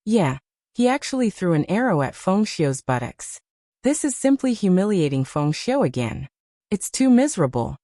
Yeah, he actually threw an arrow at Feng Xiu's buttocks. This is simply humiliating Feng Xiu again. It's too miserable.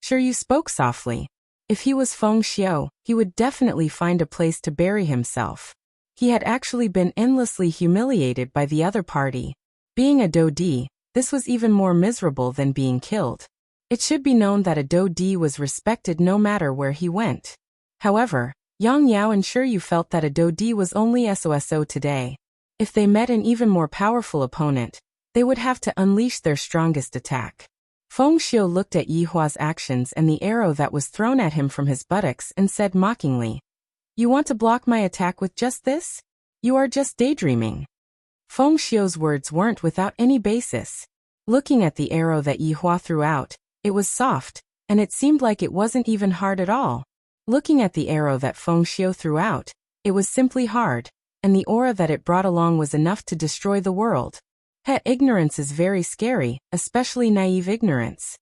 Sure, you spoke softly. If he was Feng Xiu, he would definitely find a place to bury himself. He had actually been endlessly humiliated by the other party. Being a Dodi, this was even more miserable than being killed. It should be known that a Dodi was respected no matter where he went. However, Yang Yao and Shiryu felt that a Dodi was only SOSO today. If they met an even more powerful opponent, they would have to unleash their strongest attack. Feng Xiu looked at Yi Hua's actions and the arrow that was thrown at him from his buttocks and said mockingly, "You want to block my attack with just this? You are just daydreaming." Feng Xiu's words weren't without any basis. Looking at the arrow that Yi Hua threw out, it was soft, and it seemed like it wasn't even hard at all. Looking at the arrow that Feng Xiu threw out, it was simply hard, and the aura that it brought along was enough to destroy the world. Ignorance is very scary, especially naive ignorance.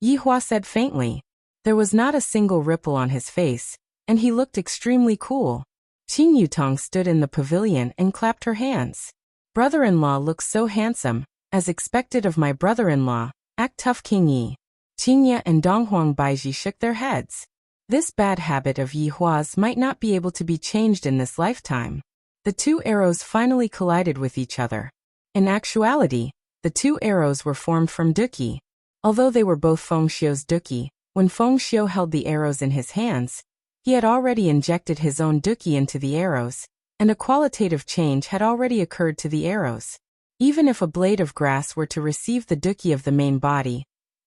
Yi Hua said faintly. There was not a single ripple on his face, and he looked extremely cool. Qing Yutong stood in the pavilion and clapped her hands. Brother-in-law looks so handsome, as expected of my brother-in-law, act tough King Yi. Qingye and Donghuang Baiji shook their heads. This bad habit of Yi Hua's might not be able to be changed in this lifetime. The two arrows finally collided with each other. In actuality, the two arrows were formed from duqi. Although they were both Feng Xiu's duqi, when Feng Xiu held the arrows in his hands, he had already injected his own duqi into the arrows, and a qualitative change had already occurred to the arrows. Even if a blade of grass were to receive the duqi of the main body,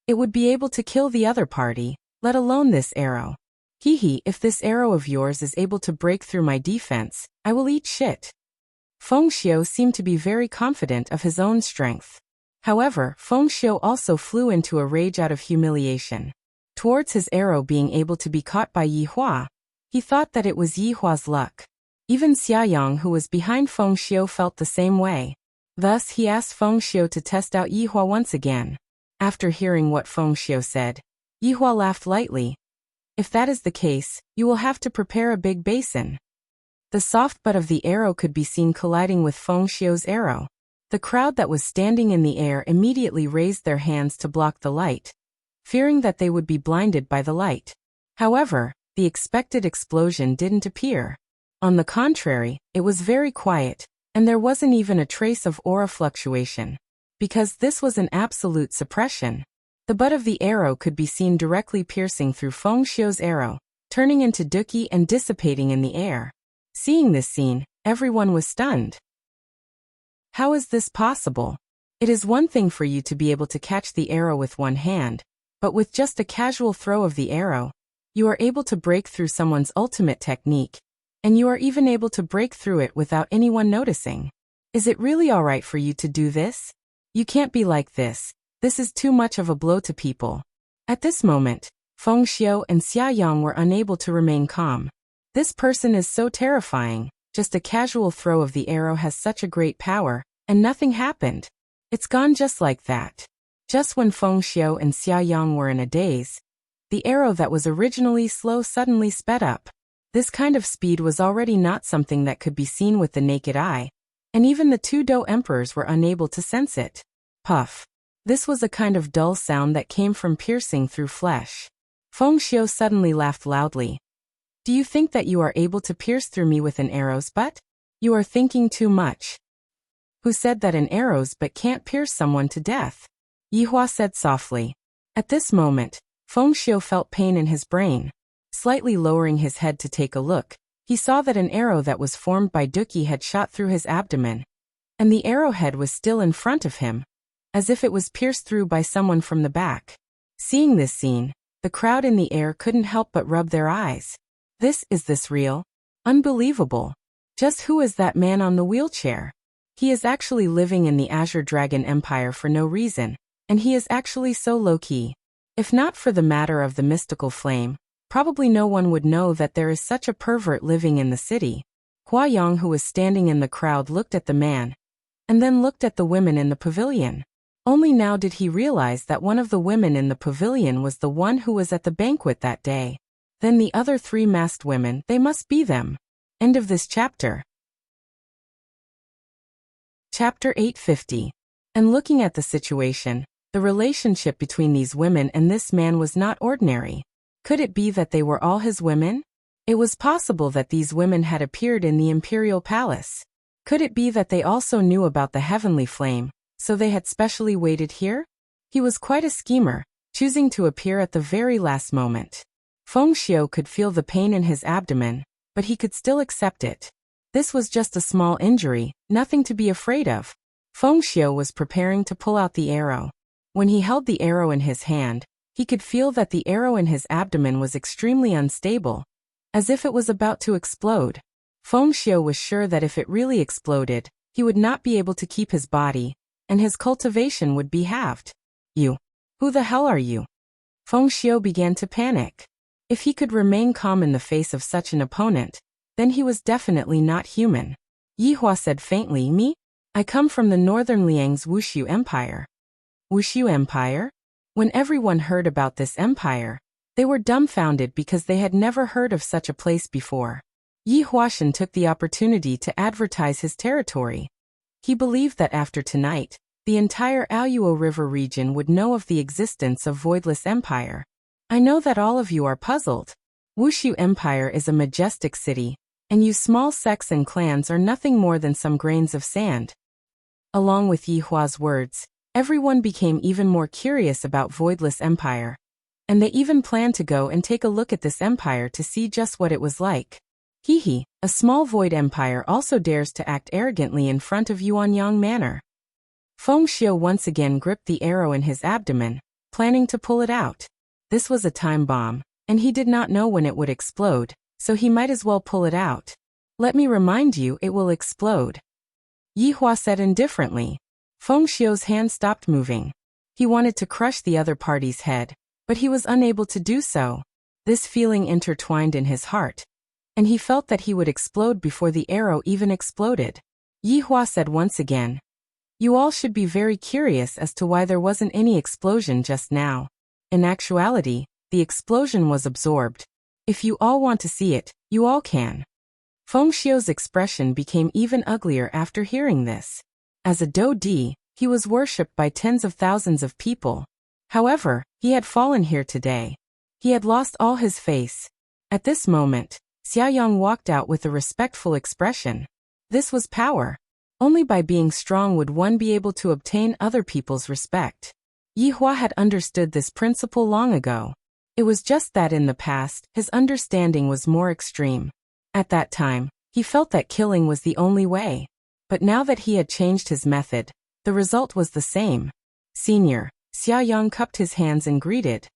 it would be able to kill the other party, let alone this arrow. Hihi, if this arrow of yours is able to break through my defense, I will eat shit. Feng Xiu seemed to be very confident of his own strength. However, Feng Xiu also flew into a rage out of humiliation. Towards his arrow being able to be caught by Yi Hua, he thought that it was Yi Hua's luck. Even Xiaoyang, who was behind Feng Xiu, felt the same way. Thus, he asked Feng Xiu to test out Yi Hua once again. After hearing what Feng Xiu said, Yi Hua laughed lightly. If that is the case, you will have to prepare a big basin. The soft butt of the arrow could be seen colliding with Feng Xiu's arrow. The crowd that was standing in the air immediately raised their hands to block the light, fearing that they would be blinded by the light. However, the expected explosion didn't appear. On the contrary, it was very quiet, and there wasn't even a trace of aura fluctuation. Because this was an absolute suppression. The butt of the arrow could be seen directly piercing through Feng Xiu's arrow, turning into duqi and dissipating in the air. Seeing this scene, everyone was stunned. How is this possible? It is one thing for you to be able to catch the arrow with one hand, but with just a casual throw of the arrow, you are able to break through someone's ultimate technique, and you are even able to break through it without anyone noticing. Is it really alright for you to do this? You can't be like this. This is too much of a blow to people. At this moment, Feng Xiu and Xiaoyang were unable to remain calm. This person is so terrifying. Just a casual throw of the arrow has such a great power, and nothing happened. It's gone just like that. Just when Feng Xiu and Xiaoyang were in a daze, the arrow that was originally slow suddenly sped up. This kind of speed was already not something that could be seen with the naked eye, and even the two Dou emperors were unable to sense it. Puff. This was a kind of dull sound that came from piercing through flesh. Feng Xiu suddenly laughed loudly. Do you think that you are able to pierce through me with an arrow's butt? You are thinking too much. Who said that an arrow's butt can't pierce someone to death? Yi Hua said softly. At this moment, Feng Xiu felt pain in his brain. Slightly lowering his head to take a look, he saw that an arrow that was formed by duqi had shot through his abdomen, and the arrowhead was still in front of him, as if it was pierced through by someone from the back. Seeing this scene, the crowd in the air couldn't help but rub their eyes. Is this real? Unbelievable. Just who is that man on the wheelchair? He is actually living in the Azure Dragon Empire for no reason, and he is actually so low-key. If not for the matter of the mystical flame, probably no one would know that there is such a pervert living in the city. Hua Yang, who was standing in the crowd, looked at the man, and then looked at the women in the pavilion. Only now did he realize that one of the women in the pavilion was the one who was at the banquet that day. Then the other three masked women, they must be them. End of this chapter. Chapter 850. And looking at the situation, the relationship between these women and this man was not ordinary. Could it be that they were all his women? It was possible that these women had appeared in the imperial palace. Could it be that they also knew about the heavenly flame, so they had specially waited here? He was quite a schemer, choosing to appear at the very last moment. Feng Xiu could feel the pain in his abdomen, but he could still accept it. This was just a small injury, nothing to be afraid of. Feng Xiu was preparing to pull out the arrow. When he held the arrow in his hand, he could feel that the arrow in his abdomen was extremely unstable, as if it was about to explode. Feng Xiu was sure that if it really exploded, he would not be able to keep his body, and his cultivation would be halved. You. Who the hell are you? Feng Xiu began to panic. If he could remain calm in the face of such an opponent, then he was definitely not human. Yi Hua said faintly, Me? I come from the northern Liang's Wushu Empire. Wushu Empire? When everyone heard about this empire, they were dumbfounded because they had never heard of such a place before. Yi Huashan took the opportunity to advertise his territory. He believed that after tonight, the entire Aluo River region would know of the existence of Voidless Empire. I know that all of you are puzzled. Wushu Empire is a majestic city, and you small sects and clans are nothing more than some grains of sand. Along with Yi Hua's words, everyone became even more curious about Voidless Empire, and they even planned to go and take a look at this empire to see just what it was like. Hehe, a small void empire also dares to act arrogantly in front of Yuanyang Manor. Feng Xiu once again gripped the arrow in his abdomen, planning to pull it out. This was a time bomb, and he did not know when it would explode, so he might as well pull it out. Let me remind you, it will explode. Yi Hua said indifferently. Feng Xiu's hand stopped moving. He wanted to crush the other party's head, but he was unable to do so. This feeling intertwined in his heart, and he felt that he would explode before the arrow even exploded. Yi Hua said once again, You all should be very curious as to why there wasn't any explosion just now. In actuality, the explosion was absorbed. If you all want to see it, you all can. Feng Xiu's expression became even uglier after hearing this. As a Do Di, he was worshipped by tens of thousands of people. However, he had fallen here today. He had lost all his face. At this moment, Xiaoyang walked out with a respectful expression. This was power. Only by being strong would one be able to obtain other people's respect. Yi Hua had understood this principle long ago. It was just that in the past, his understanding was more extreme. At that time, he felt that killing was the only way. But now that he had changed his method, the result was the same. Senior, Xiaoyang cupped his hands and greeted.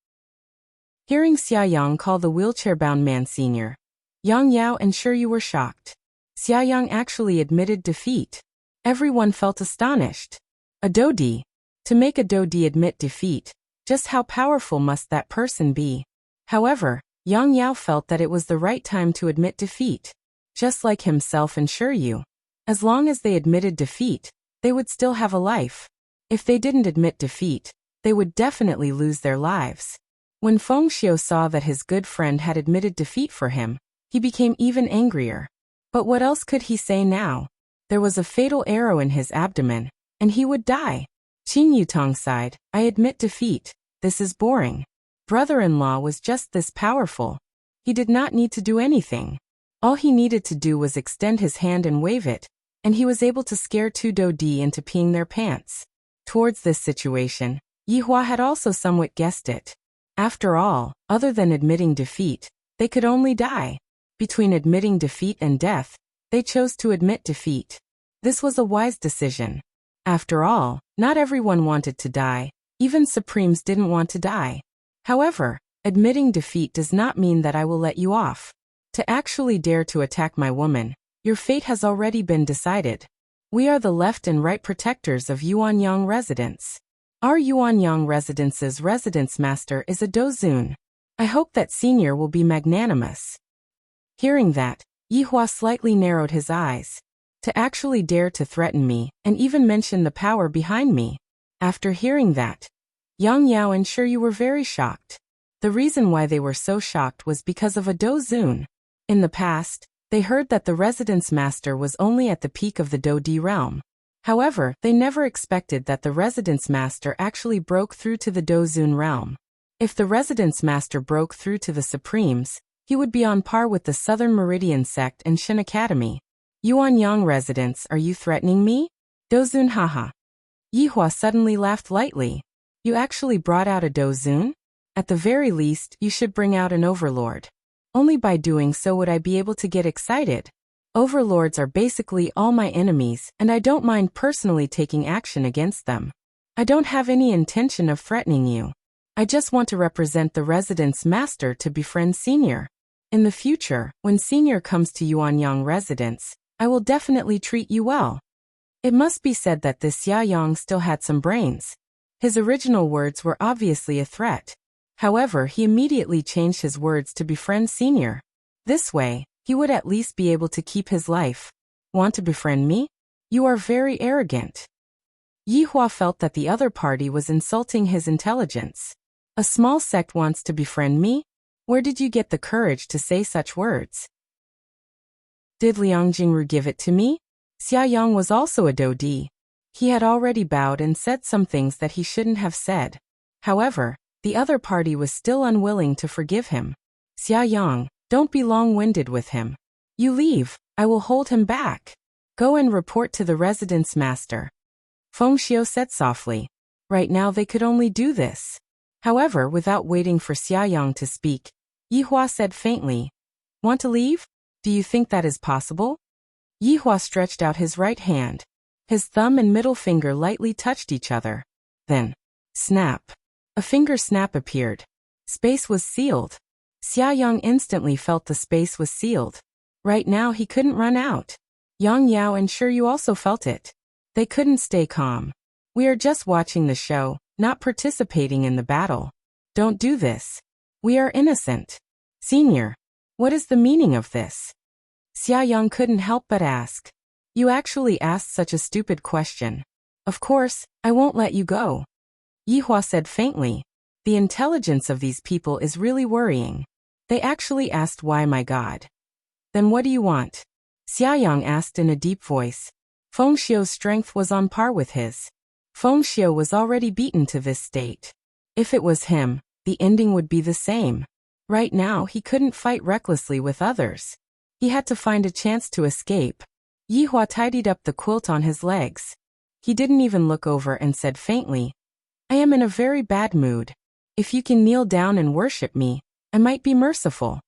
Hearing Xiaoyang call the wheelchair-bound man senior, Yang Yao and Sure you were shocked. Xiaoyang actually admitted defeat. Everyone felt astonished. A Do Di. To make a Do Di admit defeat, just how powerful must that person be? However, Yang Yao felt that it was the right time to admit defeat. Just like himself and Sure you. As long as they admitted defeat, they would still have a life. If they didn't admit defeat, they would definitely lose their lives. When Feng Xiu saw that his good friend had admitted defeat for him, he became even angrier. But what else could he say now? There was a fatal arrow in his abdomen, and he would die. Qin Yutong sighed, I admit defeat. This is boring. Brother-in-law was just this powerful. He did not need to do anything. All he needed to do was extend his hand and wave it, and he was able to scare two Do Di into peeing their pants. Towards this situation, Yi Hua had also somewhat guessed it. After all, other than admitting defeat, they could only die. Between admitting defeat and death, they chose to admit defeat. This was a wise decision. After all, not everyone wanted to die. Even Supremes didn't want to die. However, admitting defeat does not mean that I will let you off. To actually dare to attack my woman, your fate has already been decided. We are the left and right protectors of Yuanyang residence. Our Yuanyang residence's residence master is a Dozun. I hope that senior will be magnanimous. Hearing that, Yi Hua slightly narrowed his eyes. To actually dare to threaten me, and even mention the power behind me. After hearing that, Yang Yao and Sure you were very shocked. The reason why they were so shocked was because of a Dozun. In the past, they heard that the residence master was only at the peak of the Do Di realm. However, they never expected that the residence master actually broke through to the Dozun realm. If the residence master broke through to the Supremes, he would be on par with the Southern Meridian sect and Shin Academy. Yuanyang residents, are you threatening me? Dozun, haha. Yihua suddenly laughed lightly. You actually brought out a Dozun? At the very least, you should bring out an overlord. Only by doing so would I be able to get excited. Overlords are basically all my enemies, and I don't mind personally taking action against them. I don't have any intention of threatening you. I just want to represent the residence master to befriend Senior. In the future, when Senior comes to Yuanyang residence, I will definitely treat you well. It must be said that this Xiaoyang still had some brains. His original words were obviously a threat. However, he immediately changed his words to befriend Senior. This way, he would at least be able to keep his life. Want to befriend me? You are very arrogant. Yihua felt that the other party was insulting his intelligence. A small sect wants to befriend me? Where did you get the courage to say such words? Did Liang Jingru give it to me? Xiaoyang was also a Dodi. He had already bowed and said some things that he shouldn't have said. However, the other party was still unwilling to forgive him. Xiaoyang, don't be long-winded with him. You leave, I will hold him back. Go and report to the residence master. Feng Xiu said softly. Right now they could only do this. However, without waiting for Xiaoyang to speak, Yihua said faintly, Want to leave? Do you think that is possible? Yihua stretched out his right hand. His thumb and middle finger lightly touched each other. Then, snap. A finger snap appeared. Space was sealed. Xiaoyang instantly felt the space was sealed. Right now he couldn't run out. Yang Yao and Shiryu also felt it. They couldn't stay calm. We are just watching the show, not participating in the battle. Don't do this. We are innocent. Senior, what is the meaning of this? Xiaoyang couldn't help but ask. You actually asked such a stupid question. Of course, I won't let you go. Yihua said faintly. The intelligence of these people is really worrying. They actually asked why, my God. Then what do you want? Xiaoyang asked in a deep voice. Feng Xiu's strength was on par with his. Feng Xiu was already beaten to this state. If it was him, the ending would be the same. Right now he couldn't fight recklessly with others. He had to find a chance to escape. Yihua tidied up the quilt on his legs. He didn't even look over and said faintly, I am in a very bad mood. If you can kneel down and worship me, I might be merciful.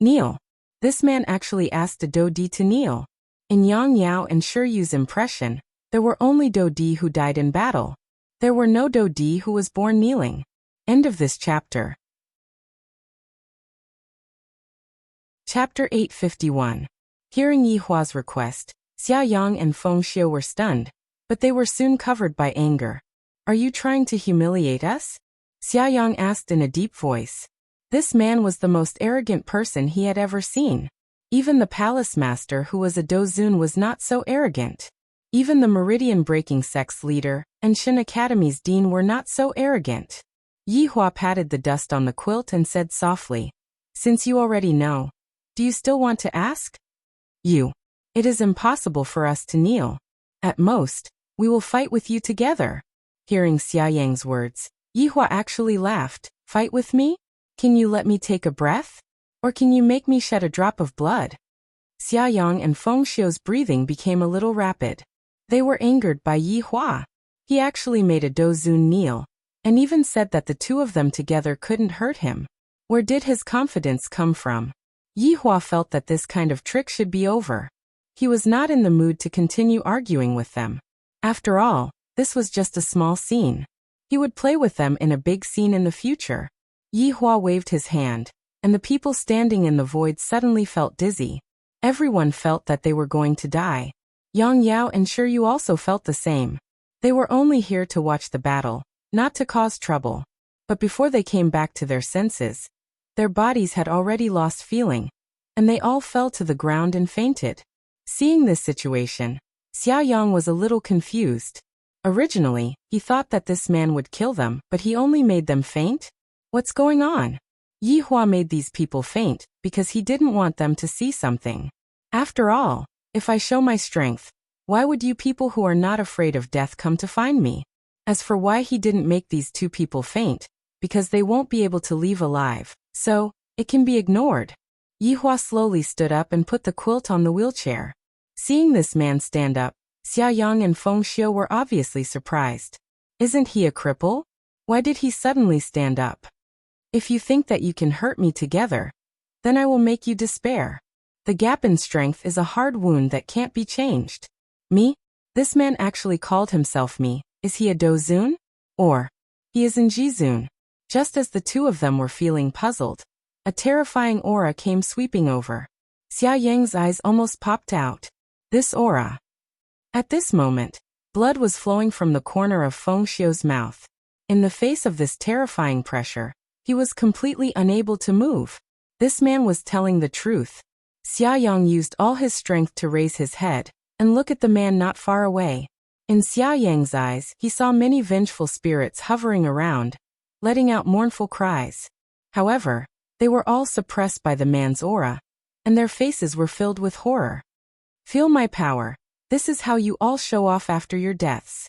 Kneel. This man actually asked a Dodi to kneel. In Yang Yao and Shiryu's impression, there were only Dodi who died in battle. There were no Dodi who was born kneeling. End of this chapter. Chapter 851. Hearing Yihua's request, Xiaoyang and Feng Xiu were stunned, but they were soon covered by anger. Are you trying to humiliate us? Xiaoyang asked in a deep voice. This man was the most arrogant person he had ever seen. Even the palace master who was a Dozun was not so arrogant. Even the Meridian Breaking Sect's leader and Shin Academy's dean were not so arrogant. Yihua patted the dust on the quilt and said softly, Since you already know, do you still want to ask? It is impossible for us to kneel. At most, we will fight with you together. Hearing Xiaoyang's words, Yihua actually laughed. Fight with me? Can you let me take a breath? Or can you make me shed a drop of blood? Xiaoyang and Feng Xiu's breathing became a little rapid. They were angered by Yihua. He actually made a Dozun kneel, and even said that the two of them together couldn't hurt him. Where did his confidence come from? Yihua felt that this kind of trick should be over. He was not in the mood to continue arguing with them. After all, this was just a small scene. He would play with them in a big scene in the future. Yihua waved his hand, and the people standing in the void suddenly felt dizzy. Everyone felt that they were going to die. Yang Yao and Shiryu also felt the same. They were only here to watch the battle, not to cause trouble. But before they came back to their senses, their bodies had already lost feeling, and they all fell to the ground and fainted. Seeing this situation, Xiaoyang was a little confused. Originally, he thought that this man would kill them, but he only made them faint? What's going on? Yihua made these people faint because he didn't want them to see something. After all, if I show my strength, Why would you people who are not afraid of death come to find me? As for why he didn't make these two people faint, because they won't be able to leave alive, so it can be ignored. Yihua slowly stood up and put the quilt on the wheelchair. Seeing this man stand up, Xiaoyang and Feng Xiu were obviously surprised. Isn't he a cripple? Why did he suddenly stand up? If you think that you can hurt me together, then I will make you despair. The gap in strength is a hard wound that can't be changed. Me? This man actually called himself me. Is he a Dozun? Or he is in Jizun? Just as the two of them were feeling puzzled, a terrifying aura came sweeping over. Xia Yang's eyes almost popped out. This aura. At this moment, blood was flowing from the corner of Feng Xiu's mouth. In the face of this terrifying pressure, he was completely unable to move. This man was telling the truth. Xia Yang used all his strength to raise his head and look at the man not far away. In Xia Yang's eyes, he saw many vengeful spirits hovering around, letting out mournful cries. However, they were all suppressed by the man's aura, and their faces were filled with horror. Feel my power. This is how you all show off after your deaths.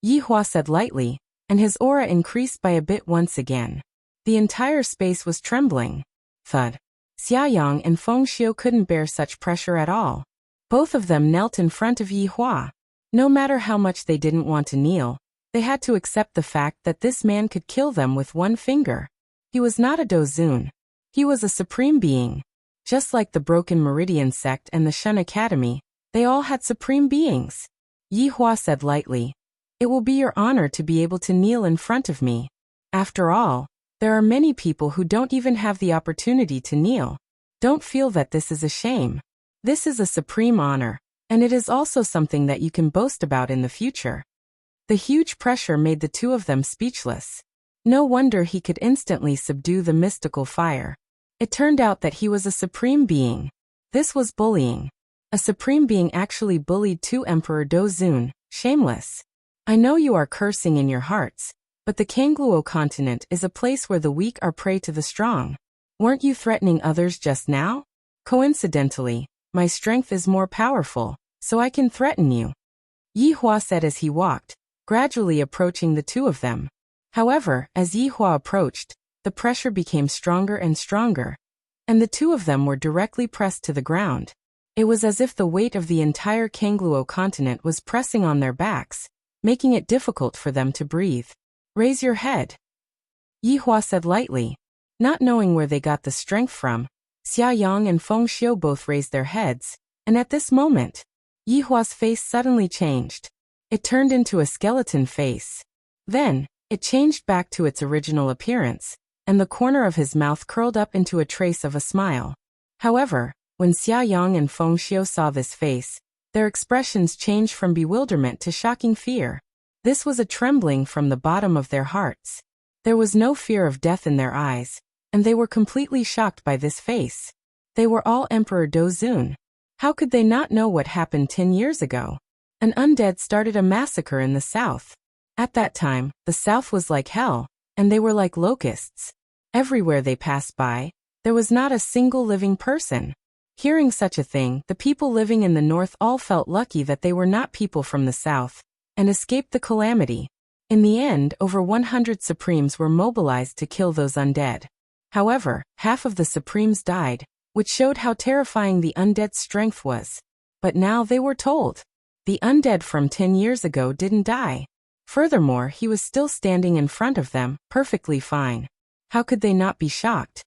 Yihua said lightly, and his aura increased by a bit once again. The entire space was trembling. Thud. Xiaoyang and Feng Xiu couldn't bear such pressure at all. Both of them knelt in front of Yihua. No matter how much they didn't want to kneel, they had to accept the fact that this man could kill them with one finger. He was not a Dozun. He was a supreme being. Just like the Broken Meridian sect and the Shun Academy, they all had supreme beings. Yihua said lightly, "It will be your honor to be able to kneel in front of me. After all, there are many people who don't even have the opportunity to kneel. Don't feel that this is a shame. This is a supreme honor, and it is also something that you can boast about in the future." The huge pressure made the two of them speechless. No wonder he could instantly subdue the mystical fire. It turned out that he was a supreme being. This was bullying. A supreme being actually bullied two Emperor Dozun, shameless. I know you are cursing in your hearts, but the Kangluo continent is a place where the weak are prey to the strong. Weren't you threatening others just now? Coincidentally, my strength is more powerful, so I can threaten you. Yihua said as he walked, gradually approaching the two of them. However, as Yihua approached, the pressure became stronger and stronger, and the two of them were directly pressed to the ground. It was as if the weight of the entire Kangluo continent was pressing on their backs, making it difficult for them to breathe. Raise your head. Yihua said lightly. Not knowing where they got the strength from, Xiaoyang and Feng Xiu both raised their heads, and at this moment, Yihua's face suddenly changed. It turned into a skeleton face. Then, it changed back to its original appearance, and the corner of his mouth curled up into a trace of a smile. However, when Xiaoyang and Feng Xiu saw this face, their expressions changed from bewilderment to shocking fear. This was a trembling from the bottom of their hearts. There was no fear of death in their eyes, and they were completely shocked by this face. They were all Emperor Dozun. How could they not know what happened 10 years ago? An undead started a massacre in the south. At that time, the south was like hell, and they were like locusts. Everywhere they passed by, there was not a single living person. Hearing such a thing, the people living in the north all felt lucky that they were not people from the south, and escaped the calamity. In the end, over 100 Supremes were mobilized to kill those undead. However, half of the Supremes died, which showed how terrifying the undead's strength was. But now they were told. The undead from 10 years ago didn't die. Furthermore, he was still standing in front of them, perfectly fine. How could they not be shocked?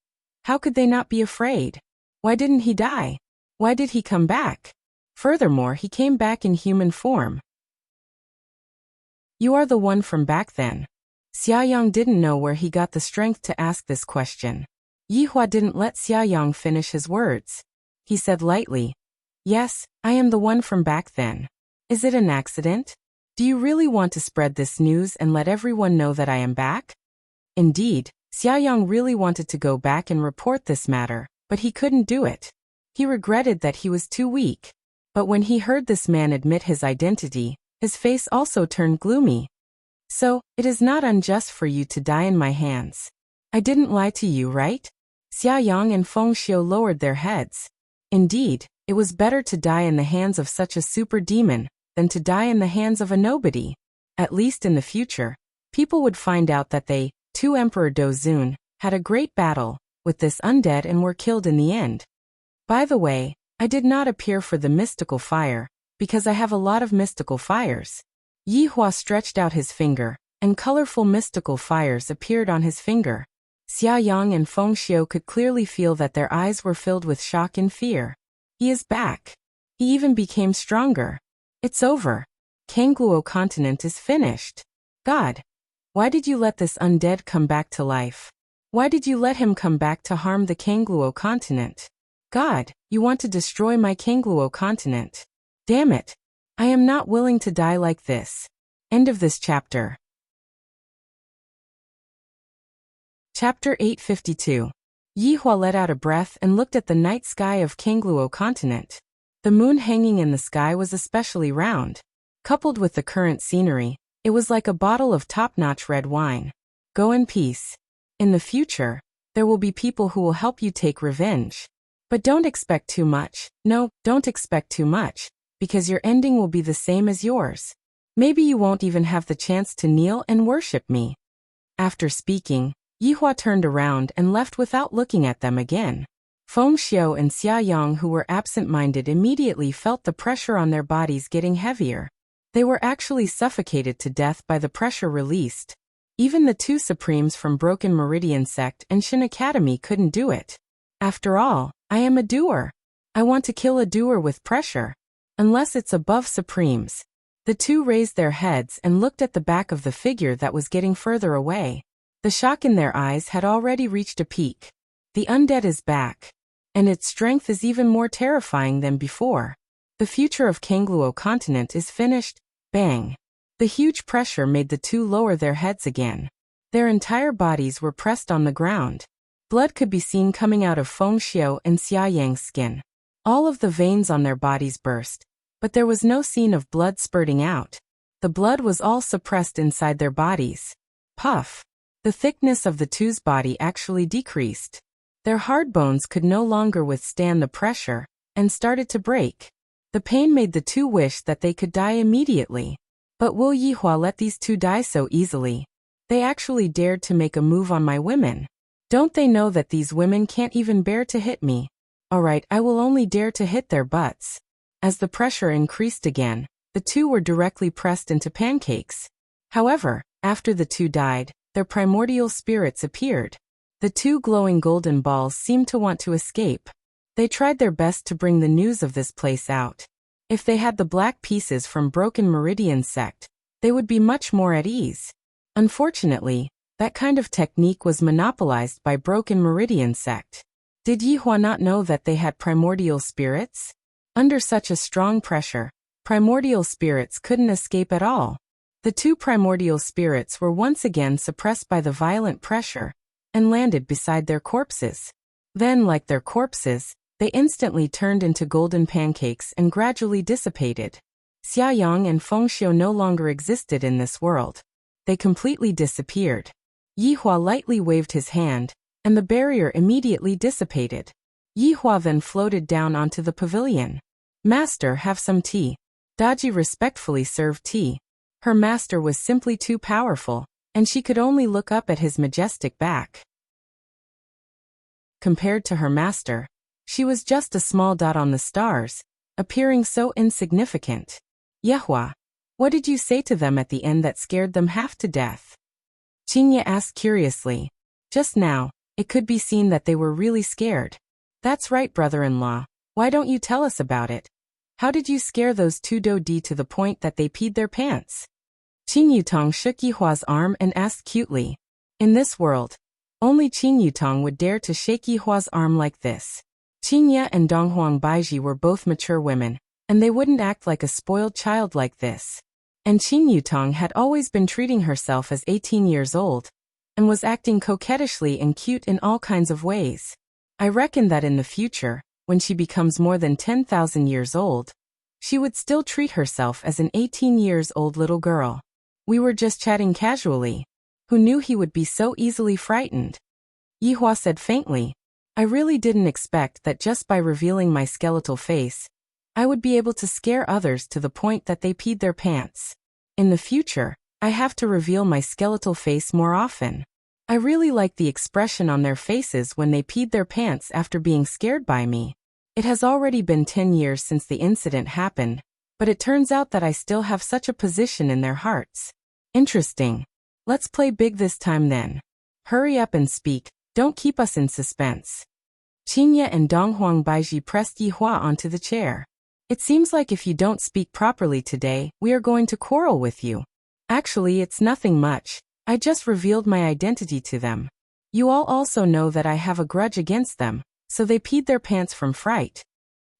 How could they not be afraid? Why didn't he die? Why did he come back? Furthermore, he came back in human form. You are the one from back then. Xiaoyang didn't know where he got the strength to ask this question. Yihua didn't let Xiaoyang finish his words. He said lightly, "Yes, I am the one from back then. Is it an accident? Do you really want to spread this news and let everyone know that I am back?" Indeed, Xiaoyang really wanted to go back and report this matter, but he couldn't do it. He regretted that he was too weak. But when he heard this man admit his identity, his face also turned gloomy. "So, it is not unjust for you to die in my hands. I didn't lie to you, right?" Xiaoyang and Feng Xiu lowered their heads. Indeed, It was better to die in the hands of such a super demon than to die in the hands of a nobody. At least in the future, people would find out that they, too, Emperor Dozun, had a great battle with this undead and were killed in the end. By the way, I did not appear for the mystical fire, because I have a lot of mystical fires. Yi Hua stretched out his finger, and colorful mystical fires appeared on his finger. Xia Yang and Feng Xiu could clearly feel that their eyes were filled with shock and fear. He is back. He even became stronger. It's over. Kangluo continent is finished. God, why did you let this undead come back to life? Why did you let him come back to harm the Kangluo continent? God, you want to destroy my Kangluo continent. Damn it. I am not willing to die like this. End of this chapter. Chapter 852. Yi Hua let out a breath and looked at the night sky of Kangluo continent. The moon hanging in the sky was especially round. Coupled with the current scenery, it was like a bottle of top-notch red wine. Go in peace. In the future, there will be people who will help you take revenge. But don't expect too much. No, don't expect too much, because your ending will be the same as yours. Maybe you won't even have the chance to kneel and worship me. After speaking, Yi Hua turned around and left without looking at them again. Feng Xiu and Xia Yang, who were absent-minded, immediately felt the pressure on their bodies getting heavier. They were actually suffocated to death by the pressure released. Even the two Supremes from Broken Meridian Sect and Shin Academy couldn't do it. After all, I am a doer. I want to kill a doer with pressure. Unless it's above Supremes. The two raised their heads and looked at the back of the figure that was getting further away. The shock in their eyes had already reached a peak. The undead is back. And its strength is even more terrifying than before. The future of Kangluo continent is finished. Bang. The huge pressure made the two lower their heads again. Their entire bodies were pressed on the ground. Blood could be seen coming out of Feng Xiu and Xia Yang's skin. All of the veins on their bodies burst, but there was no scene of blood spurting out. The blood was all suppressed inside their bodies. Puff. The thickness of the two's body actually decreased. Their hard bones could no longer withstand the pressure, and started to break. The pain made the two wish that they could die immediately. But will Yi Hua let these two die so easily? They actually dared to make a move on my women. Don't they know that these women can't even bear to hit me? Alright, I will only dare to hit their butts. As the pressure increased again, the two were directly pressed into pancakes. However, after the two died, their primordial spirits appeared. The two glowing golden balls seemed to want to escape. They tried their best to bring the news of this place out. If they had the black pieces from Broken Meridian Sect, they would be much more at ease. Unfortunately, that kind of technique was monopolized by Broken Meridian Sect. Did Yi Hua not know that they had primordial spirits? Under such a strong pressure, primordial spirits couldn't escape at all. The two primordial spirits were once again suppressed by the violent pressure, and landed beside their corpses. Then, like their corpses, they instantly turned into golden pancakes and gradually dissipated. Xia Yang and Feng Xiu no longer existed in this world. They completely disappeared. Yi Hua lightly waved his hand, and the barrier immediately dissipated. Yi Hua then floated down onto the pavilion. Master, have some tea. Daji respectfully served tea. Her master was simply too powerful, and she could only look up at his majestic back. Compared to her master, she was just a small dot on the stars, appearing so insignificant. Yehua, what did you say to them at the end that scared them half to death? Qingye asked curiously. Just now, it could be seen that they were really scared. That's right, brother-in-law. Why don't you tell us about it? How did you scare those two Dodi to the point that they peed their pants? Qing Yutong shook Yihua's arm and asked cutely. In this world, only Qing Yutong would dare to shake Yihua's arm like this. Qingye and Donghuang Baiji were both mature women, and they wouldn't act like a spoiled child like this. And Qing Yutong had always been treating herself as 18 years old, and was acting coquettishly and cute in all kinds of ways. I reckon that in the future, when she becomes more than 10,000 years old, she would still treat herself as an 18 years old little girl. We were just chatting casually. Who knew he would be so easily frightened? Yihua said faintly. I really didn't expect that just by revealing my skeletal face, I would be able to scare others to the point that they peed their pants. In the future, I have to reveal my skeletal face more often. I really like the expression on their faces when they peed their pants after being scared by me. It has already been 10 years since the incident happened, but it turns out that I still have such a position in their hearts. Interesting. Let's play big this time then. Hurry up and speak, don't keep us in suspense. Qingye and Donghuang Baiji pressed Yihua onto the chair. It seems like if you don't speak properly today, we are going to quarrel with you. Actually, it's nothing much. I just revealed my identity to them. You all also know that I have a grudge against them, so they peed their pants from fright.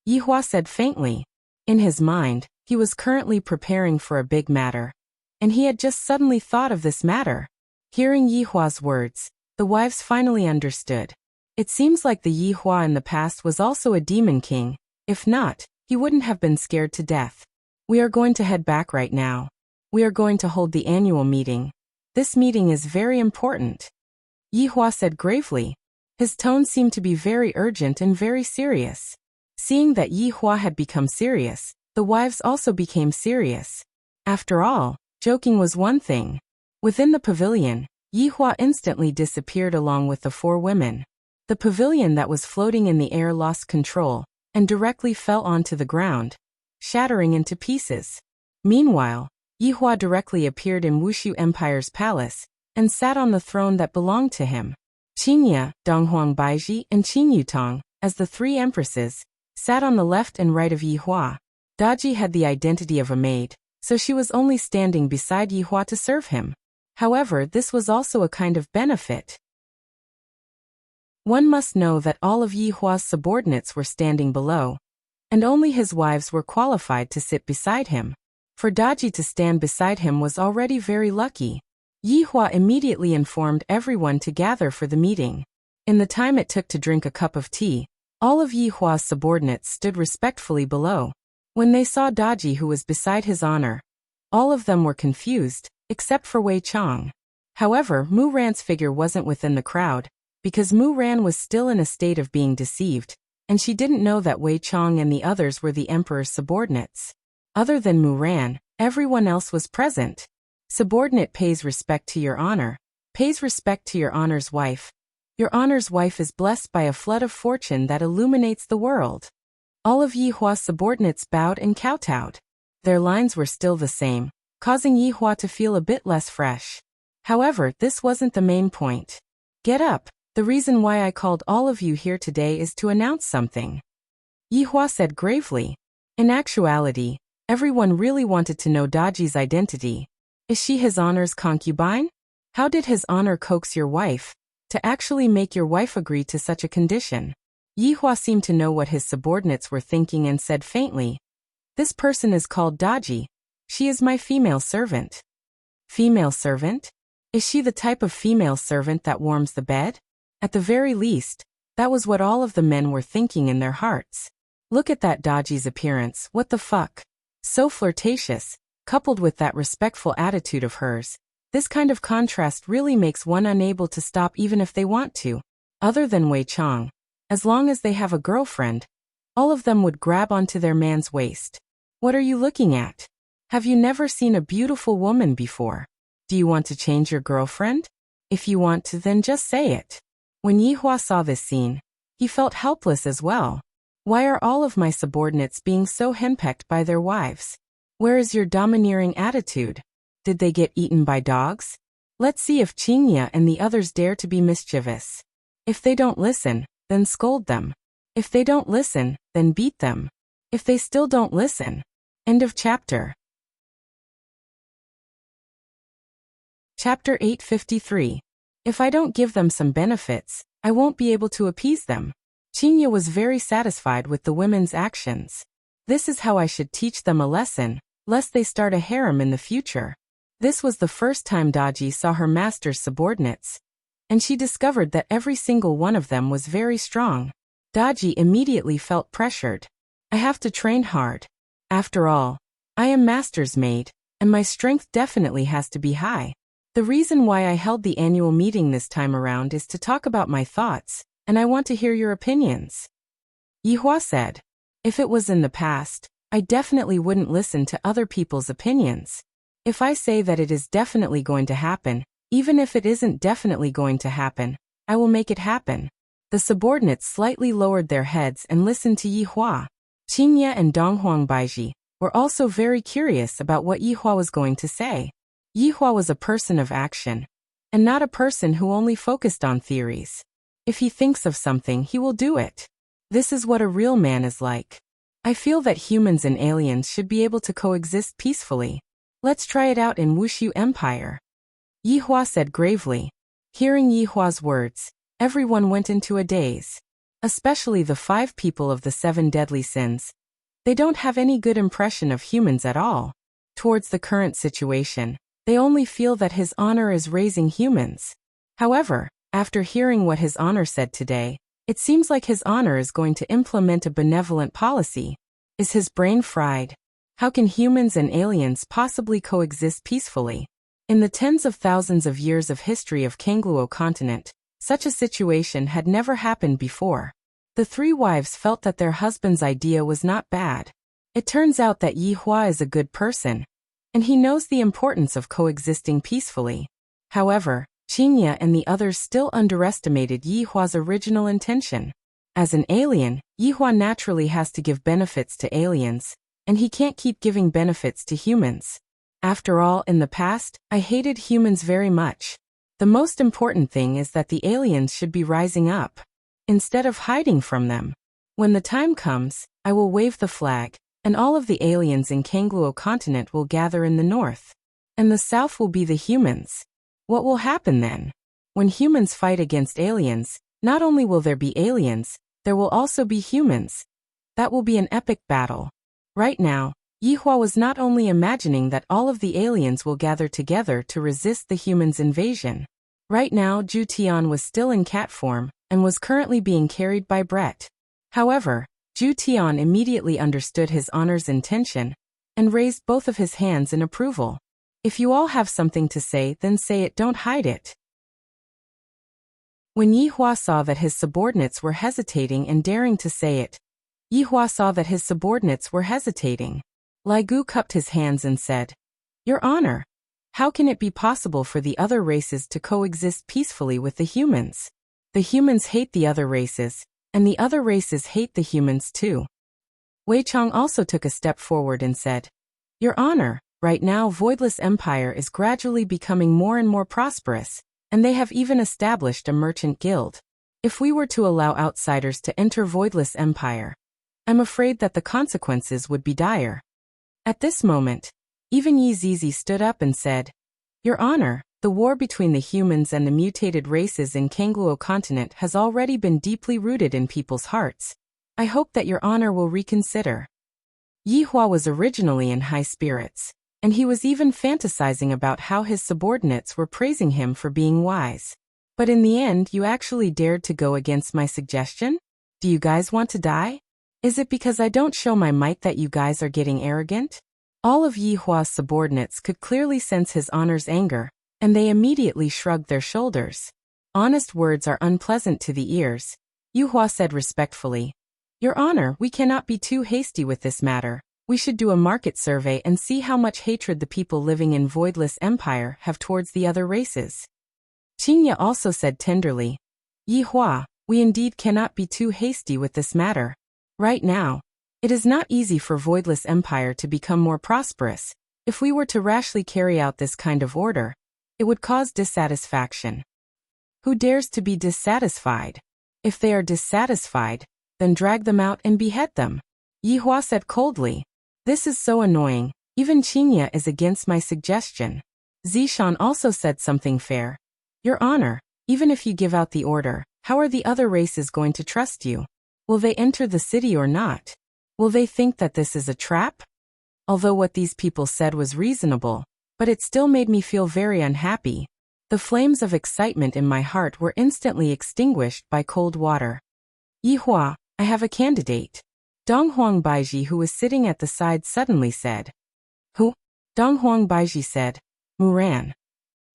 Yihua said faintly. In his mind, he was currently preparing for a big matter, and he had just suddenly thought of this matter. Hearing Yihua's words, the wives finally understood. It seems like the Yihua in the past was also a demon king. If not, he wouldn't have been scared to death. We are going to head back right now. We are going to hold the annual meeting. This meeting is very important. Yihua said gravely. His tone seemed to be very urgent and very serious. Seeing that Yihua had become serious, the wives also became serious. After all, joking was one thing. Within the pavilion, Yihua instantly disappeared along with the 4 women. The pavilion that was floating in the air lost control and directly fell onto the ground, shattering into pieces. Meanwhile, Yihua directly appeared in Wushu Empire's palace and sat on the throne that belonged to him. Qingye, Donghuang Baiji, and Qin Yutong, as the 3 empresses, sat on the left and right of Yihua. Daji had the identity of a maid, so she was only standing beside Yihua to serve him. However, this was also a kind of benefit. One must know that all of Yihua's subordinates were standing below, and only his wives were qualified to sit beside him. For Daji to stand beside him was already very lucky. Yihua immediately informed everyone to gather for the meeting. In the time it took to drink a cup of tea, all of Yihua's subordinates stood respectfully below. When they saw Daji who was beside his honor, all of them were confused, except for Wei Chong. However, Mu Ran's figure wasn't within the crowd, because Mu Ran was still in a state of being deceived, and she didn't know that Wei Chong and the others were the emperor's subordinates. Other than Mu Ran, everyone else was present. Subordinate pays respect to your honor, pays respect to your honor's wife. Your honor's wife is blessed by a flood of fortune that illuminates the world. All of Yihua's subordinates bowed and kowtowed. Their lines were still the same, causing Yihua to feel a bit less fresh. However, this wasn't the main point. Get up. The reason why I called all of you here today is to announce something. Yihua said gravely. In actuality, everyone really wanted to know Daji's identity. Is she his honor's concubine? How did his honor coax your wife to actually make your wife agree to such a condition? Yihua seemed to know what his subordinates were thinking and said faintly, "This person is called Daji. She is my female servant." Female servant? Is she the type of female servant that warms the bed? At the very least, that was what all of the men were thinking in their hearts. Look at that Daji's appearance, what the fuck? So flirtatious, coupled with that respectful attitude of hers. This kind of contrast really makes one unable to stop even if they want to. Other than Wei Chong, as long as they have a girlfriend, all of them would grab onto their man's waist. What are you looking at? Have you never seen a beautiful woman before? Do you want to change your girlfriend? If you want to, then just say it. When Yihua saw this scene, he felt helpless as well. Why are all of my subordinates being so henpecked by their wives? Where is your domineering attitude? Did they get eaten by dogs? Let's see if Qingye and the others dare to be mischievous. If they don't listen, then scold them. If they don't listen, then beat them. If they still don't listen. End of chapter. Chapter 853. If I don't give them some benefits, I won't be able to appease them. Qingye was very satisfied with the women's actions. This is how I should teach them a lesson, lest they start a harem in the future. This was the first time Daji saw her master's subordinates, and she discovered that every single one of them was very strong. Daji immediately felt pressured. I have to train hard. After all, I am master's maid, and my strength definitely has to be high. The reason why I held the annual meeting this time around is to talk about my thoughts, and I want to hear your opinions. Yihua said, if it was in the past, I definitely wouldn't listen to other people's opinions. If I say that it is definitely going to happen, even if it isn't definitely going to happen, I will make it happen. The subordinates slightly lowered their heads and listened to Yihua. Qingye and Donghuang Baiji were also very curious about what Yihua was going to say. Yihua was a person of action, and not a person who only focused on theories. If he thinks of something, he will do it. This is what a real man is like. I feel that humans and aliens should be able to coexist peacefully. Let's try it out in Wushu Empire. Yihua said gravely. Hearing Yihua's words, everyone went into a daze. Especially the 5 people of the 7 deadly sins. They don't have any good impression of humans at all. Towards the current situation, they only feel that His Honor is raising humans. However, after hearing what His Honor said today, it seems like His Honor is going to implement a benevolent policy. Is his brain fried? How can humans and aliens possibly coexist peacefully? In the tens of thousands of years of history of Kangluo continent, such a situation had never happened before. The 3 wives felt that their husband's idea was not bad. It turns out that Yihua is a good person, and he knows the importance of coexisting peacefully. However, Qingye and the others still underestimated Yihua's original intention. As an alien, Yihua naturally has to give benefits to aliens, and he can't keep giving benefits to humans. After all, in the past, I hated humans very much. The most important thing is that the aliens should be rising up, instead of hiding from them. When the time comes, I will wave the flag, and all of the aliens in Kangluo continent will gather in the north. And the south will be the humans. What will happen then? When humans fight against aliens, not only will there be aliens, there will also be humans. That will be an epic battle. Right now, Yihua was not only imagining that all of the aliens will gather together to resist the humans' invasion. Right now, Zhu Tian was still in cat form, and was currently being carried by Brett. However, Zhu Tian immediately understood His Honor's intention, and raised both of his hands in approval. If you all have something to say, then say it, don't hide it. When Yihua saw that his subordinates were hesitating and daring to say it, Lai Gu cupped his hands and said, Your Honor, how can it be possible for the other races to coexist peacefully with the humans? The humans hate the other races, and the other races hate the humans too. Wei Chong also took a step forward and said, Your Honor, right now Voidless Empire is gradually becoming more and more prosperous, and they have even established a merchant guild. If we were to allow outsiders to enter Voidless Empire, I'm afraid that the consequences would be dire. At this moment, even Yi Zizi stood up and said, Your Honor, the war between the humans and the mutated races in Kangluo continent has already been deeply rooted in people's hearts. I hope that Your Honor will reconsider. Yihua was originally in high spirits, and he was even fantasizing about how his subordinates were praising him for being wise. But in the end, you actually dared to go against my suggestion? Do you guys want to die? Is it because I don't show my might that you guys are getting arrogant? All of Yihua's subordinates could clearly sense His Honor's anger, and they immediately shrugged their shoulders. Honest words are unpleasant to the ears, Yihua said respectfully. Your Honor, we cannot be too hasty with this matter. We should do a market survey and see how much hatred the people living in Voidless Empire have towards the other races. Qingye also said tenderly, Yihua, we indeed cannot be too hasty with this matter. Right now, it is not easy for Voidless Empire to become more prosperous. If we were to rashly carry out this kind of order, it would cause dissatisfaction. Who dares to be dissatisfied? If they are dissatisfied, then drag them out and behead them. Yihua said coldly. This is so annoying, even Qingye is against my suggestion. Zishan also said something fair. Your Honor, even if you give out the order, how are the other races going to trust you? Will they enter the city or not? Will they think that this is a trap? Although what these people said was reasonable, but it still made me feel very unhappy. The flames of excitement in my heart were instantly extinguished by cold water. Yihua, I have a candidate. Donghuang Baiji, who was sitting at the side, suddenly said. Who? Donghuang Baiji said. Muran.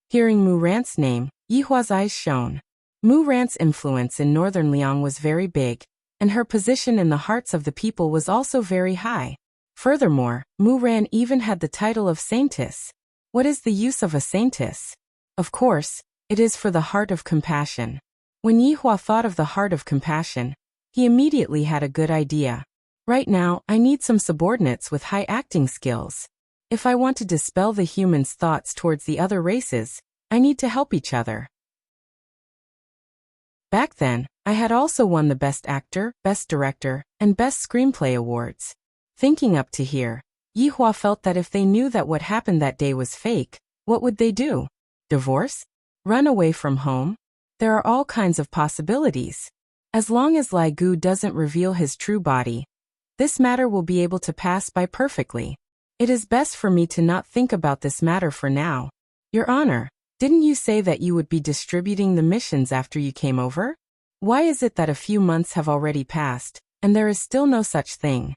Hearing Muran's name, Yihua's eyes shone. Mu Ran's influence in northern Liang was very big, and her position in the hearts of the people was also very high. Furthermore, Mu Ran even had the title of saintess. What is the use of a saintess? Of course, it is for the heart of compassion. When Yihua thought of the heart of compassion, he immediately had a good idea. Right now, I need some subordinates with high acting skills. If I want to dispel the humans' thoughts towards the other races, I need to help each other. Back then, I had also won the Best Actor, Best Director, and Best Screenplay awards. Thinking up to here, Yihua felt that if they knew that what happened that day was fake, what would they do? Divorce? Run away from home? There are all kinds of possibilities. As long as Lai Gu doesn't reveal his true body, this matter will be able to pass by perfectly. It is best for me to not think about this matter for now. Your Honor, didn't you say that you would be distributing the missions after you came over? Why is it that a few months have already passed, and there is still no such thing?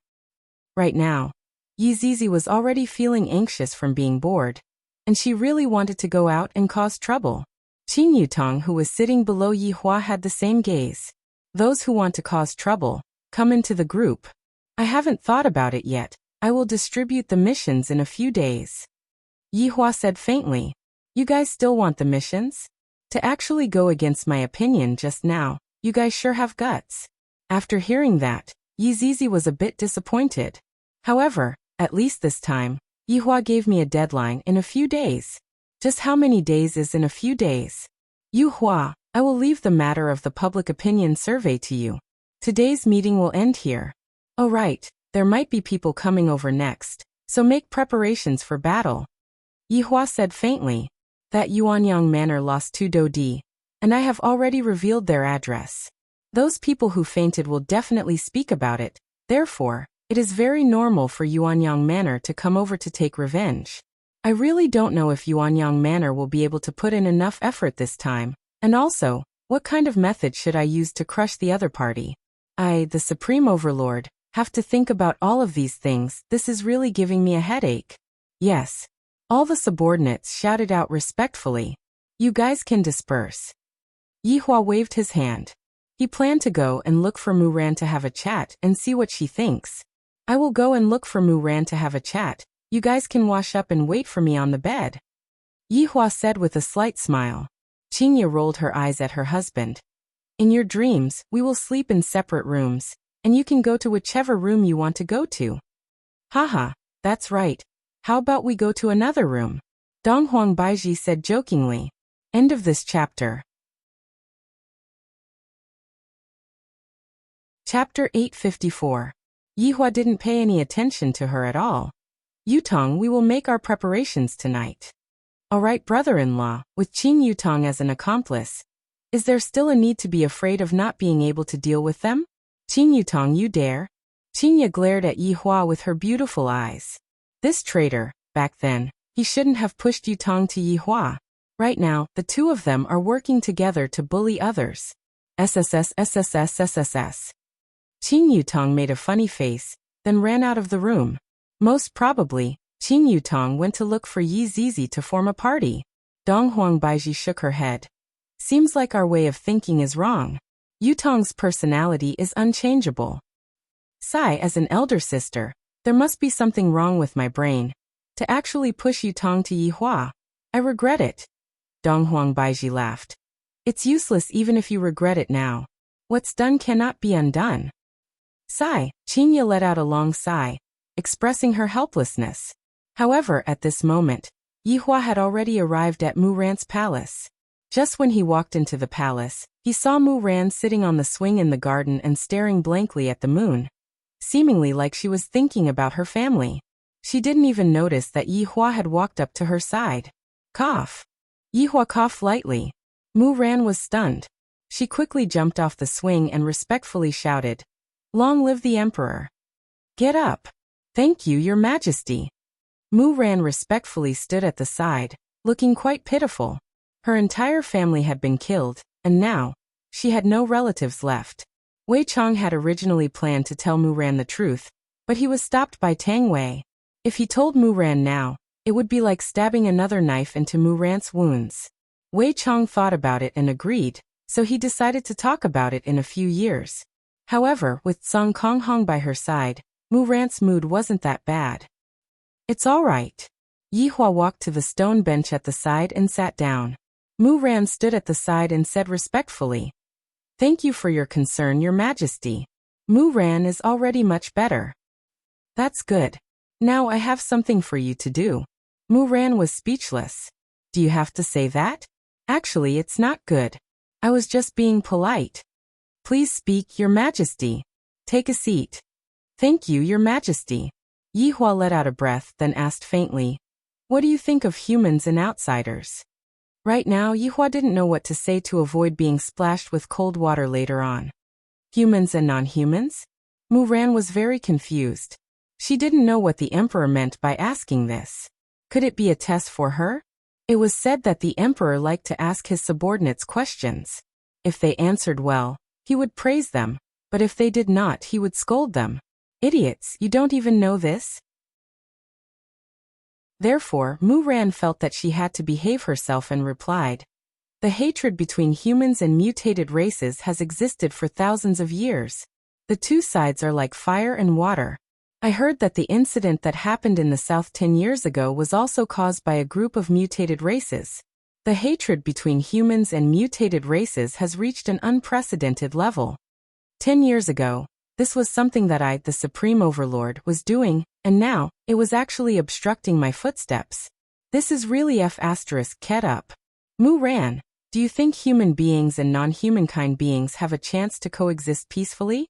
Right now, Yi Zizi was already feeling anxious from being bored, and she really wanted to go out and cause trouble. Qin Yutong, who was sitting below Yi Hua, had the same gaze. Those who want to cause trouble, come into the group. I haven't thought about it yet. I will distribute the missions in a few days. Yi Hua said faintly. You guys still want the missions? To actually go against my opinion just now, you guys sure have guts. After hearing that, Yi Zizi was a bit disappointed. However, at least this time, Yi Hua gave me a deadline in a few days. Just how many days is in a few days? Yu Hua, I will leave the matter of the public opinion survey to you. Today's meeting will end here. Oh right, there might be people coming over next, so make preparations for battle. Yi Hua said faintly. That Yuanyang Manor lost 2 Dodi, and I have already revealed their address. Those people who fainted will definitely speak about it, therefore, it is very normal for Yuanyang Manor to come over to take revenge. I really don't know if Yuanyang Manor will be able to put in enough effort this time, and also, what kind of method should I use to crush the other party? I, the Supreme Overlord, have to think about all of these things. This is really giving me a headache. Yes. All the subordinates shouted out respectfully. You guys can disperse. Yi Hua waved his hand. He planned to go and look for Mu Ran to have a chat and see what she thinks. I will go and look for Mu Ran to have a chat. You guys can wash up and wait for me on the bed. Yi Hua said with a slight smile. Qingya rolled her eyes at her husband. In your dreams, we will sleep in separate rooms, and you can go to whichever room you want to go to. Haha, that's right. How about we go to another room? Dong Huang Baiji said jokingly. End of this chapter. Chapter 854. Yihua didn't pay any attention to her at all. Yutong, we will make our preparations tonight. Alright, brother-in-law, with Qin Yutong as an accomplice. Is there still a need to be afraid of not being able to deal with them? Qin Yutong, you dare? Qingya glared at Yihua with her beautiful eyes. This traitor, back then, he shouldn't have pushed Yutong to Yihua. Right now, the two of them are working together to bully others. SSS. Qin Yutong made a funny face, then ran out of the room. Most probably, Qin Yutong went to look for Yi Zizi to form a party. Dong Huang Baiji shook her head. Seems like our way of thinking is wrong. Yutong's personality is unchangeable. Sai, as an elder sister, there must be something wrong with my brain. To actually push Yutong to Yihua, I regret it. Dong Huang Baiji laughed. It's useless even if you regret it now. What's done cannot be undone. Sigh, Qingya let out a long sigh, expressing her helplessness. However, at this moment, Yihua had already arrived at Mu Ran's palace. Just when he walked into the palace, he saw Mu Ran sitting on the swing in the garden and staring blankly at the moon, seemingly like she was thinking about her family. She didn't even notice that Yihua had walked up to her side. Cough. Yihua coughed lightly. Mu Ran was stunned. She quickly jumped off the swing and respectfully shouted, "Long live the Emperor!" "Get up!" "Thank you, Your Majesty!" Mu Ran respectfully stood at the side, looking quite pitiful. Her entire family had been killed, and now, she had no relatives left. Wei Chong had originally planned to tell Mu Ran the truth, but he was stopped by Tang Wei. If he told Mu Ran now, it would be like stabbing another knife into Mu Ran's wounds. Wei Chong thought about it and agreed, so he decided to talk about it in a few years. However, with Song Konghong by her side, Mu Ran's mood wasn't that bad. It's all right. Yihua walked to the stone bench at the side and sat down. Mu Ran stood at the side and said respectfully, "Thank you for your concern, Your Majesty. Mu Ran is already much better." "That's good. Now I have something for you to do." Mu Ran was speechless. "Do you have to say that? Actually, it's not good. I was just being polite." "Please speak, Your Majesty. Take a seat." "Thank you, Your Majesty." Yihua let out a breath, then asked faintly, "What do you think of humans and outsiders?" Right now, Yihua didn't know what to say to avoid being splashed with cold water later on. Humans and non-humans? Mu Ran was very confused. She didn't know what the emperor meant by asking this. Could it be a test for her? It was said that the emperor liked to ask his subordinates questions. If they answered well, he would praise them, but if they did not, he would scold them. "Idiots, you don't even know this?" Therefore, Mu Ran felt that she had to behave herself and replied, "The hatred between humans and mutated races has existed for thousands of years. The two sides are like fire and water. I heard that the incident that happened in the south 10 years ago was also caused by a group of mutated races. The hatred between humans and mutated races has reached an unprecedented level. 10 years ago, this was something that I, the Supreme Overlord, was doing, and now, it was actually obstructing my footsteps. This is really F***ket up. Mu Ran, do you think human beings and non-humankind beings have a chance to coexist peacefully?"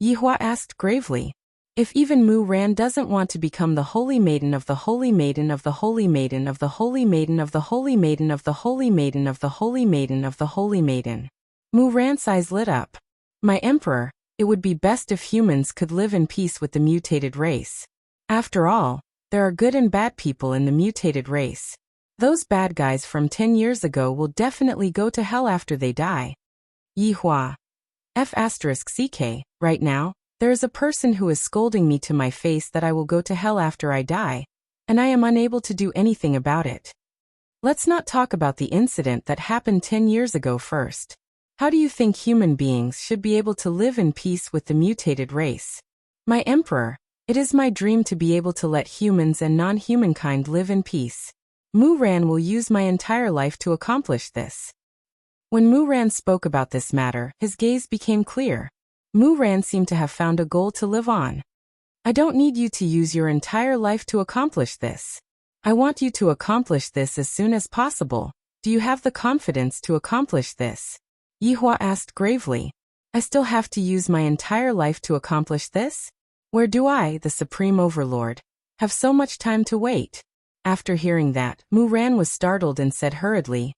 Yihua asked gravely. If even Mu Ran doesn't want to become the holy maiden of the holy maiden of the holy maiden of the holy maiden of the holy maiden of the holy maiden of the holy maiden of the holy maiden. Mu Ran's eyes lit up. "My emperor, it would be best if humans could live in peace with the mutated race. After all, there are good and bad people in the mutated race. Those bad guys from 10 years ago will definitely go to hell after they die." Yihua. F***ck, right now, there is a person who is scolding me to my face that I will go to hell after I die, and I am unable to do anything about it. Let's not talk about the incident that happened 10 years ago first. How do you think human beings should be able to live in peace with the mutated race? My emperor, it is my dream to be able to let humans and non-humankind live in peace. Mu Ran will use my entire life to accomplish this. When Mu Ran spoke about this matter, his gaze became clear. Mu Ran seemed to have found a goal to live on. "I don't need you to use your entire life to accomplish this. I want you to accomplish this as soon as possible. Do you have the confidence to accomplish this?" Yihua asked gravely. "I still have to use my entire life to accomplish this? Where do I, the Supreme Overlord, have so much time to wait?" After hearing that, Mu Ran was startled and said hurriedly,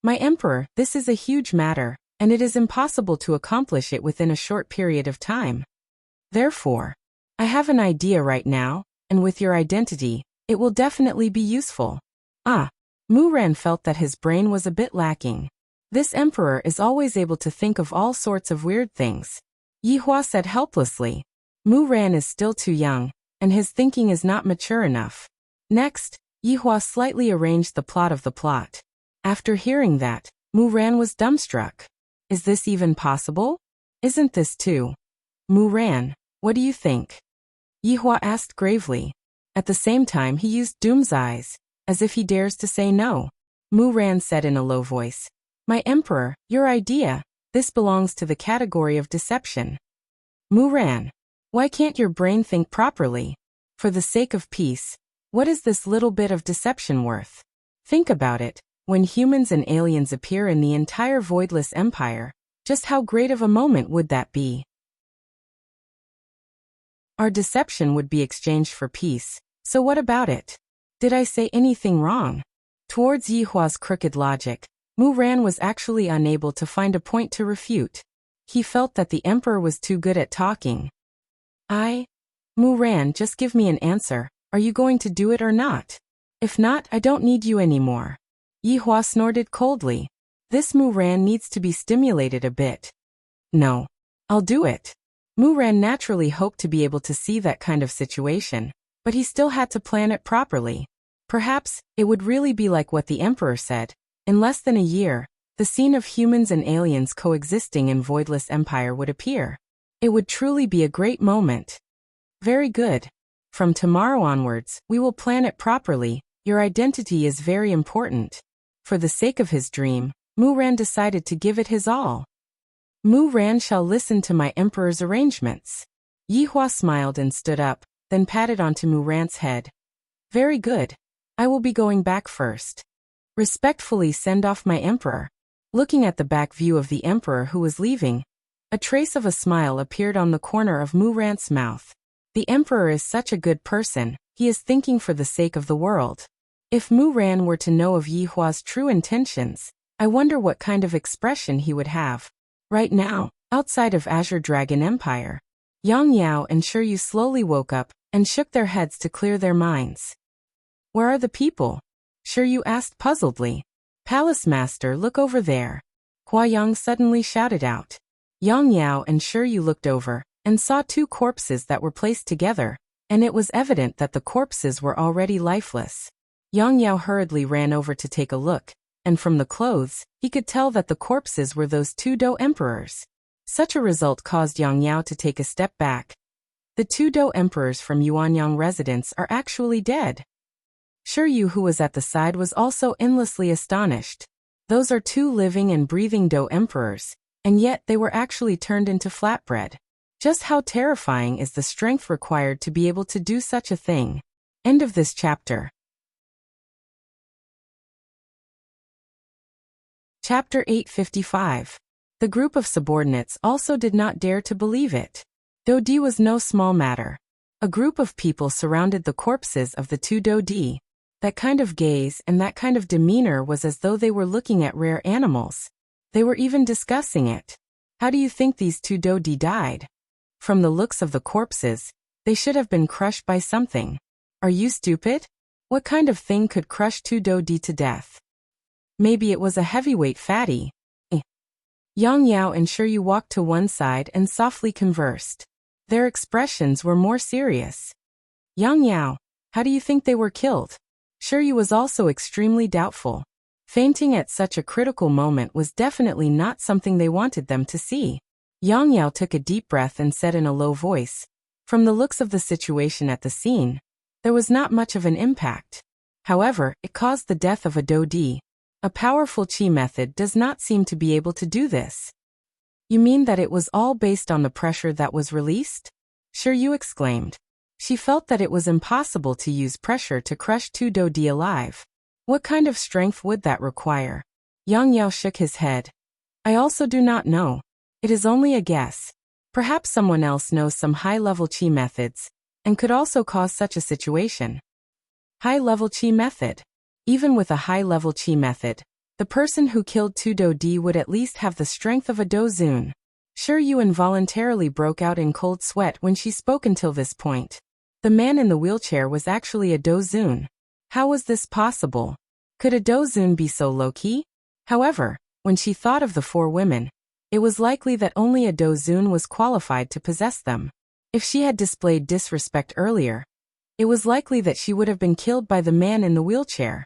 "My emperor, this is a huge matter, and it is impossible to accomplish it within a short period of time. Therefore, I have an idea right now, and with your identity, it will definitely be useful." Mu Ran felt that his brain was a bit lacking. This emperor is always able to think of all sorts of weird things. Yihua said helplessly, "Mu Ran is still too young, and his thinking is not mature enough." Next, Yihua slightly arranged the plot of the plot. After hearing that, Mu Ran was dumbstruck. Is this even possible? Isn't this too? Mu Ran, what do you think? Yihua asked gravely. At the same time he used Doom's eyes, as if he dares to say no. Mu Ran said in a low voice, "My emperor, your idea, this belongs to the category of deception." Mu Ran, why can't your brain think properly? For the sake of peace, what is this little bit of deception worth? Think about it, when humans and aliens appear in the entire voidless empire, just how great of a moment would that be? Our deception would be exchanged for peace, so what about it? Did I say anything wrong? Towards Yihua's crooked logic, Mu Ran was actually unable to find a point to refute. He felt that the emperor was too good at talking. Mu Ran, just give me an answer. Are you going to do it or not? If not, I don't need you anymore. Yihua snorted coldly. This Mu Ran needs to be stimulated a bit. No. I'll do it. Mu Ran naturally hoped to be able to see that kind of situation, but he still had to plan it properly. Perhaps, it would really be like what the emperor said. In less than a year, The scene of humans and aliens coexisting in voidless empire would appear. It would truly be a great moment. Very good. From tomorrow onwards, we will plan it properly. Your identity is very important. For the sake of his dream, Mu Ran decided to give it his all. Mu Ran shall listen to my emperor's arrangements. Yi Hua smiled and stood up, then patted onto Mu Ran's head. Very good. I will be going back first. Respectfully send off my emperor. Looking at the back view of the emperor who was leaving, a trace of a smile appeared on the corner of Mu Ran's mouth. The emperor is such a good person, he is thinking for the sake of the world. If Mu Ran were to know of Yi Hua's true intentions, I wonder what kind of expression he would have. Right now, outside of Azure Dragon Empire, Yang Yao and Shiryu slowly woke up and shook their heads to clear their minds. Where are the people? Shiryu asked puzzledly. Palace Master, look over there. Hua Yang suddenly shouted out. Yang Yao and Shiryu looked over and saw two corpses that were placed together, and it was evident that the corpses were already lifeless. Yang Yao hurriedly ran over to take a look, and from the clothes, he could tell that the corpses were those two Do emperors. Such a result caused Yang Yao to take a step back. The two Do emperors from Yuanyang residence are actually dead. Shiryu, who was at the side, was also endlessly astonished. Those are two living and breathing Do emperors, and yet they were actually turned into flatbread. Just how terrifying is the strength required to be able to do such a thing? End of this chapter. Chapter 855. The group of subordinates also did not dare to believe it. Dodi was no small matter. A group of people surrounded the corpses of the two Dodi. That kind of gaze and that kind of demeanor was as though they were looking at rare animals. They were even discussing it. How do you think these two Dodi died? From the looks of the corpses, they should have been crushed by something. Are you stupid? What kind of thing could crush two Dodi to death? Maybe it was a heavyweight fatty. Yang Yao and Shiryu walked to one side and softly conversed. Their expressions were more serious. Yang Yao, how do you think they were killed? Shiryu was also extremely doubtful. Fainting at such a critical moment was definitely not something they wanted them to see. Yang Yao took a deep breath and said in a low voice, from the looks of the situation at the scene, there was not much of an impact. However, it caused the death of a Dodi. A powerful chi method does not seem to be able to do this. You mean that it was all based on the pressure that was released? Shiryu exclaimed. She felt that it was impossible to use pressure to crush two Dodi alive. What kind of strength would that require? Yang Yao shook his head. I also do not know. It is only a guess. Perhaps someone else knows some high-level chi methods, and could also cause such a situation. High-level chi method. Even with a high-level chi method, the person who killed two Dodi would at least have the strength of a Dozun. Shiryu involuntarily broke out in cold sweat when she spoke until this point. The man in the wheelchair was actually a Dozun. How was this possible? Could a Dozun be so low-key? However, when she thought of the four women, it was likely that only a Dozun was qualified to possess them. If she had displayed disrespect earlier, it was likely that she would have been killed by the man in the wheelchair.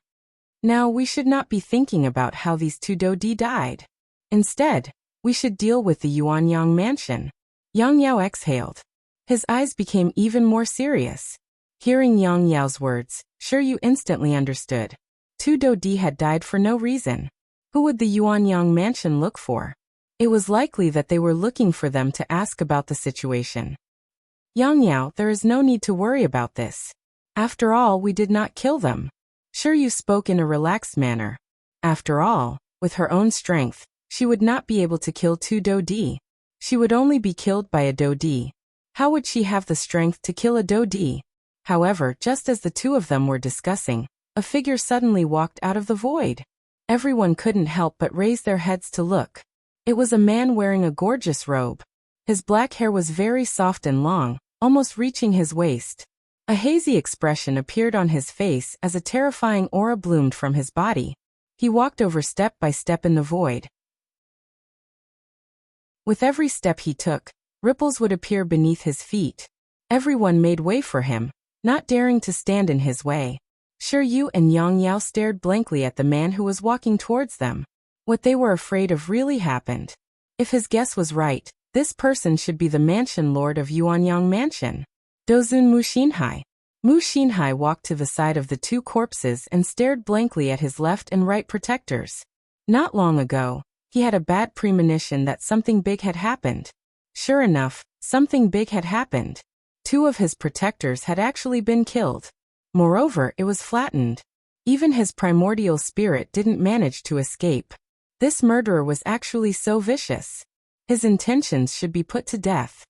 Now we should not be thinking about how these two Dodi died. Instead, we should deal with the Yuanyang mansion. Yang Yao exhaled. His eyes became even more serious. Hearing Yang Yao's words, Shiryu instantly understood. Two Dodi had died for no reason. Who would the Yuanyang mansion look for? It was likely that they were looking for them to ask about the situation. Yang Yao, there is no need to worry about this. After all, we did not kill them. Shiryu spoke in a relaxed manner. After all, with her own strength, she would not be able to kill two Dodi. She would only be killed by a Dodi. How would she have the strength to kill a Dodi? However, just as the two of them were discussing, a figure suddenly walked out of the void. Everyone couldn't help but raise their heads to look. It was a man wearing a gorgeous robe. His black hair was very soft and long, almost reaching his waist. A hazy expression appeared on his face as a terrifying aura bloomed from his body. He walked over step by step in the void. With every step he took, ripples would appear beneath his feet. Everyone made way for him, not daring to stand in his way. Shiryu and Yang Yao stared blankly at the man who was walking towards them. What they were afraid of really happened. If his guess was right, this person should be the mansion lord of Yuanyang Mansion. Dozun Mushinhai. Mushinhai walked to the side of the two corpses and stared blankly at his left and right protectors. Not long ago, he had a bad premonition that something big had happened. Sure enough, something big had happened. Two of his protectors had actually been killed. Moreover, it was flattened. Even his primordial spirit didn't manage to escape. This murderer was actually so vicious. His intentions should be put to death.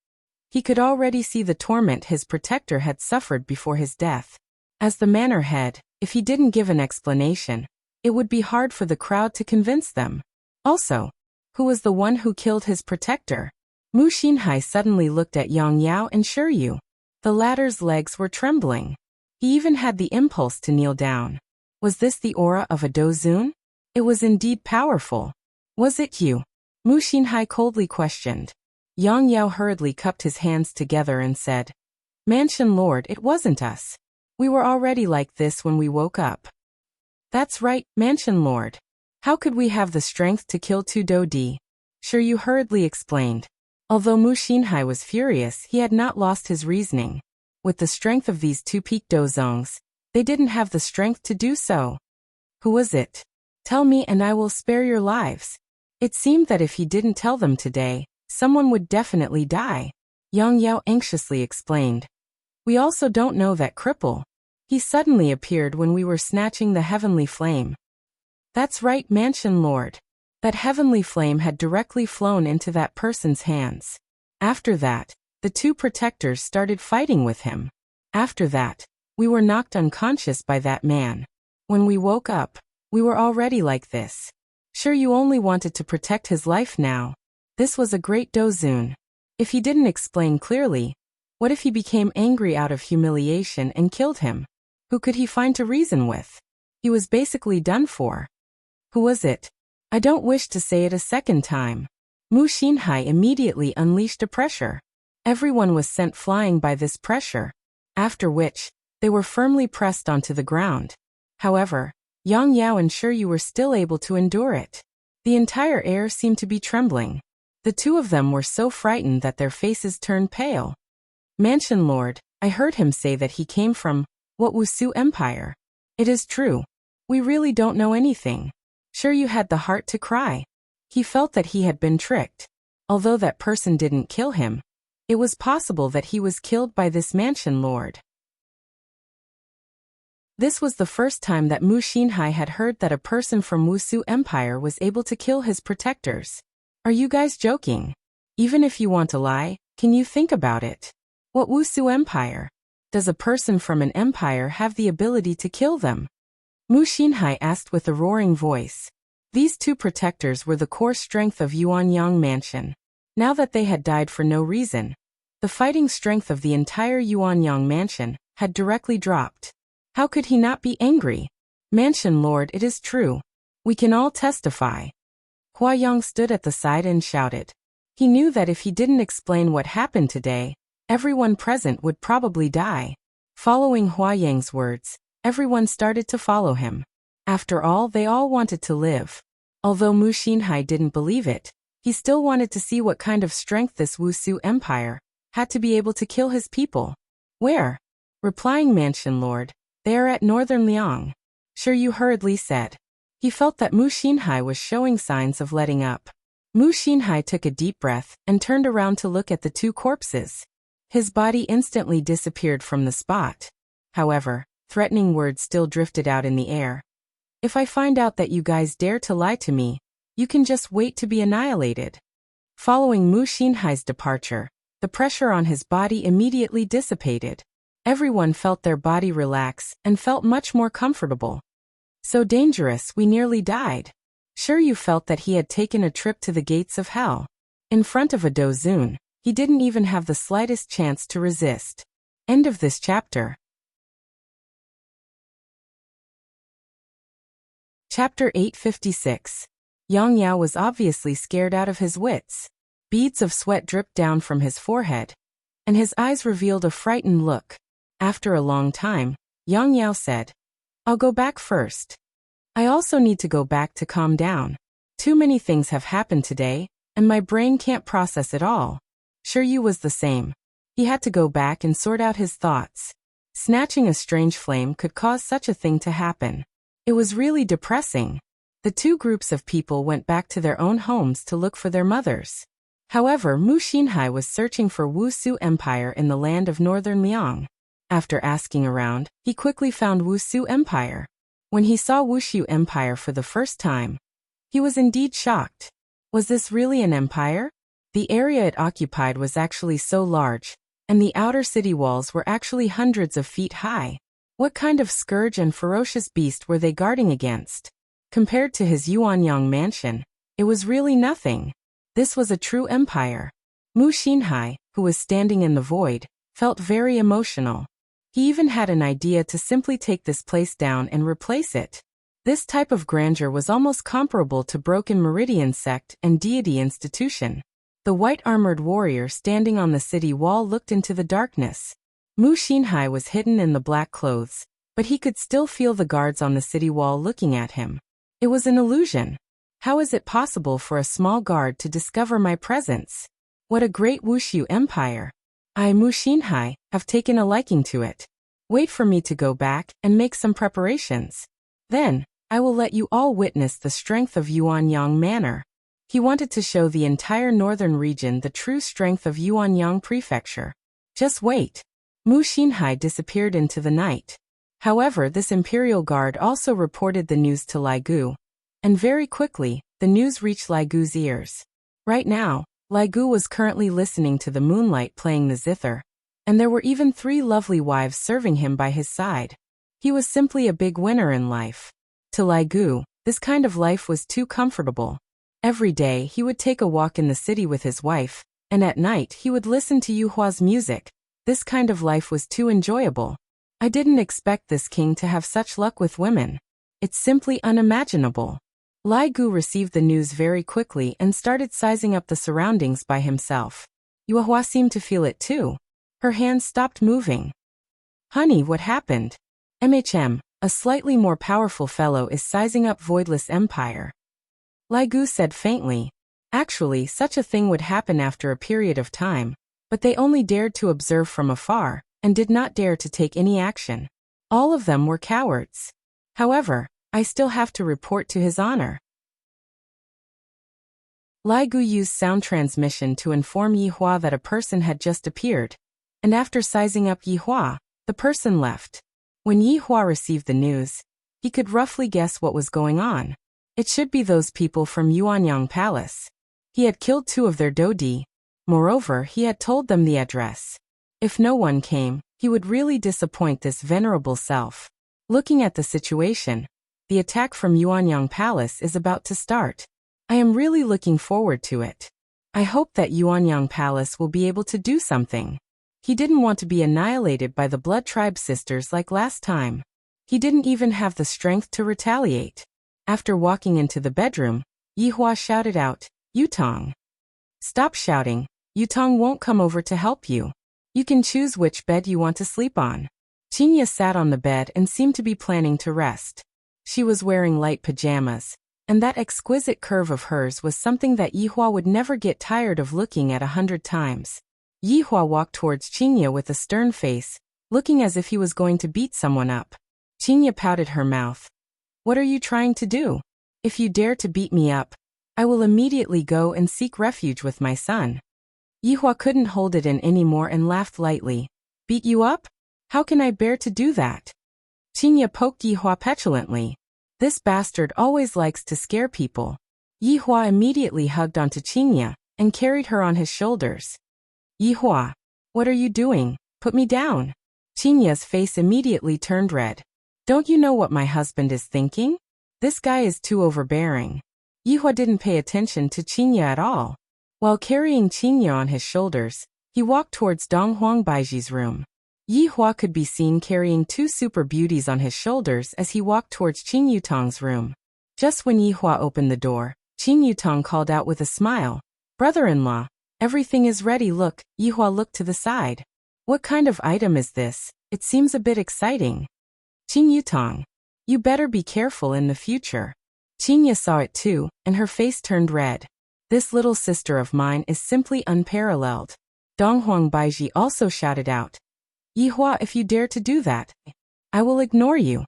He could already see the torment his protector had suffered before his death. As the manor head, if he didn't give an explanation, it would be hard for the crowd to convince them. Also, who was the one who killed his protector? Mu Xinhai suddenly looked at Yang Yao and Shiryu. The latter's legs were trembling. He even had the impulse to kneel down. Was this the aura of a Dozun? It was indeed powerful. Was it you? Mu Xinhai coldly questioned. Yang Yao hurriedly cupped his hands together and said, Mansion Lord, it wasn't us. We were already like this when we woke up. That's right, Mansion Lord. How could we have the strength to kill two Dodi? Shiryu hurriedly explained. Although Mu Xinhai was furious, he had not lost his reasoning. With the strength of these two peak Dozongs, they didn't have the strength to do so. Who was it? Tell me and I will spare your lives. It seemed that if he didn't tell them today, someone would definitely die. Yang Yao anxiously explained. We also don't know that cripple. He suddenly appeared when we were snatching the heavenly flame. That's right, Mansion Lord. That heavenly flame had directly flown into that person's hands. After that, the two protectors started fighting with him. After that, we were knocked unconscious by that man. When we woke up, we were already like this. Sure, you only wanted to protect his life now. This was a great Dozun. If he didn't explain clearly, what if he became angry out of humiliation and killed him? Who could he find to reason with? He was basically done for. Who was it? I don't wish to say it a second time. Mu Xinhai immediately unleashed a pressure. Everyone was sent flying by this pressure. After which, they were firmly pressed onto the ground. However, Yang Yao and Shiryu were still able to endure it. The entire air seemed to be trembling. The two of them were so frightened that their faces turned pale. Mansion Lord, I heard him say that he came from, what Wusu Empire? It is true. We really don't know anything. Shiryu had the heart to cry. He felt that he had been tricked. Although that person didn't kill him, it was possible that he was killed by this Mansion Lord. This was the first time that Mu Xinhai had heard that a person from Wusu Empire was able to kill his protectors. Are you guys joking? Even if you want to lie, can you think about it? What Wusu Empire? Does a person from an empire have the ability to kill them? Mu Xinhai asked with a roaring voice. These two protectors were the core strength of Yuanyang Mansion. Now that they had died for no reason, the fighting strength of the entire Yuanyang Mansion had directly dropped. How could he not be angry? Mansion Lord, it is true. We can all testify. Hua Yang stood at the side and shouted. He knew that if he didn't explain what happened today, everyone present would probably die. Following Hua Yang's words, everyone started to follow him. After all, they all wanted to live. Although Mu Xinhai didn't believe it, he still wanted to see what kind of strength this Wusu Empire had to be able to kill his people. Where? Replying Mansion Lord, they are at Northern Liang. Shiryu hurriedly said. He felt that Mu Xinhai was showing signs of letting up. Mu Xinhai took a deep breath and turned around to look at the two corpses. His body instantly disappeared from the spot. However, threatening words still drifted out in the air. If I find out that you guys dare to lie to me, you can just wait to be annihilated. Following Mu Xinhai's departure, the pressure on his body immediately dissipated. Everyone felt their body relax and felt much more comfortable. So dangerous, we nearly died. Shiryu felt that he had taken a trip to the gates of hell. In front of a Dozun, he didn't even have the slightest chance to resist. End of this chapter. Chapter 856. Yang Yao was obviously scared out of his wits. Beads of sweat dripped down from his forehead, and his eyes revealed a frightened look. After a long time, Yang Yao said, I'll go back first. I also need to go back to calm down. Too many things have happened today, and my brain can't process it all. Sure, Yu was the same. He had to go back and sort out his thoughts. Snatching a strange flame could cause such a thing to happen. It was really depressing. The two groups of people went back to their own homes to look for their mothers. However, Mu Xinhai was searching for Wusu Empire in the land of northern Liang. After asking around, he quickly found Wusu Empire. When he saw Wushu Empire for the first time, he was indeed shocked. Was this really an empire? The area it occupied was actually so large, and the outer city walls were actually hundreds of feet high. What kind of scourge and ferocious beast were they guarding against? Compared to his Yuanyang mansion, it was really nothing. This was a true empire. Mu Xinhai, who was standing in the void, felt very emotional. He even had an idea to simply take this place down and replace it. This type of grandeur was almost comparable to Broken Meridian sect and deity institution. The white-armored warrior standing on the city wall looked into the darkness. Mu Xinhai was hidden in the black clothes, but he could still feel the guards on the city wall looking at him. It was an illusion. How is it possible for a small guard to discover my presence? What a great Wushu empire. I, Mu Xinhai, have taken a liking to it. Wait for me to go back and make some preparations. Then, I will let you all witness the strength of Yuanyang Manor. He wanted to show the entire northern region the true strength of Yuanyang Prefecture. Just wait. Mu Xinhai disappeared into the night. However, this imperial guard also reported the news to Lai Gu. And very quickly, the news reached Lai Gu's ears. Right now, Lai Gu was currently listening to the moonlight playing the zither. And there were even 3 lovely wives serving him by his side. He was simply a big winner in life. To Lai Gu, this kind of life was too comfortable. Every day he would take a walk in the city with his wife, and at night he would listen to Yuhua's music. This kind of life was too enjoyable. I didn't expect this king to have such luck with women. It's simply unimaginable. Lai Gu received the news very quickly and started sizing up the surroundings by himself. Yuhua seemed to feel it too. Her hands stopped moving. Honey, what happened? A slightly more powerful fellow is sizing up Voidless Empire. Lai Gu said faintly. Actually, such a thing would happen after a period of time, but they only dared to observe from afar, and did not dare to take any action. All of them were cowards. However, I still have to report to his honor. Lai Gu used sound transmission to inform Yihua that a person had just appeared, and after sizing up Yihua, the person left. When Yihua received the news, he could roughly guess what was going on. It should be those people from Yuanyang Palace. He had killed 2 of their dodi. Moreover, he had told them the address. If no one came, he would really disappoint this venerable self. Looking at the situation, the attack from Yuanyang Palace is about to start. I am really looking forward to it. I hope that Yuanyang Palace will be able to do something. He didn't want to be annihilated by the Blood Tribe sisters like last time. He didn't even have the strength to retaliate. After walking into the bedroom, Yihua shouted out, Yutong. Stop shouting, Yutong won't come over to help you. You can choose which bed you want to sleep on. Qinya sat on the bed and seemed to be planning to rest. She was wearing light pajamas, and that exquisite curve of hers was something that Yihua would never get tired of looking at 100 times. Yihua walked towards Qinya with a stern face, looking as if he was going to beat someone up. Qinya pouted her mouth. What are you trying to do? If you dare to beat me up, I will immediately go and seek refuge with my son. Yihua couldn't hold it in anymore and laughed lightly. Beat you up? How can I bear to do that? Qinya poked Yihua petulantly. This bastard always likes to scare people. Yihua immediately hugged onto Qinya and carried her on his shoulders. Yihua, what are you doing? Put me down. Qinya's face immediately turned red. Don't you know what my husband is thinking? This guy is too overbearing. Yihua didn't pay attention to Qinya at all. While carrying Qinya on his shoulders, he walked towards Dong Huangbaiji's room. Yihua could be seen carrying 2 super beauties on his shoulders as he walked towards Qin Yutong's room. Just when Yihua opened the door, Qin Yutong called out with a smile, Brother-in-law, everything is ready. Look. Yihua looked to the side. What kind of item is this? It seems a bit exciting. Qin Yutong, you better be careful in the future. Qinya saw it too, and her face turned red. This little sister of mine is simply unparalleled. Donghuang Baiji also shouted out, Yihua, if you dare to do that, I will ignore you.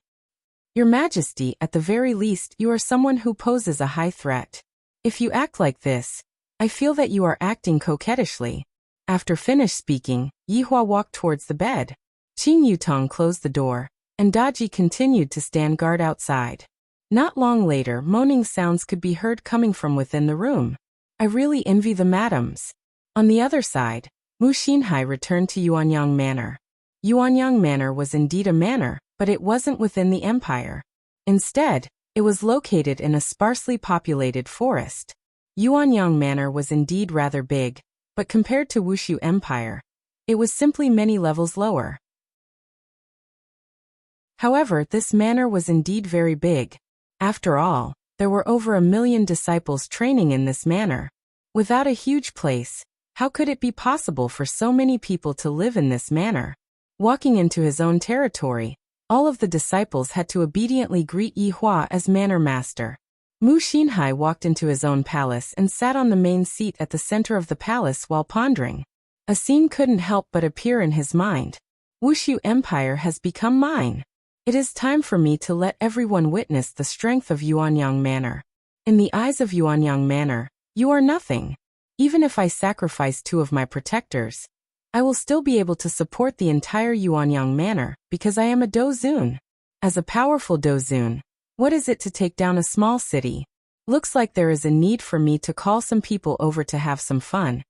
Your Majesty, at the very least, you are someone who poses a high threat. If you act like this, I feel that you are acting coquettishly. After finished speaking, Yihua walked towards the bed. Qing Yutong closed the door, and Daji continued to stand guard outside. Not long later, moaning sounds could be heard coming from within the room. I really envy the madams. On the other side, Mu Xinhai returned to Yuanyang Manor. Yuanyang Manor was indeed a manor, but it wasn't within the empire. Instead, it was located in a sparsely populated forest. Yuanyang Manor was indeed rather big, but compared to Wushu Empire, it was simply many levels lower. However, this manor was indeed very big. After all, there were over 1 million disciples training in this manor. Without a huge place, how could it be possible for so many people to live in this manor? Walking into his own territory, all of the disciples had to obediently greet Yihua as manor master. Mu Xinhai walked into his own palace and sat on the main seat at the center of the palace while pondering. A scene couldn't help but appear in his mind. Wushu Empire has become mine. It is time for me to let everyone witness the strength of Yuanyang Manor. In the eyes of Yuanyang Manor, you are nothing. Even if I sacrifice 2 of my protectors, I will still be able to support the entire Yuanyang Manor because I am a Dozun. As a powerful Dozun, what is it to take down a small city? Looks like there is a need for me to call some people over to have some fun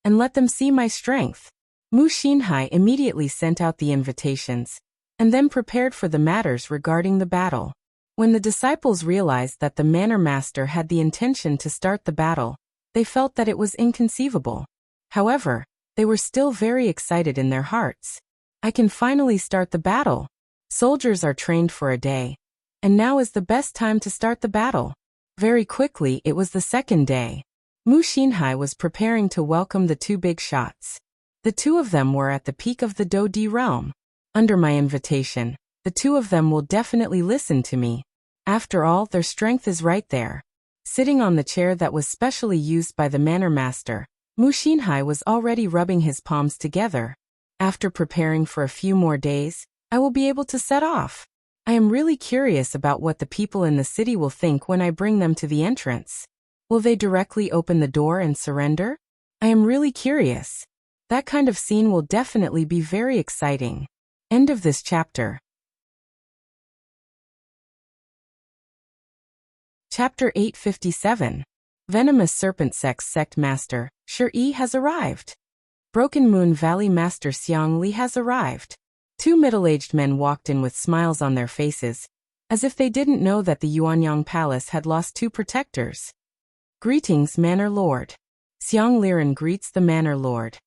and let them see my strength. Mu Xinhai immediately sent out the invitations and then prepared for the matters regarding the battle. When the disciples realized that the manor master had the intention to start the battle, they felt that it was inconceivable. However, they were still very excited in their hearts. I can finally start the battle. Soldiers are trained for a day, and now is the best time to start the battle. Very quickly, it was the second day. Mu Xinhai was preparing to welcome the 2 big shots. The 2 of them were at the peak of the Dodi realm. Under my invitation, the 2 of them will definitely listen to me. After all, their strength is right there. Sitting on the chair that was specially used by the manor master, Mu Xinhai was already rubbing his palms together. After preparing for a few more days, I will be able to set off. I am really curious about what the people in the city will think when I bring them to the entrance. Will they directly open the door and surrender? I am really curious. That kind of scene will definitely be very exciting. End of this chapter. Chapter 857. Venomous Serpent Sect Master, Shi has arrived. Broken Moon Valley Master Xiang Li has arrived. 2 middle-aged men walked in with smiles on their faces, as if they didn't know that the Yuanyang Palace had lost 2 protectors. Greetings, Manor Lord. Xiang Liren greets the Manor Lord.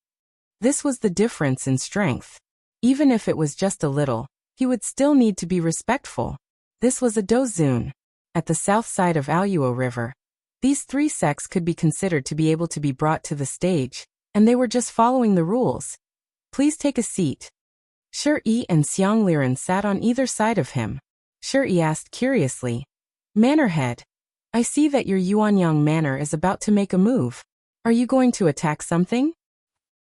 This was the difference in strength. Even if it was just a little, he would still need to be respectful. This was a Dozun. At the south side of Aoyuo River, these 3 sects could be considered to be able to be brought to the stage, and they were just following the rules. Please take a seat. Shi and Xiang Liren sat on either side of him. Shi asked curiously, Manorhead, I see that your Yuanyang Manor is about to make a move. Are you going to attack something?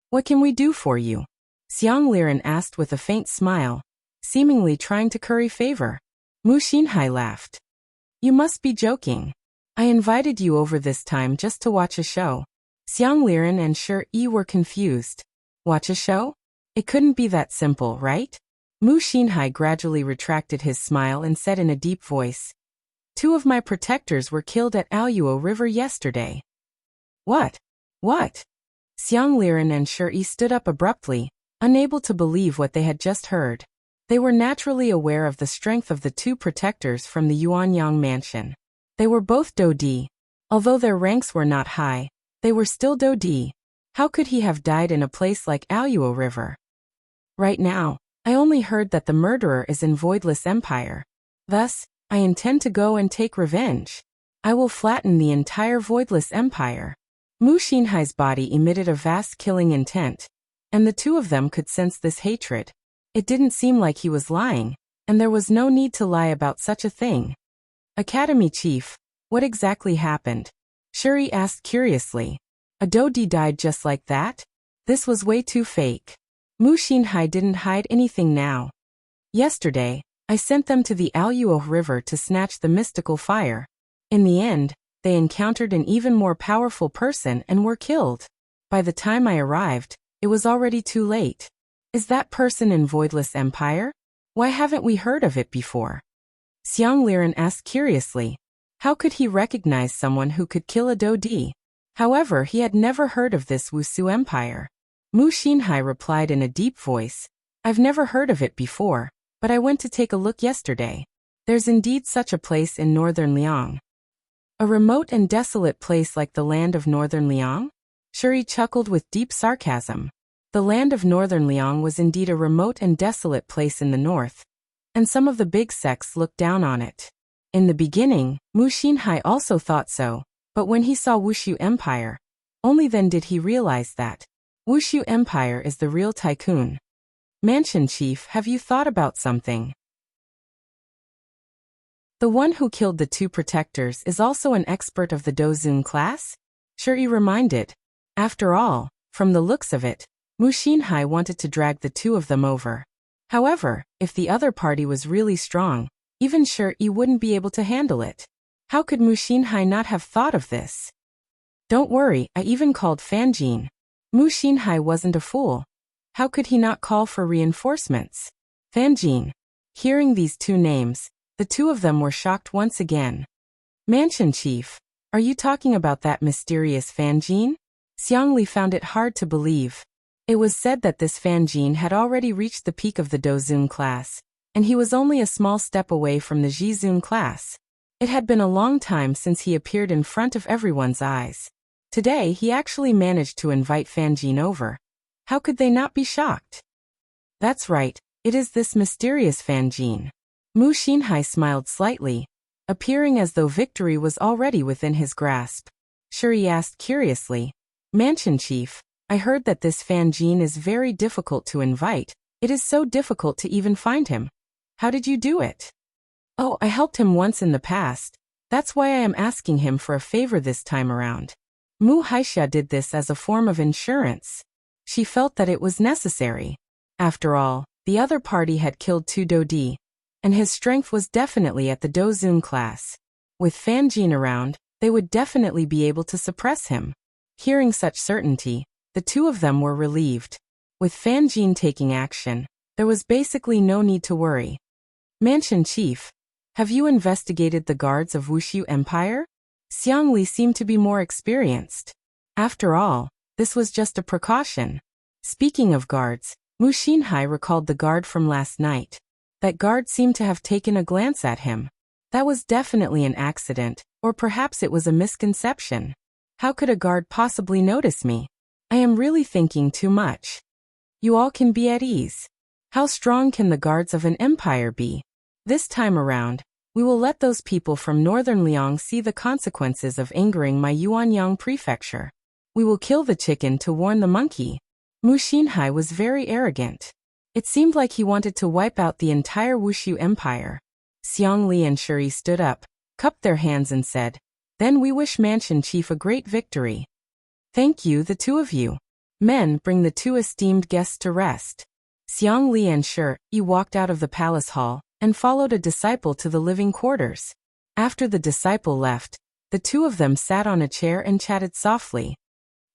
What can we do for you? Xiang Liren asked with a faint smile, seemingly trying to curry favor. Mu Xinhai laughed. You must be joking. I invited you over this time just to watch a show. Xiang Liren and Shi were confused. Watch a show? It couldn't be that simple, right? Mu Xinhai gradually retracted his smile and said in a deep voice, 2 of my protectors were killed at Aoyuo River yesterday. What? What? Xiang Liren and Shi stood up abruptly, unable to believe what they had just heard. They were naturally aware of the strength of the 2 protectors from the Yuanyang mansion. They were both Dodi. Although their ranks were not high, they were still Dodi. How could he have died in a place like Aoyuo River? Right now, I only heard that the murderer is in Voidless Empire. Thus, I intend to go and take revenge. I will flatten the entire Voidless Empire. Mu Xinhai's body emitted a vast killing intent, and the 2 of them could sense this hatred. It didn't seem like he was lying, and there was no need to lie about such a thing. Academy Chief, What exactly happened? Shuri asked curiously. A Dodi died just like that? This was way too fake. Mu Xinhai didn't hide anything now. Yesterday, I sent them to the Aluo River to snatch the mystical fire. In the end, they encountered an even more powerful person and were killed. By the time I arrived, it was already too late. Is that person in Voidless Empire? Why haven't we heard of it before? Xiang Liren asked curiously. How could he recognize someone who could kill a Dodi? However, he had never heard of this Wusu Empire. Mu Xinhai replied in a deep voice. I've never heard of it before, but I went to take a look yesterday. There's indeed such a place in northern Liang. A remote and desolate place like the land of northern Liang? Shuri chuckled with deep sarcasm. The land of northern Liang was indeed a remote and desolate place in the north, and some of the big sects looked down on it. In the beginning, Mu Xinhai also thought so, but when he saw Wushu Empire, only then did he realize that Wushu Empire is the real tycoon. Mansion Chief, have you thought about something? The one who killed the two protectors is also an expert of the Dozun class? Shuri reminded. After all, from the looks of it, Mu Xinhai wanted to drag the two of them over. However, if the other party was really strong, even Shuri wouldn't be able to handle it. How could Mu Xinhai not have thought of this? Don't worry, I even called Fanjin. Mu Xinhai wasn't a fool. How could he not call for reinforcements? Fanjin. Hearing these two names, the two of them were shocked once again. Mansion Chief, are you talking about that mysterious Fanjin? Xiangli found it hard to believe. It was said that this Fanjin had already reached the peak of the Dozun class, and he was only a small step away from the Jizun class. It had been a long time since he appeared in front of everyone's eyes. Today he actually managed to invite Fanjin over. How could they not be shocked? That's right, it is this mysterious Fanjin. Mu Xinhai smiled slightly, appearing as though victory was already within his grasp. Shuri asked curiously, Mansion Chief, I heard that this Fanjin is very difficult to invite. It is so difficult to even find him. How did you do it? Oh, I helped him once in the past. That's why I am asking him for a favor this time around. Mu Haixia did this as a form of insurance. She felt that it was necessary. After all, the other party had killed two Dodi, and his strength was definitely at the Dozun class. With Fanjin around, they would definitely be able to suppress him. Hearing such certainty, the two of them were relieved. With Fanjin taking action, there was basically no need to worry. Mansion Chief, have you investigated the guards of Wushu Empire? Xiangli seemed to be more experienced. After all, this was just a precaution. Speaking of guards, Mu Xinhai recalled the guard from last night. That guard seemed to have taken a glance at him. That was definitely an accident, or perhaps it was a misconception. How could a guard possibly notice me? I am really thinking too much. You all can be at ease. How strong can the guards of an empire be? This time around, we will let those people from northern Liang see the consequences of angering my Yuanyang prefecture. We will kill the chicken to warn the monkey. Mu Xinhai was very arrogant. It seemed like he wanted to wipe out the entire Wushu Empire. Xiangli and Shuri stood up, cupped their hands and said, Then we wish Mansion Chief a great victory. Thank you, the two of you. Men, bring the two esteemed guests to rest. Xiangli and Shuri walked out of the palace hall and followed a disciple to the living quarters. After the disciple left, the two of them sat on a chair and chatted softly.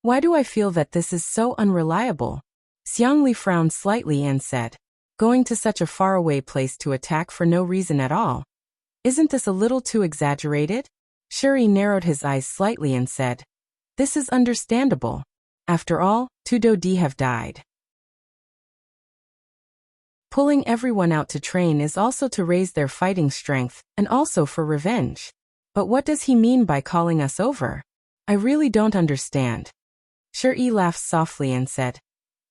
Why do I feel that this is so unreliable? Xiangli frowned slightly and said, Going to such a faraway place to attack for no reason at all. Isn't this a little too exaggerated? Shuri narrowed his eyes slightly and said, This is understandable. After all, two Dodi have died. Pulling everyone out to train is also to raise their fighting strength, and also for revenge. But what does he mean by calling us over? I really don't understand. Shuri laughed softly and said,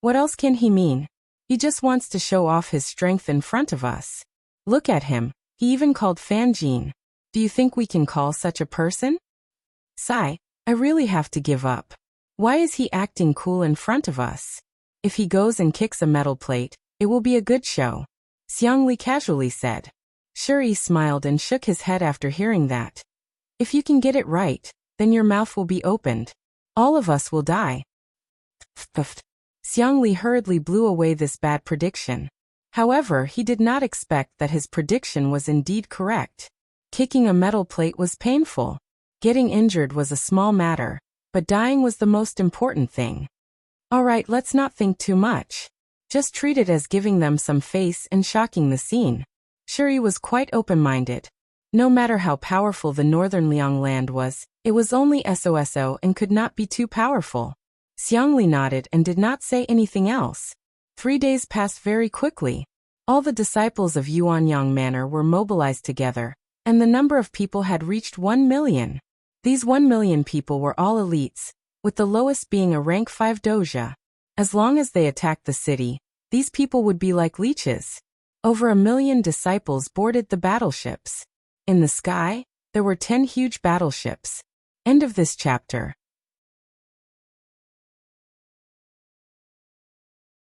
What else can he mean? He just wants to show off his strength in front of us. Look at him, he even called Fanjin. Do you think we can call such a person? Sigh, I really have to give up. Why is he acting cool in front of us? If he goes and kicks a metal plate, it will be a good show. Xiangli casually said. Shuri smiled and shook his head after hearing that. If you can get it right, then your mouth will be opened. All of us will die. Xiangli hurriedly blew away this bad prediction. However, he did not expect that his prediction was indeed correct. Kicking a metal plate was painful. Getting injured was a small matter, but dying was the most important thing. Alright, let's not think too much. Just treat it as giving them some face and shocking the scene. Shuri was quite open-minded. No matter how powerful the northern Liang land was, it was only SOSO and could not be too powerful. Xiangli nodded and did not say anything else. 3 days passed very quickly. All the disciples of Yuanyang Manor were mobilized together, and the number of people had reached 1 million. These 1 million people were all elites, with the lowest being a rank 5 doja. As long as they attacked the city, these people would be like leeches. Over 1 million disciples boarded the battleships. In the sky, there were 10 huge battleships. End of this chapter.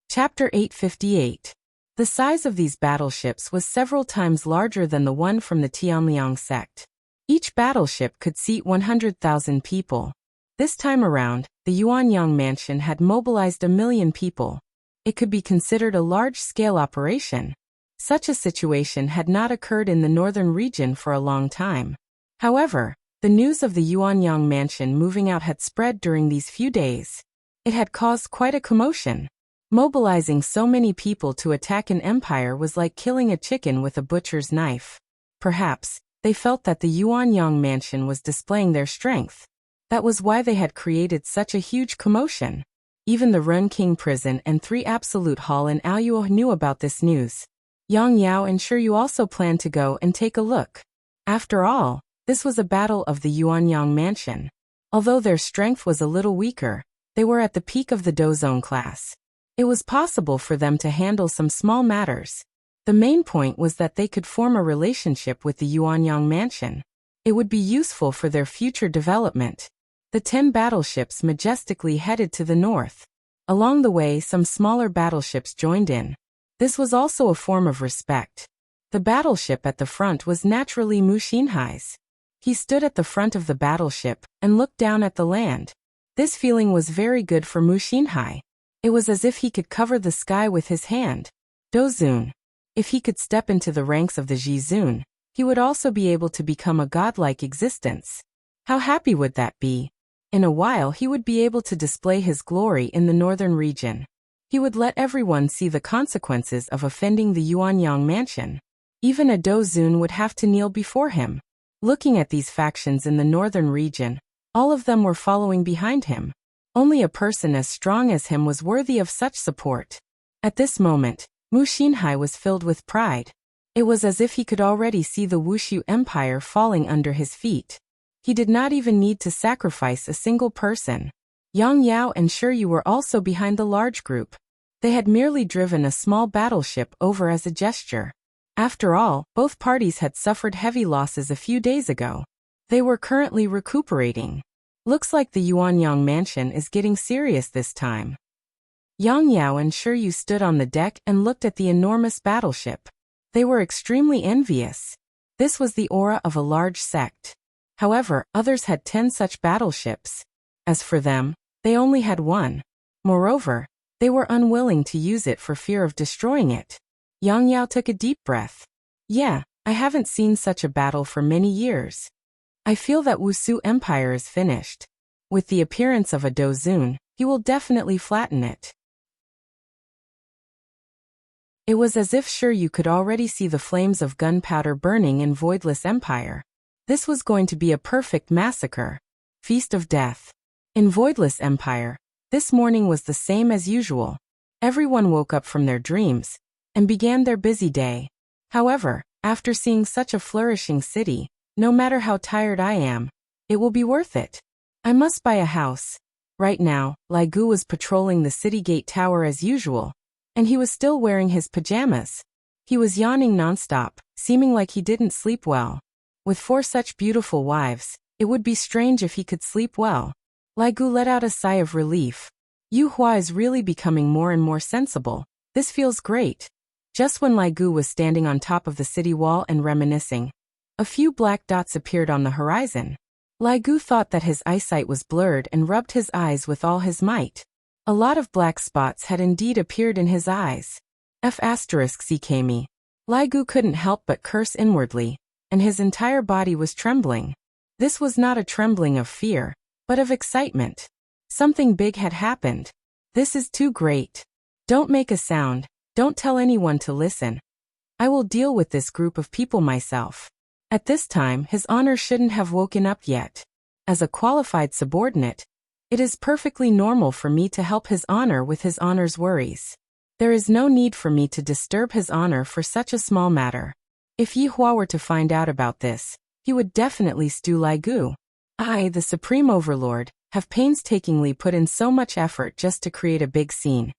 Chapter 858. The size of these battleships was several times larger than the one from the Tianliang sect. Each battleship could seat 100,000 people. This time around, the Yuanyang mansion had mobilized 1 million people. It could be considered a large-scale operation. Such a situation had not occurred in the northern region for a long time. However, the news of the Yuanyang mansion moving out had spread during these few days. It had caused quite a commotion. Mobilizing so many people to attack an empire was like killing a chicken with a butcher's knife. Perhaps, they felt that the Yuanyang mansion was displaying their strength. That was why they had created such a huge commotion. Even the Ren King prison and 3 Absolute Hall in Aoyuo knew about this news. Yang Yao and Shiryu also planned to go and take a look. After all, this was a battle of the Yuanyang mansion. Although their strength was a little weaker, they were at the peak of the Dozone class. It was possible for them to handle some small matters. The main point was that they could form a relationship with the Yuanyang mansion. It would be useful for their future development. The 10 battleships majestically headed to the north. Along the way, some smaller battleships joined in. This was also a form of respect. The battleship at the front was naturally Mu Xinhai's. He stood at the front of the battleship and looked down at the land. This feeling was very good for Mu Xinhai. It was as if he could cover the sky with his hand. Dozun. If he could step into the ranks of the Jizun, he would also be able to become a godlike existence. How happy would that be? In a while he would be able to display his glory in the northern region. He would let everyone see the consequences of offending the Yuanyang mansion. Even a Dozun would have to kneel before him. Looking at these factions in the northern region, all of them were following behind him. Only a person as strong as him was worthy of such support. At this moment, Mu Xinhai was filled with pride. It was as if he could already see the Wushu Empire falling under his feet. He did not even need to sacrifice a single person. Yang Yao and Shiryu were also behind the large group. They had merely driven a small battleship over as a gesture. After all, both parties had suffered heavy losses a few days ago. They were currently recuperating. Looks like the Yuanyang mansion is getting serious this time. Yang Yao and Shiryu stood on the deck and looked at the enormous battleship. They were extremely envious. This was the aura of a large sect. However, others had 10 such battleships. As for them, they only had 1. Moreover, they were unwilling to use it for fear of destroying it. Yang Yao took a deep breath. Yeah, I haven't seen such a battle for many years. I feel that Wushu Empire is finished. With the appearance of a Dozun, he will definitely flatten it. It was as if Shiryu could already see the flames of gunpowder burning in Voidless Empire. This was going to be a perfect massacre. Feast of Death. In Voidless Empire, this morning was the same as usual. Everyone woke up from their dreams and began their busy day. However, after seeing such a flourishing city, no matter how tired I am, it will be worth it. I must buy a house. Right now, Lai Gu was patrolling the city gate tower as usual, and he was still wearing his pajamas. He was yawning nonstop, seeming like he didn't sleep well. With 4 such beautiful wives, it would be strange if he could sleep well. Lai Gu let out a sigh of relief. Yu Hua is really becoming more and more sensible. This feels great. Just when Lai Gu was standing on top of the city wall and reminiscing, A few black dots appeared on the horizon. Lai Gu thought that his eyesight was blurred and rubbed his eyes with all his might. A lot of black spots had indeed appeared in his eyes. CKme. Lai Gu couldn't help but curse inwardly, and his entire body was trembling. This was not a trembling of fear, but of excitement. Something big had happened. This is too great. Don't make a sound, don't tell anyone to listen. I will deal with this group of people myself. At this time, his honor shouldn't have woken up yet. As a qualified subordinate, it is perfectly normal for me to help his honor with his honor's worries. There is no need for me to disturb his honor for such a small matter. If Yi Hua were to find out about this, he would definitely stew Lai Gu. I, the Supreme Overlord, have painstakingly put in so much effort just to create a big scene.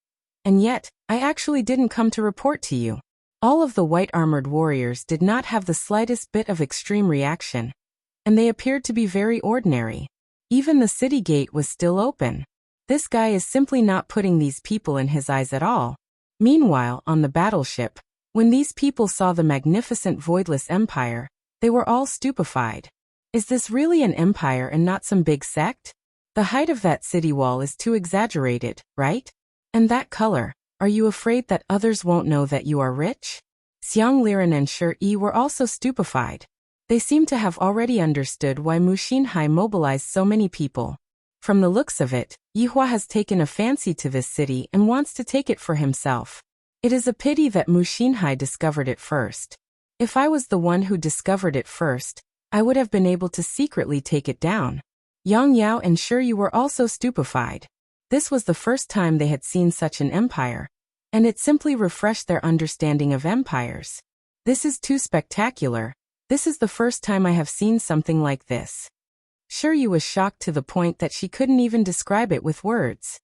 And yet, I actually didn't come to report to you. All of the white-armored warriors did not have the slightest bit of extreme reaction, and they appeared to be very ordinary. Even the city gate was still open. This guy is simply not putting these people in his eyes at all. Meanwhile, on the battleship, when these people saw the magnificent voidless empire, they were all stupefied. Is this really an empire and not some big sect? The height of that city wall is too exaggerated, right? And that color. Are you afraid that others won't know that you are rich? Xiang Liren and Shi Yi were also stupefied. They seemed to have already understood why Mu Xinhai mobilized so many people. From the looks of it, Yi Hua has taken a fancy to this city and wants to take it for himself. It is a pity that Mu Xinhai discovered it first. If I was the one who discovered it first, I would have been able to secretly take it down. Yang Yao and Shi Yi were also stupefied. This was the first time they had seen such an empire, and it simply refreshed their understanding of empires. This is too spectacular. This is the first time I have seen something like this. Shi Yi was shocked to the point that she couldn't even describe it with words.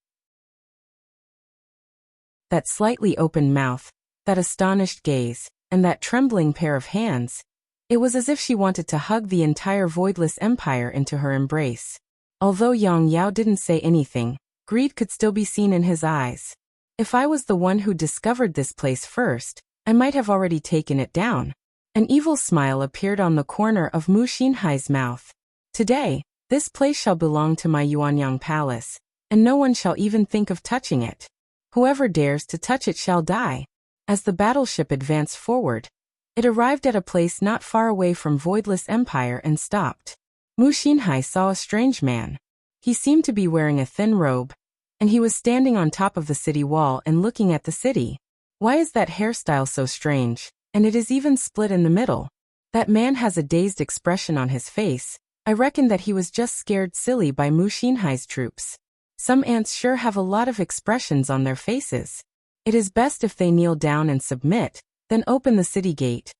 That slightly open mouth, that astonished gaze, and that trembling pair of hands. It was as if she wanted to hug the entire voidless empire into her embrace. Although Yang Yao didn't say anything, greed could still be seen in his eyes. If I was the one who discovered this place first, I might have already taken it down. An evil smile appeared on the corner of Mu Xinhai's mouth. Today, this place shall belong to my Yuanyang palace, and no one shall even think of touching it. Whoever dares to touch it shall die. As the battleship advanced forward, it arrived at a place not far away from Voidless Empire and stopped. Mu Xinhai saw a strange man. He seemed to be wearing a thin robe, and he was standing on top of the city wall and looking at the city. Why is that hairstyle so strange, and it is even split in the middle? That man has a dazed expression on his face. I reckon that he was just scared silly by Mu Xinhai's troops. Some ants sure have a lot of expressions on their faces. It is best if they kneel down and submit, then open the city gate.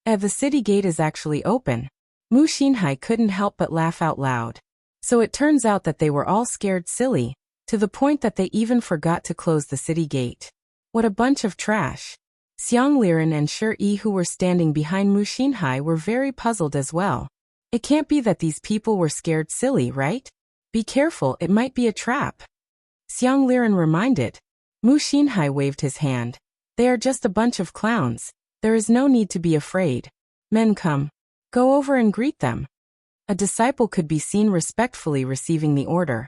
The city gate is actually open. Mu Xinhai couldn't help but laugh out loud. So it turns out that they were all scared silly, to the point that they even forgot to close the city gate. What a bunch of trash. Xiang Liren and Shi Yi, who were standing behind Mu Xinhai, were very puzzled as well. It can't be that these people were scared silly, right? Be careful, it might be a trap. Xiang Liren reminded. Mu Xinhai waved his hand. They are just a bunch of clowns. There is no need to be afraid. Men, come. Go over and greet them. A disciple could be seen respectfully receiving the order.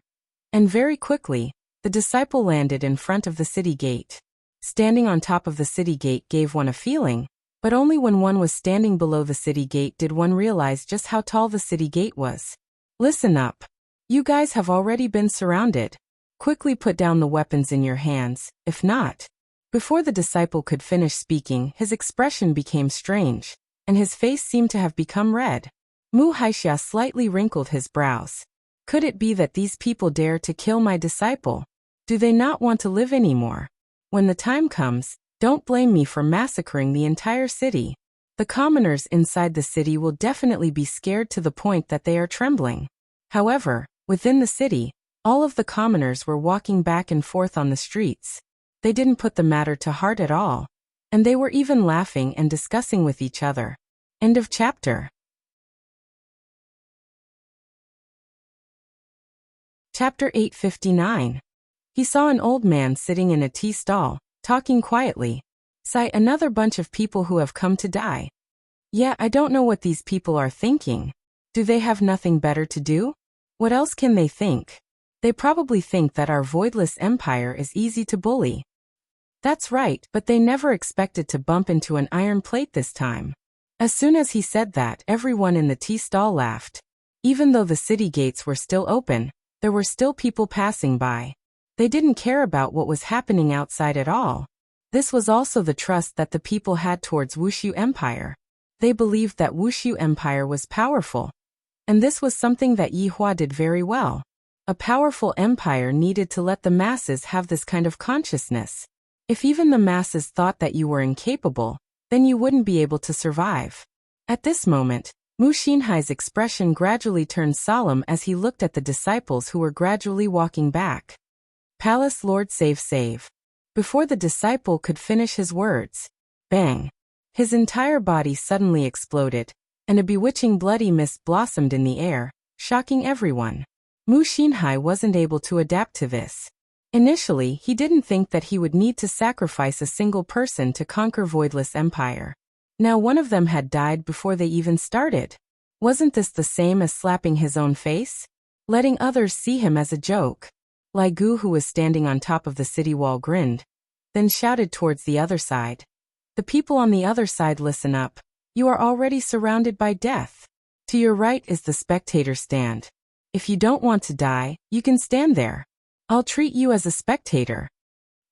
And very quickly, the disciple landed in front of the city gate. Standing on top of the city gate gave one a feeling, but only when one was standing below the city gate did one realize just how tall the city gate was. Listen up. You guys have already been surrounded. Quickly put down the weapons in your hands, if not. Before the disciple could finish speaking, his expression became strange, and his face seemed to have become red. Mu Haixia slightly wrinkled his brows. Could it be that these people dare to kill my disciple? Do they not want to live anymore? When the time comes, don't blame me for massacring the entire city. The commoners inside the city will definitely be scared to the point that they are trembling. However, within the city, all of the commoners were walking back and forth on the streets. They didn't put the matter to heart at all, and they were even laughing and discussing with each other. End of chapter. Chapter 859. He saw an old man sitting in a tea stall, talking quietly. Sigh, another bunch of people who have come to die. Yeah, I don't know what these people are thinking. Do they have nothing better to do? What else can they think? They probably think that our voidless empire is easy to bully. That's right, but they never expected to bump into an iron plate this time. As soon as he said that, everyone in the tea stall laughed. Even though the city gates were still open, there were still people passing by. They didn't care about what was happening outside at all. This was also the trust that the people had towards Wushu Empire. They believed that Wushu Empire was powerful. And this was something that Yi Hua did very well. A powerful empire needed to let the masses have this kind of consciousness. If even the masses thought that you were incapable, then you wouldn't be able to survive. At this moment, Mu Xinhai's expression gradually turned solemn as he looked at the disciples who were gradually walking back. Palace Lord save. Before the disciple could finish his words, bang! His entire body suddenly exploded, and a bewitching bloody mist blossomed in the air, shocking everyone. Mu Xinhai wasn't able to adapt to this. Initially, he didn't think that he would need to sacrifice a single person to conquer Voidless Empire. Now one of them had died before they even started. Wasn't this the same as slapping his own face? Letting others see him as a joke? Lai Gu, who was standing on top of the city wall, grinned, then shouted towards the other side. The people on the other side, listen up. You are already surrounded by death. To your right is the spectator stand. If you don't want to die, you can stand there. I'll treat you as a spectator.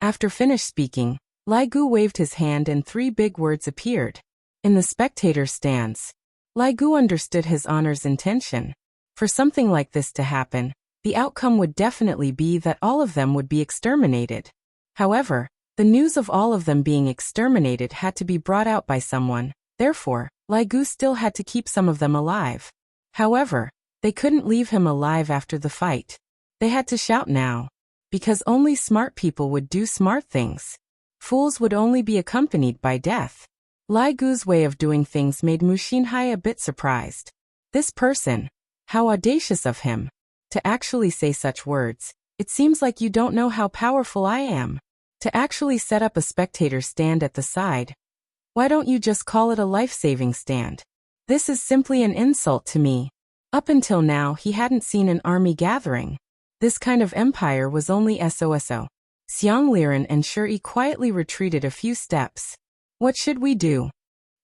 After finished speaking, Lai Gu waved his hand and 3 big words appeared. In the spectator stands. Lai Gu understood his honor's intention. For something like this to happen, the outcome would definitely be that all of them would be exterminated. However, the news of all of them being exterminated had to be brought out by someone. Therefore, Lai Gu still had to keep some of them alive. However, they couldn't leave him alive after the fight. They had to shout now. Because only smart people would do smart things. Fools would only be accompanied by death. Lai Gu's way of doing things made Mu Xinhai a bit surprised. This person, how audacious of him. To actually say such words, it seems like you don't know how powerful I am. To actually set up a spectator stand at the side. Why don't you just call it a life-saving stand? This is simply an insult to me. Up until now he hadn't seen an army gathering. This kind of empire was only SOSO. Xiang Liren and Shi quietly retreated a few steps. What should we do?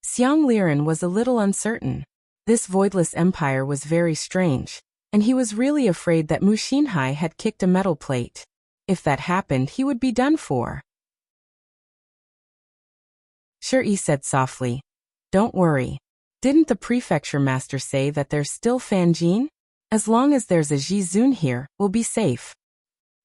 Xiang Liren was a little uncertain. This voidless empire was very strange, and he was really afraid that Mu Xinhai had kicked a metal plate. If that happened, he would be done for. Shi said softly. Don't worry. Didn't the prefecture master say that there's still Fan Jin? As long as there's a Ji Zun here, we'll be safe.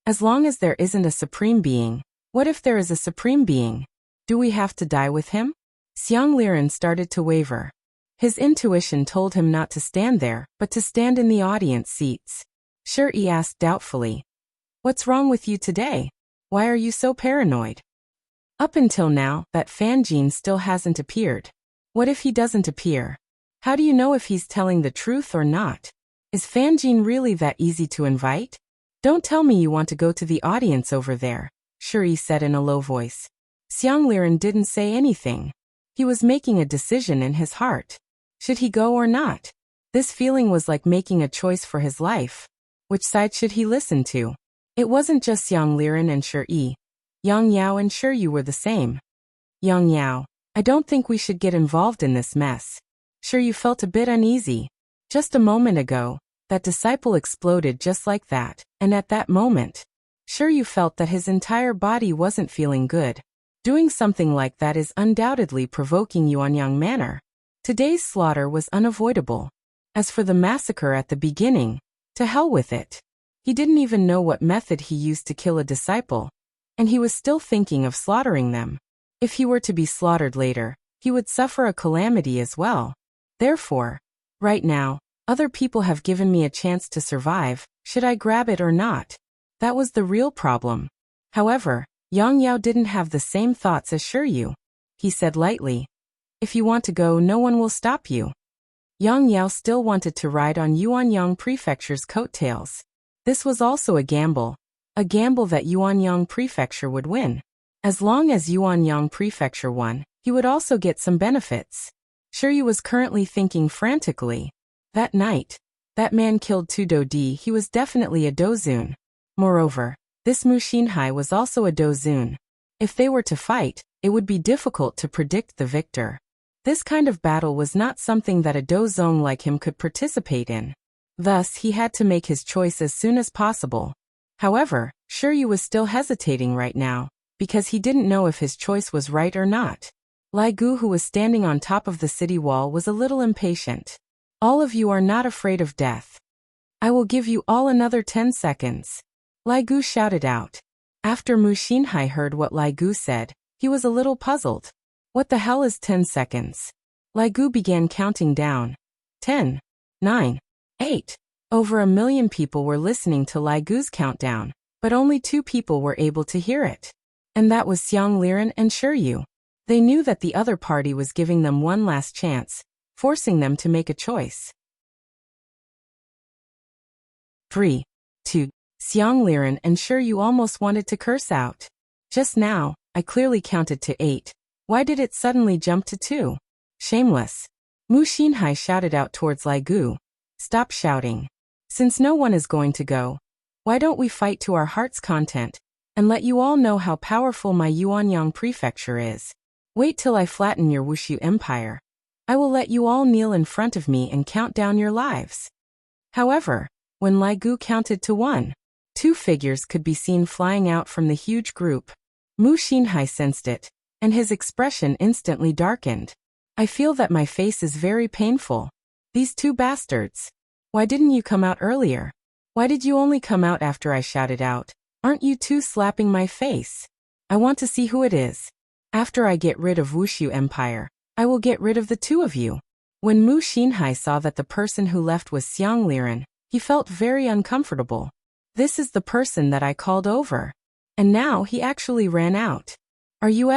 As long as there isn't a supreme being. What if there is a supreme being? Do we have to die with him? Xiang Liren started to waver. His intuition told him not to stand there, but to stand in the audience seats. Shi asked doubtfully. What's wrong with you today? Why are you so paranoid? Up until now, that Fan Jin still hasn't appeared. What if he doesn't appear? How do you know if he's telling the truth or not? Is Fan Jin really that easy to invite? Don't tell me you want to go to the audience over there, Shi said in a low voice. Xiang Liren didn't say anything. He was making a decision in his heart. Should he go or not? This feeling was like making a choice for his life. Which side should he listen to? It wasn't just Xiang Liren and Shi. Yang Yao and Shi were the same. Yang Yao, I don't think we should get involved in this mess. Shi felt a bit uneasy. Just a moment ago, that disciple exploded just like that, and at that moment, Shi felt that his entire body wasn't feeling good. Doing something like that is undoubtedly provoking Yuanyang manner. Today's slaughter was unavoidable. As for the massacre at the beginning, to hell with it. He didn't even know what method he used to kill a disciple, and he was still thinking of slaughtering them. If he were to be slaughtered later, he would suffer a calamity as well. Therefore, right now, other people have given me a chance to survive, should I grab it or not? That was the real problem. However, Yang Yao didn't have the same thoughts as Shi. He said lightly, if you want to go, no one will stop you. Yang Yao still wanted to ride on Yuanyang Prefecture's coattails. This was also a gamble that Yuanyang Prefecture would win. As long as Yuanyang Prefecture won, he would also get some benefits. Shiryu was currently thinking frantically. That night, that man killed two Dodi. He was definitely a Dozun. Moreover, this Mushinhai was also a Dozun. If they were to fight, it would be difficult to predict the victor. This kind of battle was not something that a Dozong like him could participate in. Thus, he had to make his choice as soon as possible. However, Shiryu was still hesitating right now, because he didn't know if his choice was right or not. Lai Gu, who was standing on top of the city wall, was a little impatient. All of you are not afraid of death. I will give you all another 10 seconds. Lai Gu shouted out. After Mu Xinhai heard what Lai Gu said, he was a little puzzled. What the hell is 10 seconds? Lai Gu began counting down. 10, 9, 8. Over 1 million people were listening to Lai Gu's countdown, but only 2 people were able to hear it. And that was Xiang Liren and Shiryu. They knew that the other party was giving them one last chance, forcing them to make a choice. 3, 2. Xiang Liren and Shiryu almost wanted to curse out. Just now, I clearly counted to 8. Why did it suddenly jump to 2? Shameless. Mu Xinhai shouted out towards Lai Gu. Stop shouting. Since no one is going to go, why don't we fight to our heart's content, and let you all know how powerful my Yuanyang prefecture is. Wait till I flatten your Wushu empire. I will let you all kneel in front of me and count down your lives. However, when Lai Gu counted to 1, 2 figures could be seen flying out from the huge group. Mu Xinhai sensed it, and his expression instantly darkened. I feel that my face is very painful. These 2 bastards. Why didn't you come out earlier? Why did you only come out after I shouted out? Aren't you 2 slapping my face? I want to see who it is. After I get rid of Wushu Empire, I will get rid of the 2 of you. When Mu Xinhai saw that the person who left was Xiang Liren, he felt very uncomfortable. This is the person that I called over. And now he actually ran out. Are you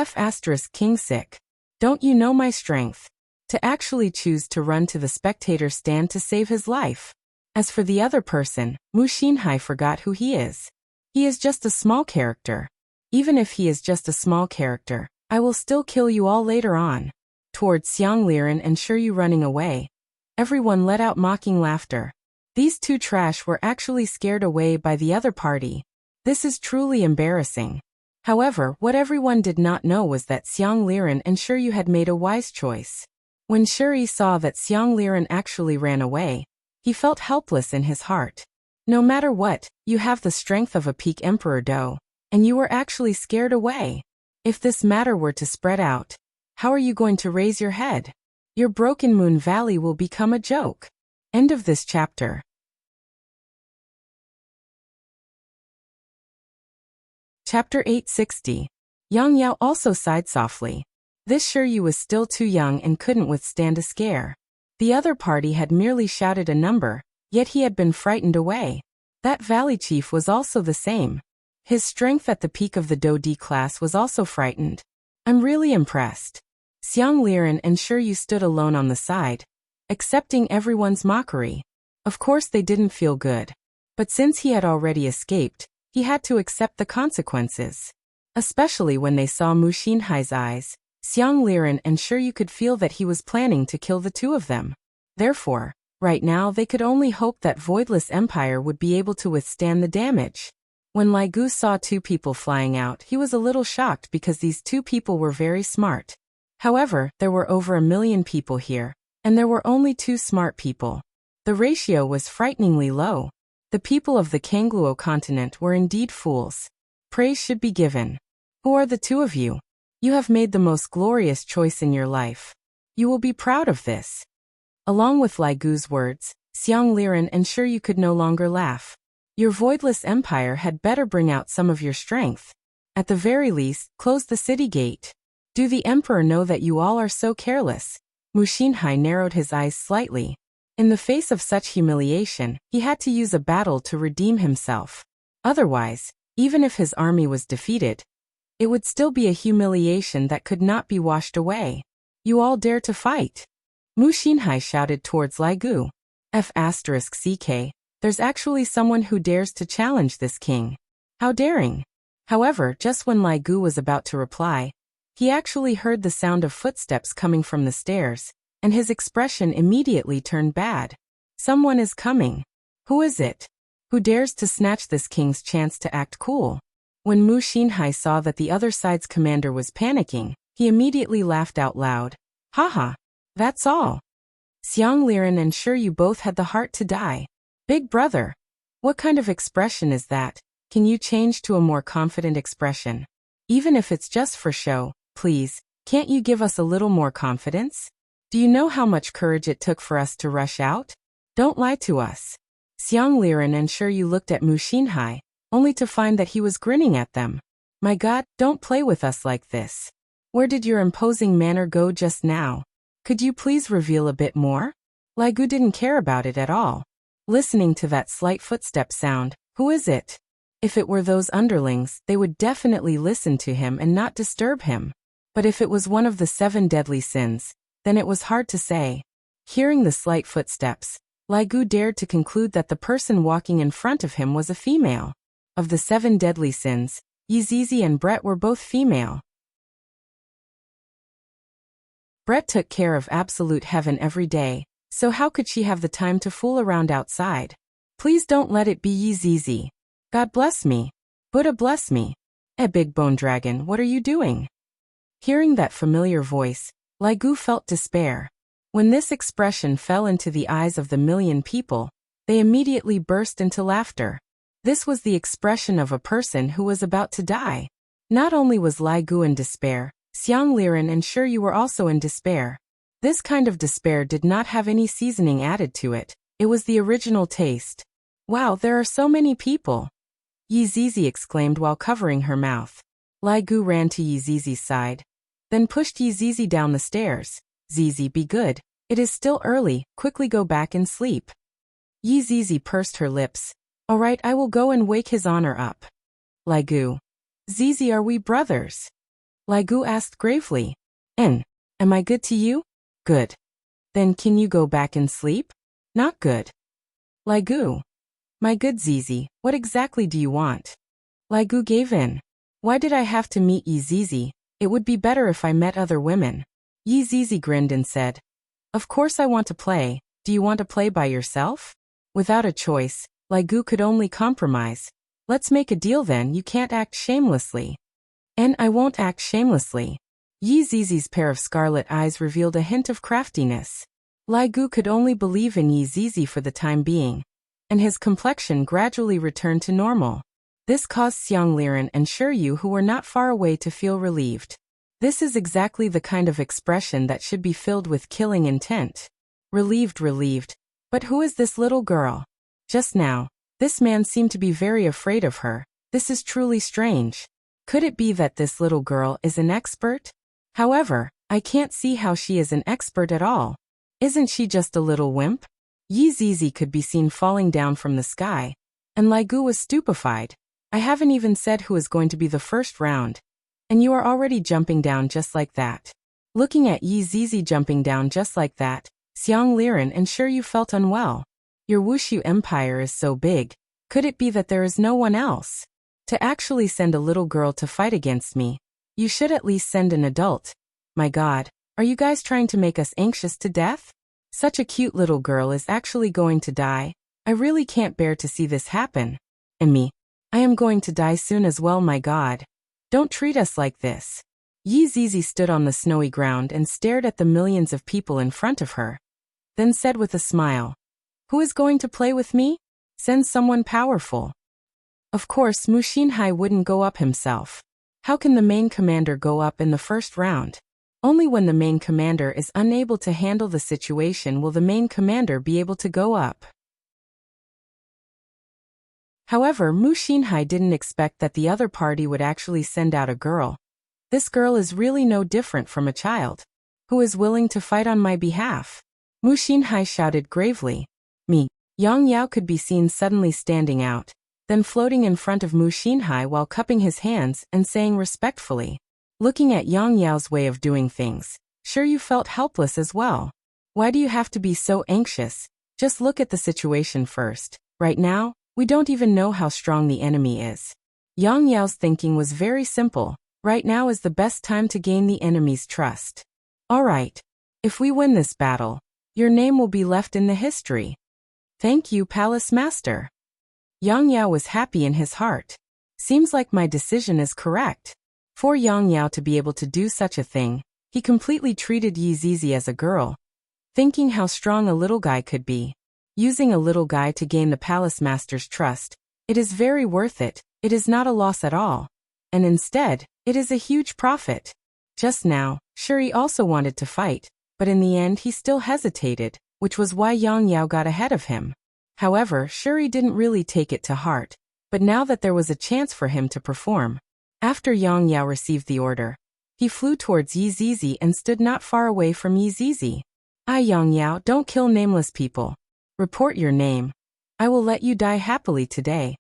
King sick? Don't you know my strength? To actually choose to run to the spectator stand to save his life. As for the other person, Mu Xinhai forgot who he is. He is just a small character. Even if he is just a small character, I will still kill you all later on. Towards Xiang Liren and Shiryu running away, everyone let out mocking laughter. These 2 trash were actually scared away by the other party. This is truly embarrassing. However, what everyone did not know was that Xiang Liren and Shiryu had made a wise choice. When Shiryu saw that Xiang Liren actually ran away, he felt helpless in his heart. No matter what, you have the strength of a peak Emperor Do, and you were actually scared away. If this matter were to spread out, how are you going to raise your head? Your Broken Moon Valley will become a joke. End of this chapter. Chapter 860. Yang Yao also sighed softly. This Shiryu was still too young and couldn't withstand a scare. The other party had merely shouted a number, yet he had been frightened away. That valley chief was also the same. His strength at the peak of the Dodi class was also frightened. I'm really impressed. Xiang Liren and Shiryu stood alone on the side, accepting everyone's mockery. Of course they didn't feel good. But since he had already escaped, he had to accept the consequences. Especially when they saw Mu Xinhai's eyes, Xiang Liren and Shiryu could feel that he was planning to kill the 2 of them. Therefore, right now they could only hope that Voidless Empire would be able to withstand the damage. When Lai Gu saw 2 people flying out, he was a little shocked because these 2 people were very smart. However, there were over 1 million people here, and there were only 2 smart people. The ratio was frighteningly low. The people of the Kangluo continent were indeed fools. Praise should be given. Who are the 2 of you? You have made the most glorious choice in your life. You will be proud of this. Along with Lai Gu's words, Xiang Liren and Shiryu could no longer laugh. Your Voidless Empire had better bring out some of your strength. At the very least, close the city gate. Do the Emperor know that you all are so careless? Mu Xinhai narrowed his eyes slightly. In the face of such humiliation, he had to use a battle to redeem himself. Otherwise, even if his army was defeated, it would still be a humiliation that could not be washed away. You all dare to fight? Mu Xinhai shouted towards Lai Gu. F***ck, there's actually someone who dares to challenge this king. How daring! However, just when Lai Gu was about to reply, he actually heard the sound of footsteps coming from the stairs, and his expression immediately turned bad. Someone is coming. Who is it? Who dares to snatch this king's chance to act cool? When Mu Xinhai saw that the other side's commander was panicking, he immediately laughed out loud. Haha. That's all. Xiang Liren and Sure, you both had the heart to die. Big brother. What kind of expression is that? Can you change to a more confident expression? Even if it's just for show, please, can't you give us a little more confidence? Do you know how much courage it took for us to rush out? Don't lie to us. Xiang Liren and Sure, you looked at Mu Xinhai, only to find that he was grinning at them. My God, don't play with us like this. Where did your imposing manner go just now? Could you please reveal a bit more? Lai Gu didn't care about it at all. Listening to that slight footstep sound, who is it? If it were those underlings, they would definitely listen to him and not disturb him. But if it was one of the 7 deadly sins, then it was hard to say. Hearing the slight footsteps, Lai Gu dared to conclude that the person walking in front of him was a female. Of the 7 deadly sins, Yizizi and Brett were both female. Brett took care of absolute heaven every day, so how could she have the time to fool around outside? Please don't let it be Yizizi. God bless me. Buddha bless me. Big bone dragon, what are you doing? Hearing that familiar voice, Lai Gu felt despair. When this expression fell into the eyes of the million people, they immediately burst into laughter. This was the expression of a person who was about to die. Not only was Lai Gu in despair, Xiang Liren and Sure, you were also in despair. This kind of despair did not have any seasoning added to it. It was the original taste. Wow, there are so many people. Yizizi exclaimed while covering her mouth. Lai Gu ran to Yizizi's side, then pushed Yizizi down the stairs. Zizi, be good. It is still early, quickly go back and sleep. Yizizi pursed her lips. All right, I will go and wake his honor up. Lai Gu. Zizi, are we brothers? Lai Gu asked gravely. Am I good to you? Good. Then can you go back and sleep? Not good. Lai Gu. My good Zizi, what exactly do you want? Lai Gu gave in. Why did I have to meet Yizizi? It would be better if I met other women. Yizizi grinned and said, Of course I want to play. Do you want to play by yourself? Without a choice, Lai Gu could only compromise. Let's make a deal then, you can't act shamelessly. And I won't act shamelessly. Yizizi's pair of scarlet eyes revealed a hint of craftiness. Lai Gu could only believe in Yizizi for the time being, and his complexion gradually returned to normal. This caused Xiang Liren and Sure Yu, who were not far away, to feel relieved. This is exactly the kind of expression that should be filled with killing intent. Relieved. But who is this little girl? Just now, this man seemed to be very afraid of her. This is truly strange. Could it be that this little girl is an expert? However, I can't see how she is an expert at all. Isn't she just a little wimp? Yizizi could be seen falling down from the sky, and Lai Gu was stupefied. I haven't even said who is going to be the first round, and you are already jumping down just like that. Looking at Yizizi jumping down just like that, Xiang Liren and Sure Yu felt unwell. Your Wushu empire is so big. Could it be that there is no one else? To actually send a little girl to fight against me, you should at least send an adult. My God, are you guys trying to make us anxious to death? Such a cute little girl is actually going to die. I really can't bear to see this happen. And me. I am going to die soon as well, my God. Don't treat us like this. Yizizi stood on the snowy ground and stared at the millions of people in front of her. Then said with a smile, Who is going to play with me? Send someone powerful. Of course, Mu Xinhai wouldn't go up himself. How can the main commander go up in the first round? Only when the main commander is unable to handle the situation will the main commander be able to go up. However, Mu Xinhai didn't expect that the other party would actually send out a girl. This girl is really no different from a child. Who is willing to fight on my behalf? Mu Xinhai shouted gravely. Me. Yang Yao could be seen suddenly standing out, then floating in front of Mu Xinhai while cupping his hands and saying respectfully. Looking at Yang Yao's way of doing things, Sure you felt helpless as well. Why do you have to be so anxious? Just look at the situation first. Right now, we don't even know how strong the enemy is. Yang Yao's thinking was very simple. Right now is the best time to gain the enemy's trust. Alright. If we win this battle, your name will be left in the history. Thank you, Palace Master. Yang Yao was happy in his heart. Seems like my decision is correct. For Yang Yao to be able to do such a thing, he completely treated Yi Zizi as a girl, thinking how strong a little guy could be. Using a little guy to gain the Palace Master's trust, it is very worth it, it is not a loss at all. And instead, it is a huge profit. Just now, Shuri also wanted to fight, but in the end he still hesitated, which was why Yang Yao got ahead of him. However, Shuri didn't really take it to heart, but now that there was a chance for him to perform. After Yang Yao received the order, he flew towards Yi Zizi and stood not far away from Yi Zizi. Yang Yao, don't kill nameless people. Report your name. I will let you die happily today.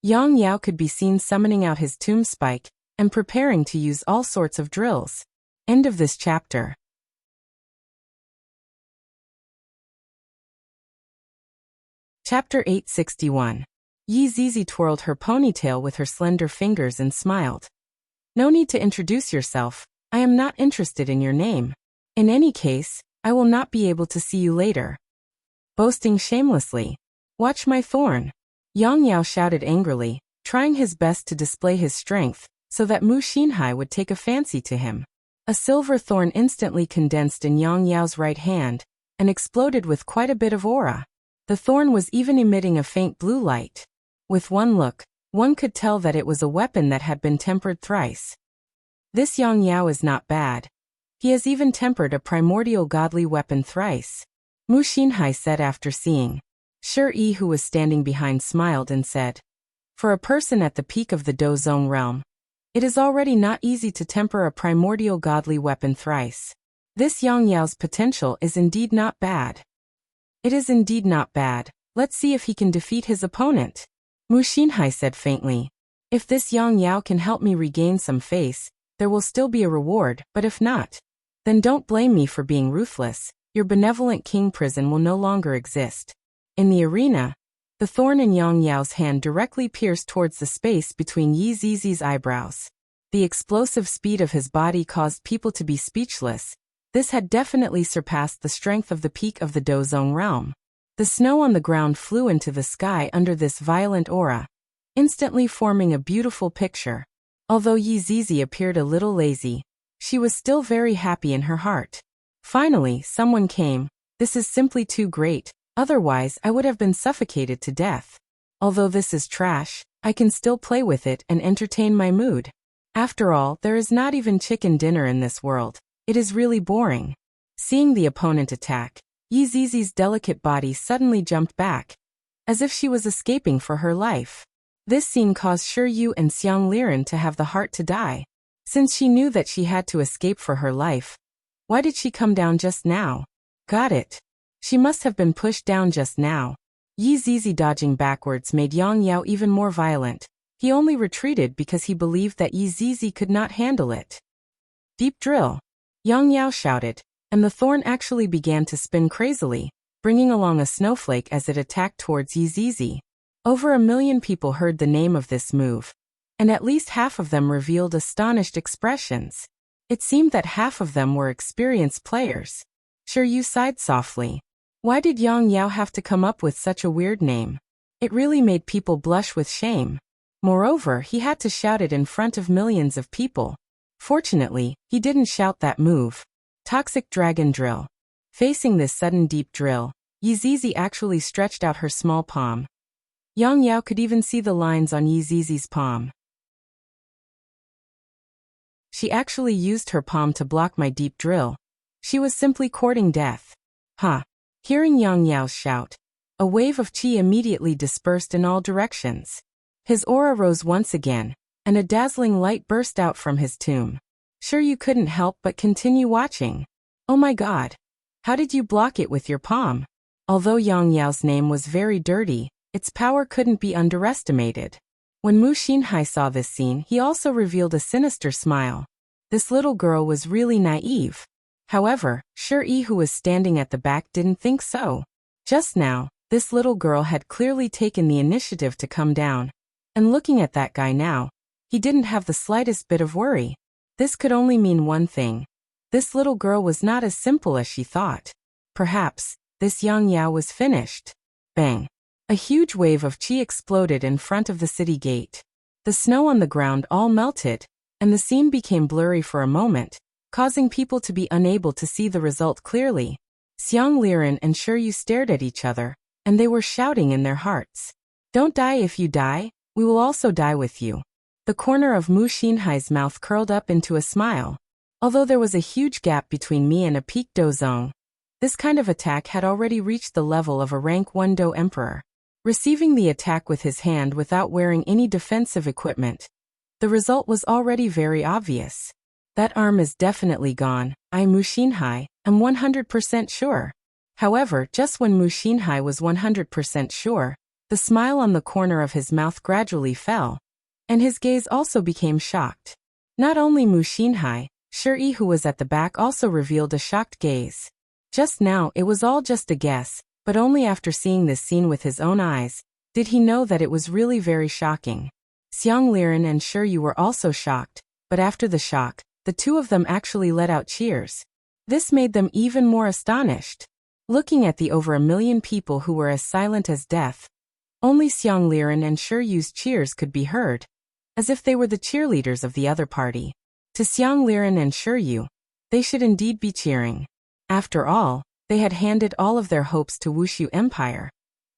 Yang Yao could be seen summoning out his tomb spike and preparing to use all sorts of drills. End of this chapter. Chapter 861. Yi Zizi twirled her ponytail with her slender fingers and smiled. No need to introduce yourself, I am not interested in your name. In any case, I will not be able to see you later. Boasting shamelessly. Watch my thorn. Yang Yao shouted angrily, trying his best to display his strength, so that Mu Xinhai would take a fancy to him. A silver thorn instantly condensed in Yang Yao's right hand, and exploded with quite a bit of aura. The thorn was even emitting a faint blue light. With one look, one could tell that it was a weapon that had been tempered thrice. This Yang Yao is not bad. He has even tempered a primordial godly weapon thrice. Mu Xinhai said after seeing. Shi, who was standing behind, smiled and said, for a person at the peak of the Dozong realm, it is already not easy to temper a primordial godly weapon thrice. This Yang Yao's potential is indeed not bad. It is indeed not bad. Let's see if he can defeat his opponent. Mu Xinhai said faintly. If this Yang Yao can help me regain some face, there will still be a reward, but if not, then don't blame me for being ruthless. Your benevolent king prison will no longer exist. In the arena, the thorn in Yang Yao's hand directly pierced towards the space between Yi Zizi's eyebrows. The explosive speed of his body caused people to be speechless. This had definitely surpassed the strength of the peak of the Dozong realm. The snow on the ground flew into the sky under this violent aura, instantly forming a beautiful picture. Although Yi Zizi appeared a little lazy, she was still very happy in her heart. Finally, someone came. This is simply too great, otherwise I would have been suffocated to death. Although this is trash, I can still play with it and entertain my mood. After all, there is not even chicken dinner in this world. It is really boring. Seeing the opponent attack, Yi Zizi's delicate body suddenly jumped back, as if she was escaping for her life. This scene caused Shi Yu and Xiang Liren to have the heart to die. Since she knew that she had to escape for her life, why did she come down just now? Got it. She must have been pushed down just now. Yi Zizi dodging backwards made Yang Yao even more violent. He only retreated because he believed that Yi Zizi could not handle it. Deep drill. Yang Yao shouted, and the thorn actually began to spin crazily, bringing along a snowflake as it attacked towards Yi Zizi. Over 1 million people heard the name of this move, and at least half of them revealed astonished expressions. It seemed that half of them were experienced players. Shi Yu sighed softly. Why did Yang Yao have to come up with such a weird name? It really made people blush with shame. Moreover, he had to shout it in front of millions of people. Fortunately, he didn't shout that move. Toxic Dragon Drill. Facing this sudden deep drill, Yi Zizi actually stretched out her small palm. Yang Yao could even see the lines on Yi Zizi's palm. She actually used her palm to block my deep drill. She was simply courting death. Huh. Hearing Yang Yao's shout, a wave of qi immediately dispersed in all directions. His aura rose once again, and a dazzling light burst out from his tomb. Sure, you couldn't help but continue watching. Oh my god. How did you block it with your palm? Although Yang Yao's name was very dirty, its power couldn't be underestimated. When Mu Xinhai saw this scene, he also revealed a sinister smile. This little girl was really naive. However, Shi, who was standing at the back, didn't think so. Just now, this little girl had clearly taken the initiative to come down. And looking at that guy now, he didn't have the slightest bit of worry. This could only mean one thing. This little girl was not as simple as she thought. Perhaps this Yang Yao was finished. Bang! A huge wave of qi exploded in front of the city gate. The snow on the ground all melted, and the scene became blurry for a moment, causing people to be unable to see the result clearly. Xiang Liren and Shiryu stared at each other, and they were shouting in their hearts. Don't die. If you die, we will also die with you. The corner of Mu Xinhai's mouth curled up into a smile. Although there was a huge gap between me and a peak dozong, this kind of attack had already reached the level of a rank 1 Do Emperor. Receiving the attack with his hand without wearing any defensive equipment, the result was already very obvious. That arm is definitely gone, I Mu Xinhai am 100% sure. However, just when Mu Xinhai was 100% sure, the smile on the corner of his mouth gradually fell, and his gaze also became shocked. Not only Mu Xinhai, Shi, who was at the back, also revealed a shocked gaze. Just now, it was all just a guess, but only after seeing this scene with his own eyes did he know that it was really very shocking. Xiang Liren and Shiryu were also shocked, but after the shock, the two of them actually let out cheers. This made them even more astonished. Looking at the over 1 million people who were as silent as death, only Xiang Liren and Shiryu's cheers could be heard, as if they were the cheerleaders of the other party. To Xiang Liren and Shiryu, they should indeed be cheering. After all, they had handed all of their hopes to Wushu Empire,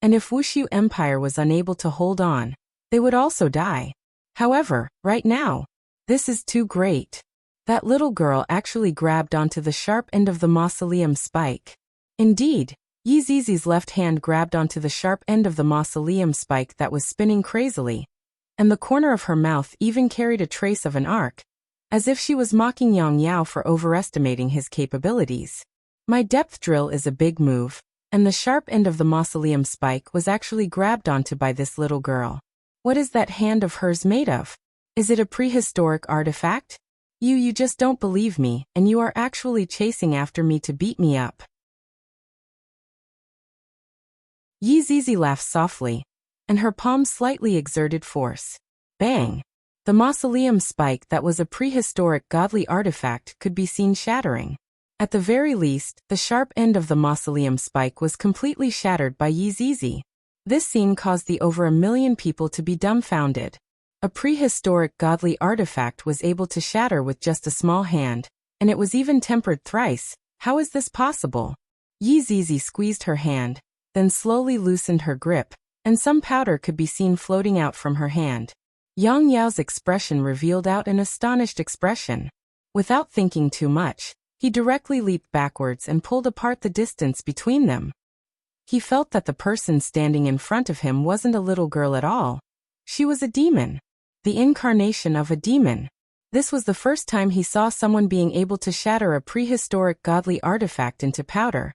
and if Wushu Empire was unable to hold on, they would also die. However, right now, this is too great. That little girl actually grabbed onto the sharp end of the mausoleum spike. Indeed, Yi Zizi's left hand grabbed onto the sharp end of the mausoleum spike that was spinning crazily, and the corner of her mouth even carried a trace of an arc, as if she was mocking Yang Yao for overestimating his capabilities. My depth drill is a big move, and the sharp end of the mausoleum spike was actually grabbed onto by this little girl. What is that hand of hers made of? Is it a prehistoric artifact? You just don't believe me, and you are actually chasing after me to beat me up. Yi Zizi laughed softly, and her palm slightly exerted force. Bang! The mausoleum spike that was a prehistoric godly artifact could be seen shattering. At the very least, the sharp end of the mausoleum spike was completely shattered by Yi Zizi. This scene caused the over 1 million people to be dumbfounded. A prehistoric godly artifact was able to shatter with just a small hand, and it was even tempered thrice. How is this possible? Yi Zizi squeezed her hand, then slowly loosened her grip, and some powder could be seen floating out from her hand. Yang Yao's expression revealed out an astonished expression. Without thinking too much, he directly leaped backwards and pulled apart the distance between them. He felt that the person standing in front of him wasn't a little girl at all. She was a demon. The incarnation of a demon. This was the first time he saw someone being able to shatter a prehistoric godly artifact into powder.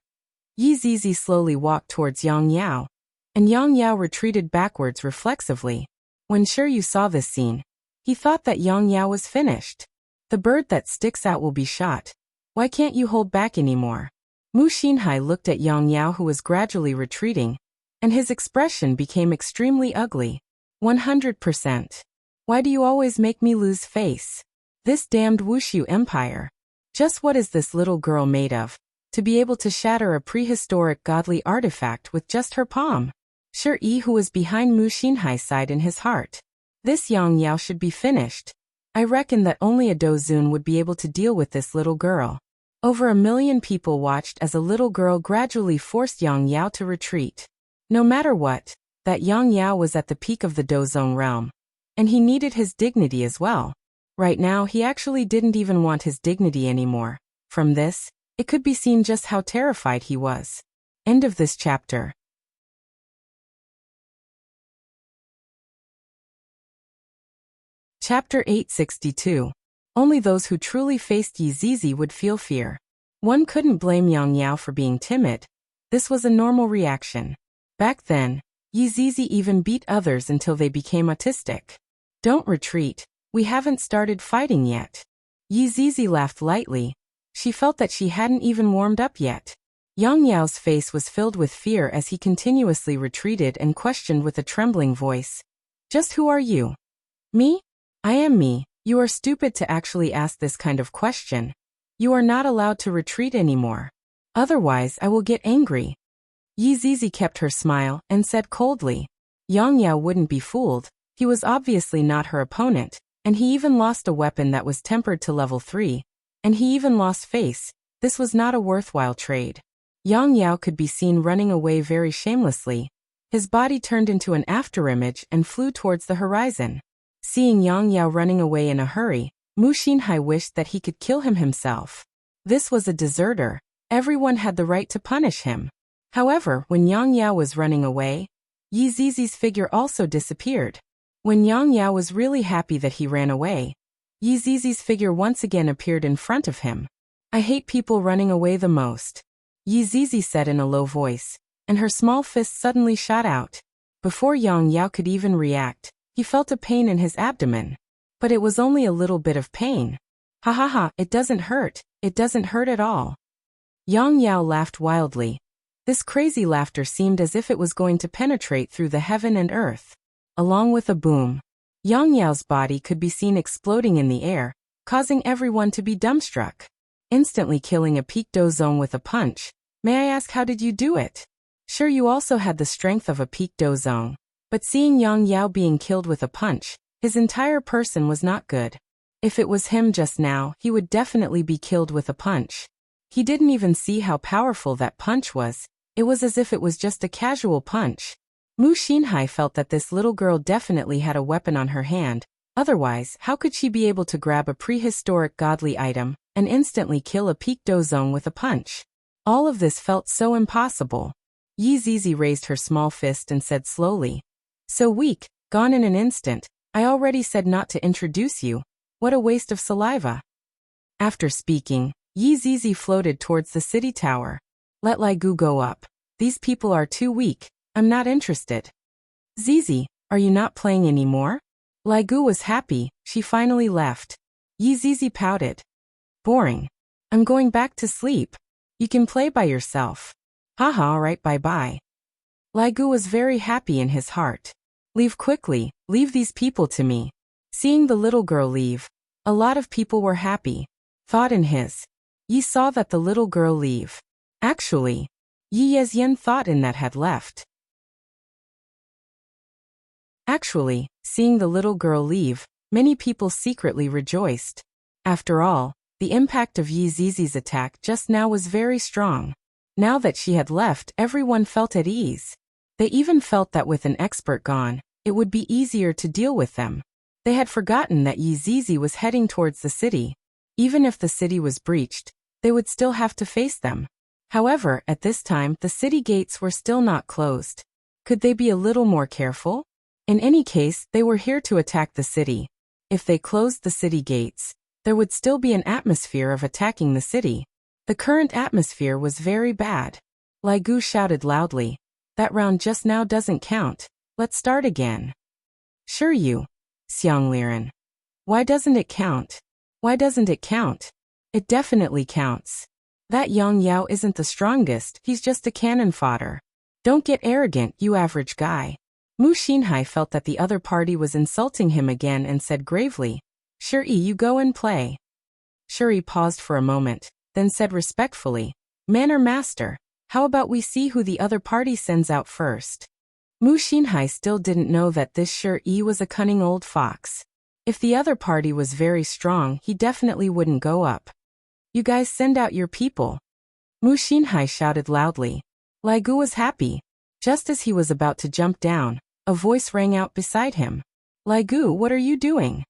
Yi Zizi slowly walked towards Yang Yao, and Yang Yao retreated backwards reflexively. When Shiryu saw this scene, he thought that Yang Yao was finished. The bird that sticks out will be shot. Why can't you hold back anymore? Mu Xinhai looked at Yang Yao, who was gradually retreating, and his expression became extremely ugly. 100%. Why do you always make me lose face? This damned Wushu Empire. Just what is this little girl made of, to be able to shatter a prehistoric godly artifact with just her palm? Shi, who was behind Mu Xinhai, sighed in his heart. This Yang Yao should be finished. I reckon that only a Dozun would be able to deal with this little girl. Over 1 million people watched as a little girl gradually forced Yang Yao to retreat. No matter what, that Yang Yao was at the peak of the Dozong realm, and he needed his dignity as well. Right now he actually didn't even want his dignity anymore. From this, it could be seen just how terrified he was. End of this chapter. Chapter 862. Only those who truly faced Yi Zizi would feel fear. One couldn't blame Yang Yao for being timid. This was a normal reaction. Back then, Yi Zizi even beat others until they became autistic. Don't retreat. We haven't started fighting yet. Yi Zizi laughed lightly. She felt that she hadn't even warmed up yet. Yang Yao's face was filled with fear as he continuously retreated and questioned with a trembling voice. Just who are you? Me? I am me. You are stupid to actually ask this kind of question. You are not allowed to retreat anymore. Otherwise I will get angry. Yi Zizi kept her smile and said coldly. Yang Yao wouldn't be fooled. He was obviously not her opponent, and he even lost a weapon that was tempered to level 3. And he even lost face. This was not a worthwhile trade. Yang Yao could be seen running away very shamelessly. His body turned into an afterimage and flew towards the horizon. Seeing Yang Yao running away in a hurry, Mu Xinhai wished that he could kill him himself. This was a deserter. Everyone had the right to punish him. However, when Yang Yao was running away, Yi Zizi's figure also disappeared. When Yang Yao was really happy that he ran away, Yi Zizi's figure once again appeared in front of him. I hate people running away the most, Yi Zizi said in a low voice, and her small fist suddenly shot out. Before Yang Yao could even react, he felt a pain in his abdomen. But it was only a little bit of pain. Ha ha ha, it doesn't hurt. It doesn't hurt at all. Yang Yao laughed wildly. This crazy laughter seemed as if it was going to penetrate through the heaven and earth. Along with a boom, Yang Yao's body could be seen exploding in the air, causing everyone to be dumbstruck. Instantly killing a peak dozong with a punch. May I ask, how did you do it? Sure, you also had the strength of a peak dozong. But seeing Yang Yao being killed with a punch, his entire person was not good. If it was him just now, he would definitely be killed with a punch. He didn't even see how powerful that punch was. It was as if it was just a casual punch. Mu Xinhai felt that this little girl definitely had a weapon on her hand. Otherwise, how could she be able to grab a prehistoric godly item and instantly kill a peak dozong with a punch? All of this felt so impossible. Yi Zizi raised her small fist and said slowly. So weak, gone in an instant. I already said not to introduce you. What a waste of saliva. After speaking, Yi Zizi floated towards the city tower. Let Lai Gu go up. These people are too weak. I'm not interested. Zizi, are you not playing anymore? Lai Gu was happy. She finally left. Yi Zizi pouted. Boring. I'm going back to sleep. You can play by yourself. Haha, alright, bye-bye. Lai Gu was very happy in his heart. Leave quickly, leave these people to me. Seeing the little girl leave, a lot of people were happy. Thought in his. Yi saw that the little girl leave. Actually, Yi Yezyan thought in that had left. Actually, seeing the little girl leave, many people secretly rejoiced. After all, the impact of Yi Zizi's attack just now was very strong. Now that she had left, everyone felt at ease. They even felt that with an expert gone, it would be easier to deal with them. They had forgotten that Yi Zizi was heading towards the city. Even if the city was breached, they would still have to face them. However, at this time, the city gates were still not closed. Could they be a little more careful? In any case, they were here to attack the city. If they closed the city gates, there would still be an atmosphere of attacking the city. The current atmosphere was very bad. Lai Gu shouted loudly. That round just now doesn't count. Let's start again. Sure you, Xiang Liren. Why doesn't it count? Why doesn't it count? It definitely counts. That Yang Yao isn't the strongest, he's just a cannon fodder. Don't get arrogant, you average guy. Mu Xinhai felt that the other party was insulting him again and said gravely, Shuri, you go and play. Shuri paused for a moment, then said respectfully, Manor Master, how about we see who the other party sends out first? Mu Xinhai still didn't know that this Shuri was a cunning old fox. If the other party was very strong, he definitely wouldn't go up. You guys send out your people. Mu Xinhai shouted loudly. Lai Gu was happy. Just as he was about to jump down, a voice rang out beside him. Lai Gu, what are you doing?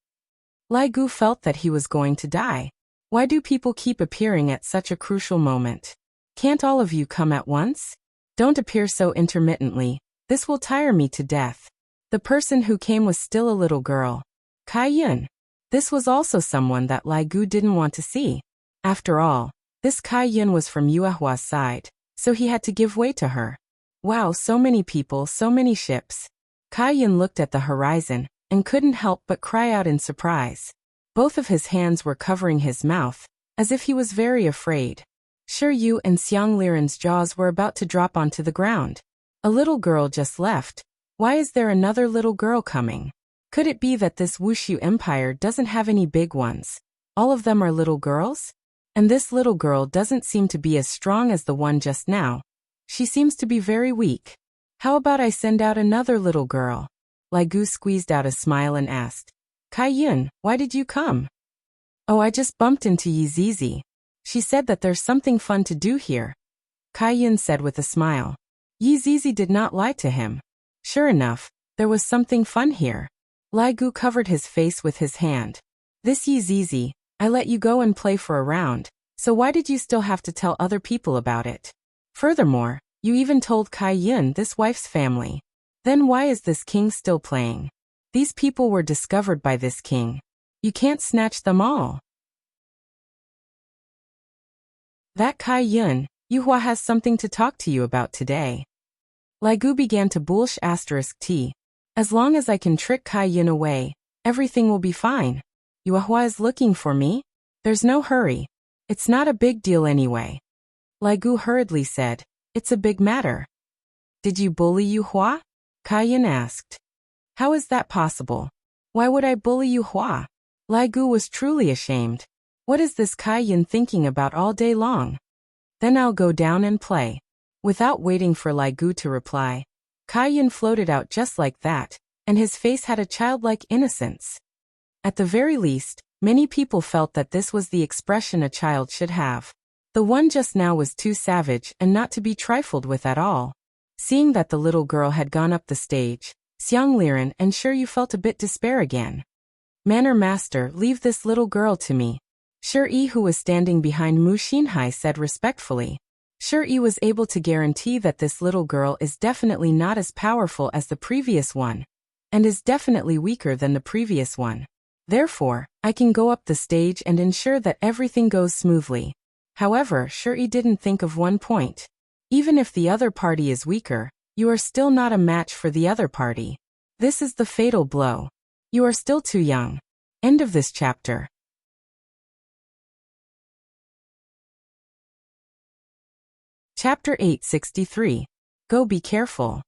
Lai Gu felt that he was going to die. Why do people keep appearing at such a crucial moment? Can't all of you come at once? Don't appear so intermittently. This will tire me to death. The person who came was still a little girl. Kai Yun. This was also someone that Lai Gu didn't want to see. After all, this Kai Yun was from Yuehua's side, so he had to give way to her. Wow, so many people, so many ships. Kai Yun looked at the horizon and couldn't help but cry out in surprise. Both of his hands were covering his mouth, as if he was very afraid. Sure, Yu and Xiang Liren's jaws were about to drop onto the ground. A little girl just left. Why is there another little girl coming? Could it be that this Wushu Empire doesn't have any big ones? All of them are little girls? And this little girl doesn't seem to be as strong as the one just now. She seems to be very weak. How about I send out another little girl? Lai Gu squeezed out a smile and asked, Kai Yun, why did you come? Oh, I just bumped into Yi Zizi. She said that there's something fun to do here. Kai Yun said with a smile. Yi Zizi did not lie to him. Sure enough, there was something fun here. Lai Gu covered his face with his hand. This Yi Zizi, I let you go and play for a round, so why did you still have to tell other people about it? Furthermore, you even told Kai Yun this wife's family. Then why is this king still playing? These people were discovered by this king. You can't snatch them all. That Kai Yun, Yuhua has something to talk to you about today. Lai Gu began to bullsh *t. As long as I can trick Kai Yun away, everything will be fine. Yuhua is looking for me? There's no hurry. It's not a big deal anyway. Lai Gu hurriedly said, It's a big matter. Did you bully Yuhua? Kai Yun asked. How is that possible? Why would I bully Yuhua? Lai Gu was truly ashamed. What is this Kai Yun thinking about all day long? Then I'll go down and play. Without waiting for Lai Gu to reply, Kai Yun floated out just like that, and his face had a childlike innocence. At the very least, many people felt that this was the expression a child should have. The one just now was too savage and not to be trifled with at all. Seeing that the little girl had gone up the stage, Xiang Liren and Shiyu felt a bit despair again. Manner master, leave this little girl to me. Shi, who was standing behind Mu Xinhai, said respectfully. Shi was able to guarantee that this little girl is definitely not as powerful as the previous one, and is definitely weaker than the previous one. Therefore, I can go up the stage and ensure that everything goes smoothly. However, Shi didn't think of one point. Even if the other party is weaker, you are still not a match for the other party. This is the fatal blow. You are still too young. End of this chapter. Chapter 863. Go be careful.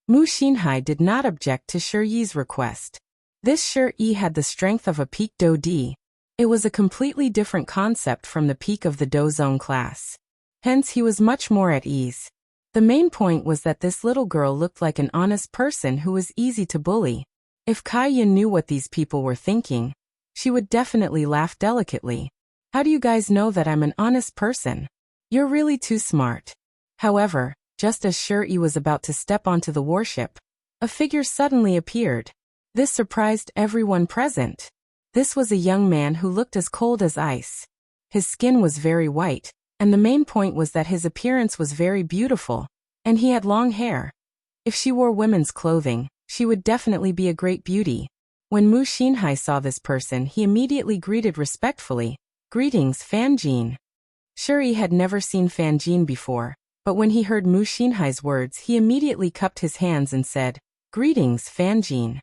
Mu Xinhai did not object to Shi Yi's request. This Shi Yi had the strength of a peak Do Di. It was a completely different concept from the peak of the Do Zone class. Hence he was much more at ease. The main point was that this little girl looked like an honest person who was easy to bully. If Kai Yun knew what these people were thinking, she would definitely laugh delicately. How do you guys know that I'm an honest person? You're really too smart. However, just as Shi was about to step onto the warship, a figure suddenly appeared. This surprised everyone present. This was a young man who looked as cold as ice. His skin was very white, and the main point was that his appearance was very beautiful, and he had long hair. If she wore women's clothing, she would definitely be a great beauty. When Mu Xinhai saw this person, he immediately greeted respectfully. Greetings, Fan Jin. Shi had never seen Fan Jin before, but when he heard Mu Xinhai's words, he immediately cupped his hands and said, Greetings, Fan Jin.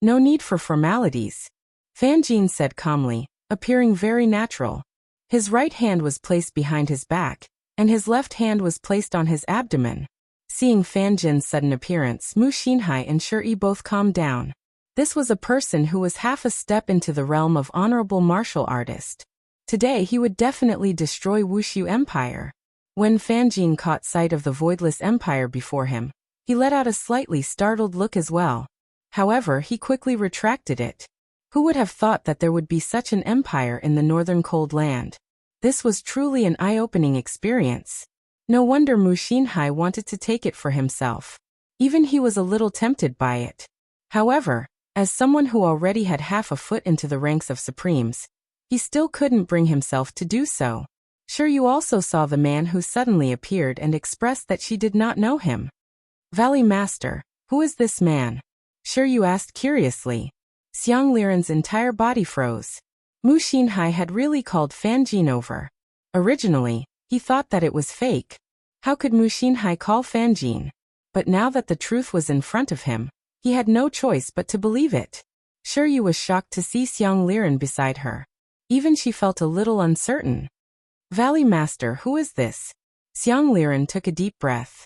No need for formalities. Fan Jin said calmly, appearing very natural. His right hand was placed behind his back, and his left hand was placed on his abdomen. Seeing Fan Jin's sudden appearance, Mu Xinhai and Shi both calmed down. This was a person who was half a step into the realm of honorable martial artist. Today he would definitely destroy Wushu Empire. When Fan Jin caught sight of the voidless empire before him, he let out a slightly startled look as well. However, he quickly retracted it. Who would have thought that there would be such an empire in the northern cold land? This was truly an eye-opening experience. No wonder Mu Xinhai wanted to take it for himself. Even he was a little tempted by it. However, as someone who already had half a foot into the ranks of Supremes, he still couldn't bring himself to do so. Sure, you also saw the man who suddenly appeared and expressed that she did not know him. Valley Master, who is this man? Sure, you asked curiously. Xiang Liren's entire body froze. Mu Xinhai had really called Fan Jin over. Originally, he thought that it was fake. How could Mu Xinhai call Fan Jin? But now that the truth was in front of him, he had no choice but to believe it. Sure, you was shocked to see Xiang Liren beside her. Even she felt a little uncertain. Valley Master, who is this? Xiang Liren took a deep breath.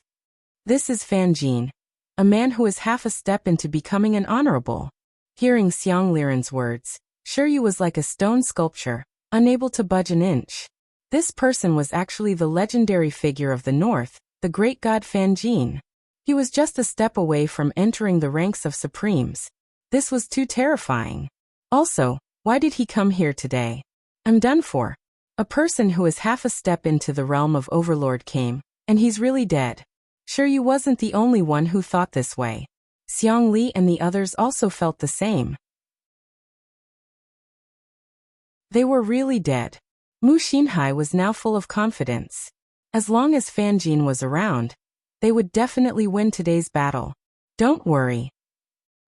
This is Fan Jin, a man who is half a step into becoming an honorable. Hearing Xiang Liren's words, Shiyu was like a stone sculpture, unable to budge an inch. This person was actually the legendary figure of the north, the great god Fan Jin. He was just a step away from entering the ranks of supremes. This was too terrifying. Also, why did he come here today? I'm done for. A person who is half a step into the realm of Overlord came, and he's really dead. Sure, you wasn't the only one who thought this way. Xiang Li and the others also felt the same. They were really dead. Mu Xinhai was now full of confidence. As long as Fan Jin was around, they would definitely win today's battle. Don't worry,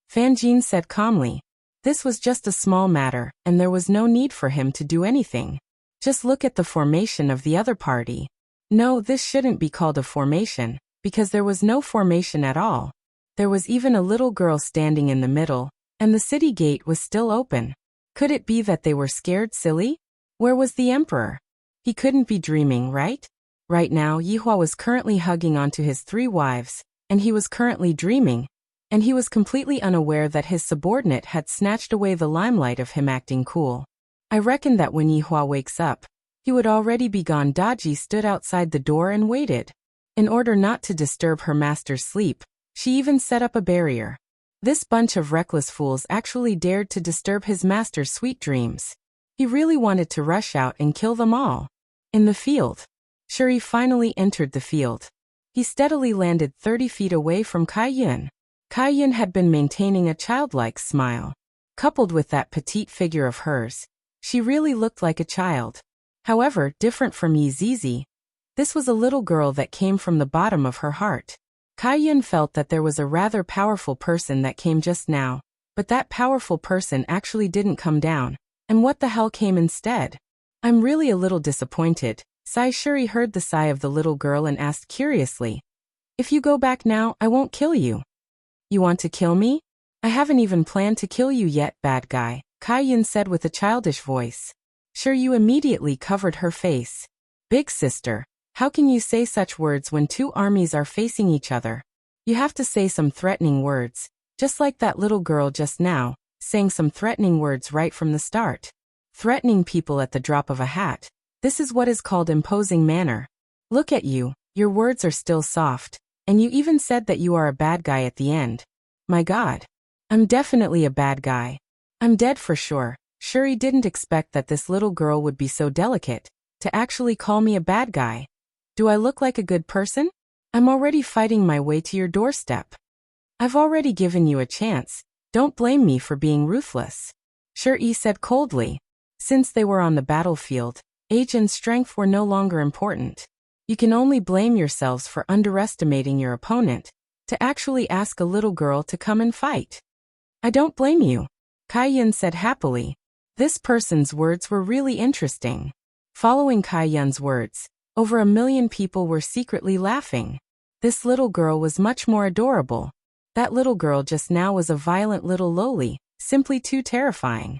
Fan Jin said calmly. This was just a small matter, and there was no need for him to do anything. Just look at the formation of the other party. No, this shouldn't be called a formation, because there was no formation at all. There was even a little girl standing in the middle, and the city gate was still open. Could it be that they were scared silly? Where was the emperor? He couldn't be dreaming, right? Right now, Yihua was currently hugging onto his 3 wives, and he was currently dreaming, and he was completely unaware that his subordinate had snatched away the limelight of him acting cool. I reckon that when Yihua wakes up, he would already be gone. Daji stood outside the door and waited. In order not to disturb her master's sleep, she even set up a barrier. This bunch of reckless fools actually dared to disturb his master's sweet dreams. He really wanted to rush out and kill them all. In the field. Shuri finally entered the field. He steadily landed 30 feet away from Kaiyun. Kaiyun had been maintaining a childlike smile. Coupled with that petite figure of hers, she really looked like a child. However, different from Yi Zizi, this was a little girl that came from the bottom of her heart. Kaiyun felt that there was a rather powerful person that came just now, but that powerful person actually didn't come down. And what the hell came instead? I'm really a little disappointed. Shuri heard the sigh of the little girl and asked curiously, "If you go back now, I won't kill you." "You want to kill me? I haven't even planned to kill you yet, bad guy," Kaiyun said with a childish voice. Shuri immediately covered her face. "Big sister, how can you say such words when 2 armies are facing each other? You have to say some threatening words, just like that little girl just now, saying some threatening words right from the start. Threatening people at the drop of a hat. This is what is called imposing manner. Look at you, your words are still soft, and you even said that you are a bad guy at the end. My God. I'm definitely a bad guy. I'm dead for sure." Shuri didn't expect that this little girl would be so delicate, to actually call me a bad guy. Do I look like a good person? I'm already fighting my way to your doorstep. I've already given you a chance. Don't blame me for being ruthless. Shuri said coldly. Since they were on the battlefield, age and strength were no longer important. You can only blame yourselves for underestimating your opponent, to actually ask a little girl to come and fight. I don't blame you, Kaiyun said happily. This person's words were really interesting. Following Kaiyun's words, over 1 million people were secretly laughing. This little girl was much more adorable. That little girl just now was a violent little loli, simply too terrifying.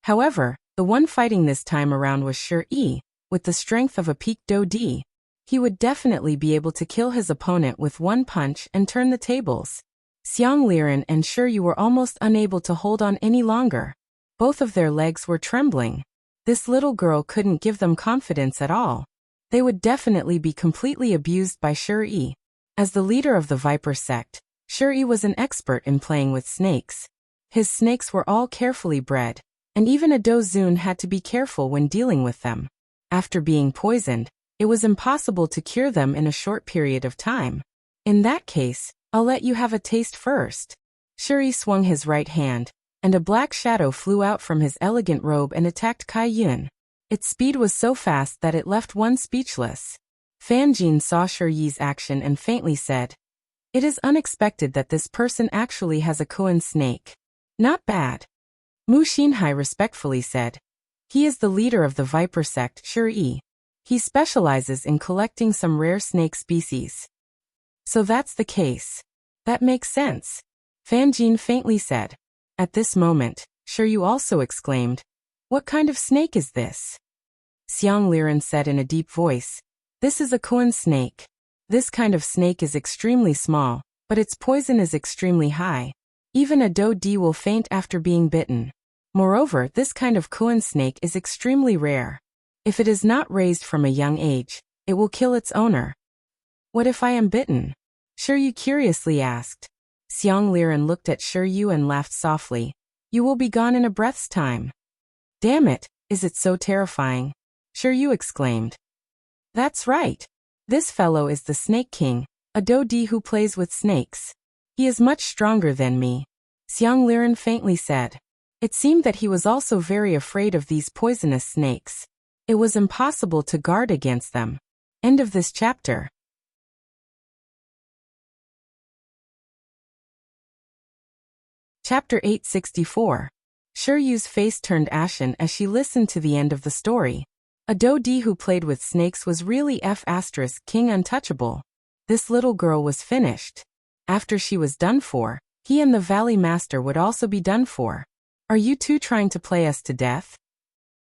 However, the one fighting this time around was Shuri, with the strength of a peak Dodi. He would definitely be able to kill his opponent with one punch and turn the tables. Xiang Liren and Shuri were almost unable to hold on any longer. Both of their legs were trembling. This little girl couldn't give them confidence at all. They would definitely be completely abused by Shuri. As the leader of the Viper sect, Shuri was an expert in playing with snakes. His snakes were all carefully bred, and even a Dozun had to be careful when dealing with them. After being poisoned, it was impossible to cure them in a short period of time. In that case, I'll let you have a taste first. Shuri swung his right hand, and a black shadow flew out from his elegant robe and attacked Kaiyun. Its speed was so fast that it left one speechless. Fan Jin saw Shuri's action and faintly said, "It is unexpected that this person actually has a Kuan snake. Not bad." Mu Xinhai respectfully said, "He is the leader of the Viper sect, Shuri. He specializes in collecting some rare snake species." "So that's the case. That makes sense," Fan Jin faintly said. At this moment, Shuri also exclaimed, "What kind of snake is this?" Xiang Liren said in a deep voice, "This is a Kuan snake. This kind of snake is extremely small, but its poison is extremely high. Even a Dodi will faint after being bitten. Moreover, this kind of Kuan snake is extremely rare. If it is not raised from a young age, it will kill its owner. What if I am bitten? Shiryu curiously asked. Xiang Liren looked at Shiryu and laughed softly. You will be gone in a breath's time. Damn it, is it so terrifying? Shiryu exclaimed. That's right. This fellow is the Snake King, a Dodi who plays with snakes. He is much stronger than me. Xiang Liren faintly said. It seemed that he was also very afraid of these poisonous snakes. It was impossible to guard against them. End of this chapter. Chapter 864. Shiryu's face turned ashen as she listened to the end of the story. A Dodi who played with snakes was really King untouchable. This little girl was finished. After she was done for, he and the Valley Master would also be done for. Are you two trying to play us to death?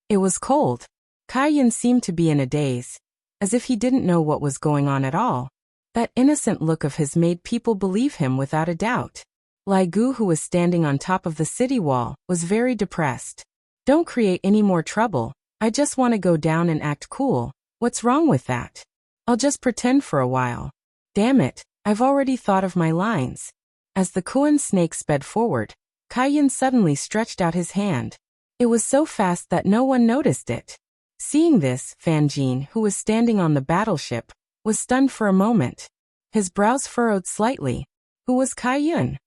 It was cold. Kaiyan seemed to be in a daze, as if he didn't know what was going on at all. That innocent look of his made people believe him without a doubt. Lai Gu, who was standing on top of the city wall, was very depressed. Don't create any more trouble. I just want to go down and act cool. What's wrong with that? I'll just pretend for a while. Damn it, I've already thought of my lines. As the Kuan snake sped forward, Kaiyan suddenly stretched out his hand. It was so fast that no one noticed it. Seeing this, Fan Jin, who was standing on the battleship, was stunned for a moment. His brows furrowed slightly. Who was Kaiyan?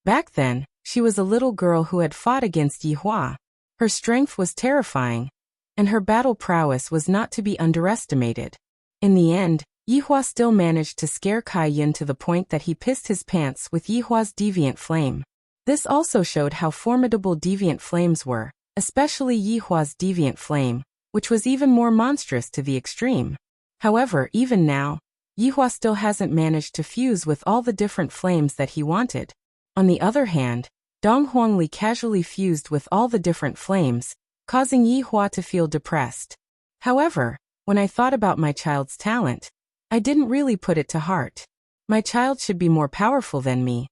Back then, she was a little girl who had fought against Yi Hua. Her strength was terrifying, and her battle prowess was not to be underestimated. In the end, Yi Hua still managed to scare Kaiyan to the point that he pissed his pants with Yi Hua's deviant flame. This also showed how formidable deviant flames were, especially Yi Hua's deviant flame, which was even more monstrous to the extreme. However, even now, Yi Hua still hasn't managed to fuse with all the different flames that he wanted. On the other hand, Dong Huangli casually fused with all the different flames, causing Yi Hua to feel depressed. However, when I thought about my child's talent, I didn't really put it to heart. My child should be more powerful than me.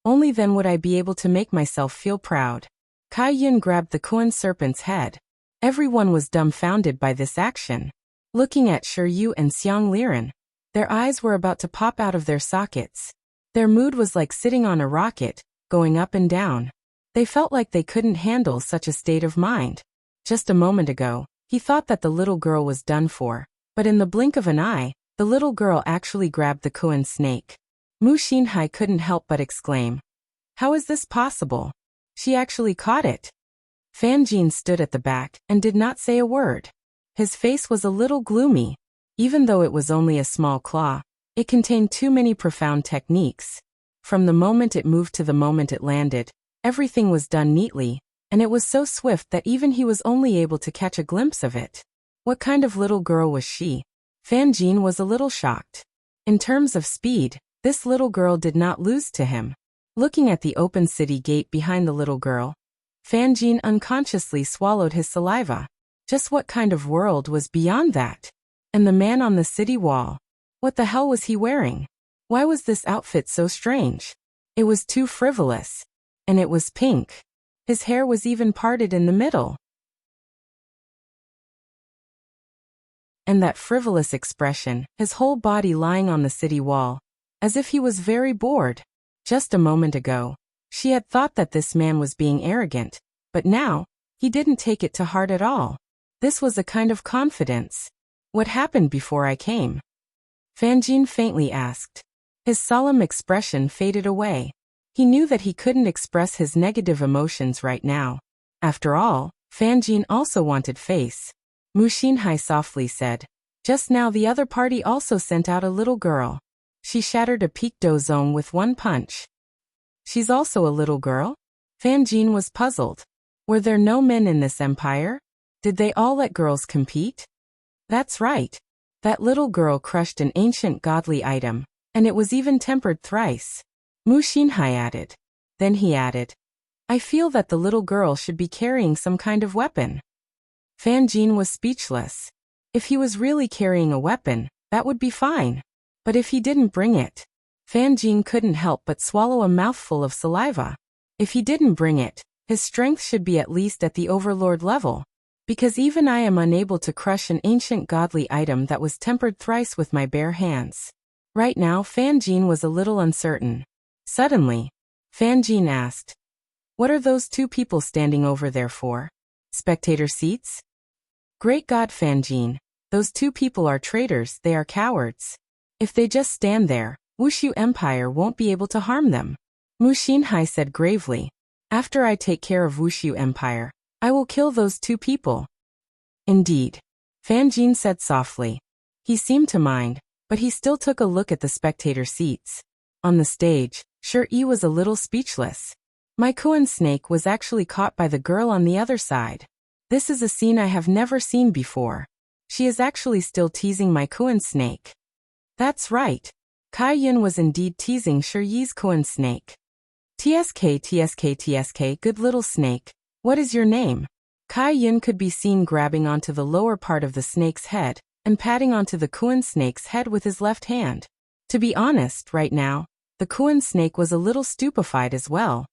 Only then would I be able to make myself feel proud. Kaiyan grabbed the Kuan serpent's head. Everyone was dumbfounded by this action. Looking at Shiryu and Xiang Liren, their eyes were about to pop out of their sockets. Their mood was like sitting on a rocket, going up and down. They felt like they couldn't handle such a state of mind. Just a moment ago, he thought that the little girl was done for, but in the blink of an eye, the little girl actually grabbed the Kuan snake. Mu Xinhai couldn't help but exclaim. How is this possible? She actually caught it. Fan Jin stood at the back and did not say a word. His face was a little gloomy. Even though it was only a small claw, it contained too many profound techniques. From the moment it moved to the moment it landed, everything was done neatly, and it was so swift that even he was only able to catch a glimpse of it. What kind of little girl was she? Fan Jin was a little shocked. In terms of speed, this little girl did not lose to him. Looking at the open city gate behind the little girl, Fan Jin unconsciously swallowed his saliva. Just what kind of world was beyond that? And the man on the city wall? What the hell was he wearing? Why was this outfit so strange? It was too frivolous. And it was pink. His hair was even parted in the middle. And that frivolous expression, his whole body lying on the city wall, as if he was very bored. Just a moment ago, she had thought that this man was being arrogant, but now, he didn't take it to heart at all. This was a kind of confidence. What happened before I came? Fan Jin faintly asked. His solemn expression faded away. He knew that he couldn't express his negative emotions right now. After all, Fan Jin also wanted face. Mu Xinhai softly said. Just now the other party also sent out a little girl. She shattered a peak dozong with one punch. She's also a little girl? Fan Jin was puzzled. Were there no men in this empire? Did they all let girls compete? That's right. That little girl crushed an ancient godly item, and it was even tempered thrice. Mu Xinhai added. Then he added. I feel that the little girl should be carrying some kind of weapon. Fan Jin was speechless. If he was really carrying a weapon, that would be fine. But if he didn't bring it, Fan Jin couldn't help but swallow a mouthful of saliva. If he didn't bring it, His strength should be at least at the overlord level. Because even I am unable to crush an ancient godly item that was tempered thrice with my bare hands. Right now Fan Jin was a little uncertain. Suddenly, Fan Jin asked, "What are those two people standing over there for? Spectator seats?" "Great God, Fan Jin, those two people are traitors, they are cowards. If they just stand there, Wushu Empire won't be able to harm them." Mu Xinhai said gravely, "After I take care of Wushu Empire, I will kill those two people." "Indeed," Fan Jin said softly. He seemed to mind, but he still took a look at the spectator seats. On the stage, Shi was a little speechless. My Kuan snake was actually caught by the girl on the other side. This is a scene I have never seen before. She is actually still teasing my Kuan snake. That's right. Kai Yun was indeed teasing Shi's Kuan snake. TSK, good little snake, what is your name?" Kai Yun could be seen grabbing onto the lower part of the snake's head and patting onto the Kuan snake's head with his left hand. To be honest, right now, the Kuan snake was a little stupefied as well.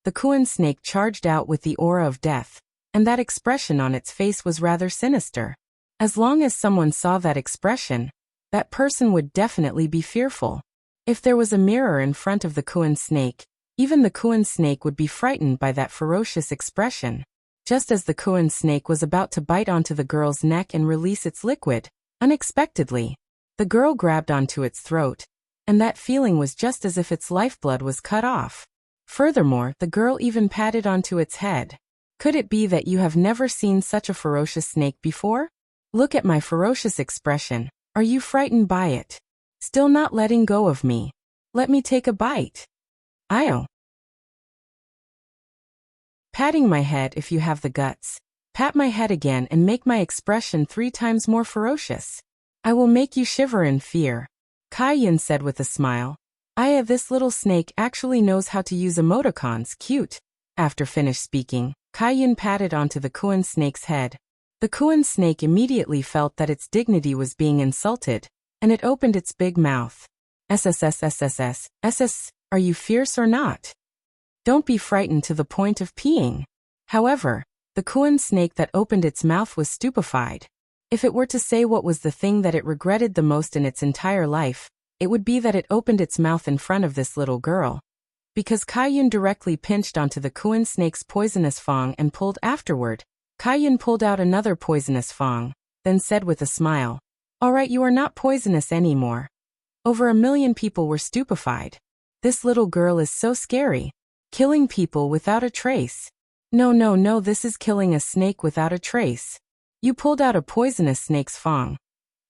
The Kuan snake charged out with the aura of death, and that expression on its face was rather sinister. As long as someone saw that expression, that person would definitely be fearful. If there was a mirror in front of the Kuan snake, even the Kuan snake would be frightened by that ferocious expression. Just as the Kuan snake was about to bite onto the girl's neck and release its liquid, unexpectedly, the girl grabbed onto its throat, and that feeling was just as if its lifeblood was cut off. Furthermore, the girl even patted onto its head. Could it be that you have never seen such a ferocious snake before? Look at my ferocious expression. Are you frightened by it? Still not letting go of me? Let me take a bite. Io. Patting my head if you have the guts. Pat my head again and make my expression 3 times more ferocious. I will make you shiver in fear. Kai Yun said with a smile. Aya, this little snake actually knows how to use emoticons, cute. After finished speaking, Kai Yun patted onto the Kuan snake's head. The Kuan snake immediately felt that its dignity was being insulted, and it opened its big mouth. SS, are you fierce or not? Don't be frightened to the point of peeing. However, the Kuan snake that opened its mouth was stupefied. If it were to say what was the thing that it regretted the most in its entire life, it would be that it opened its mouth in front of this little girl. Because Kai Yun directly pinched onto the Kuan snake's poisonous fang and pulled afterward, Kai Yun pulled out another poisonous fang, then said with a smile, "Alright, you are not poisonous anymore." Over 1 million people were stupefied. This little girl is so scary. Killing people without a trace. No, this is killing a snake without a trace. You pulled out a poisonous snake's fang.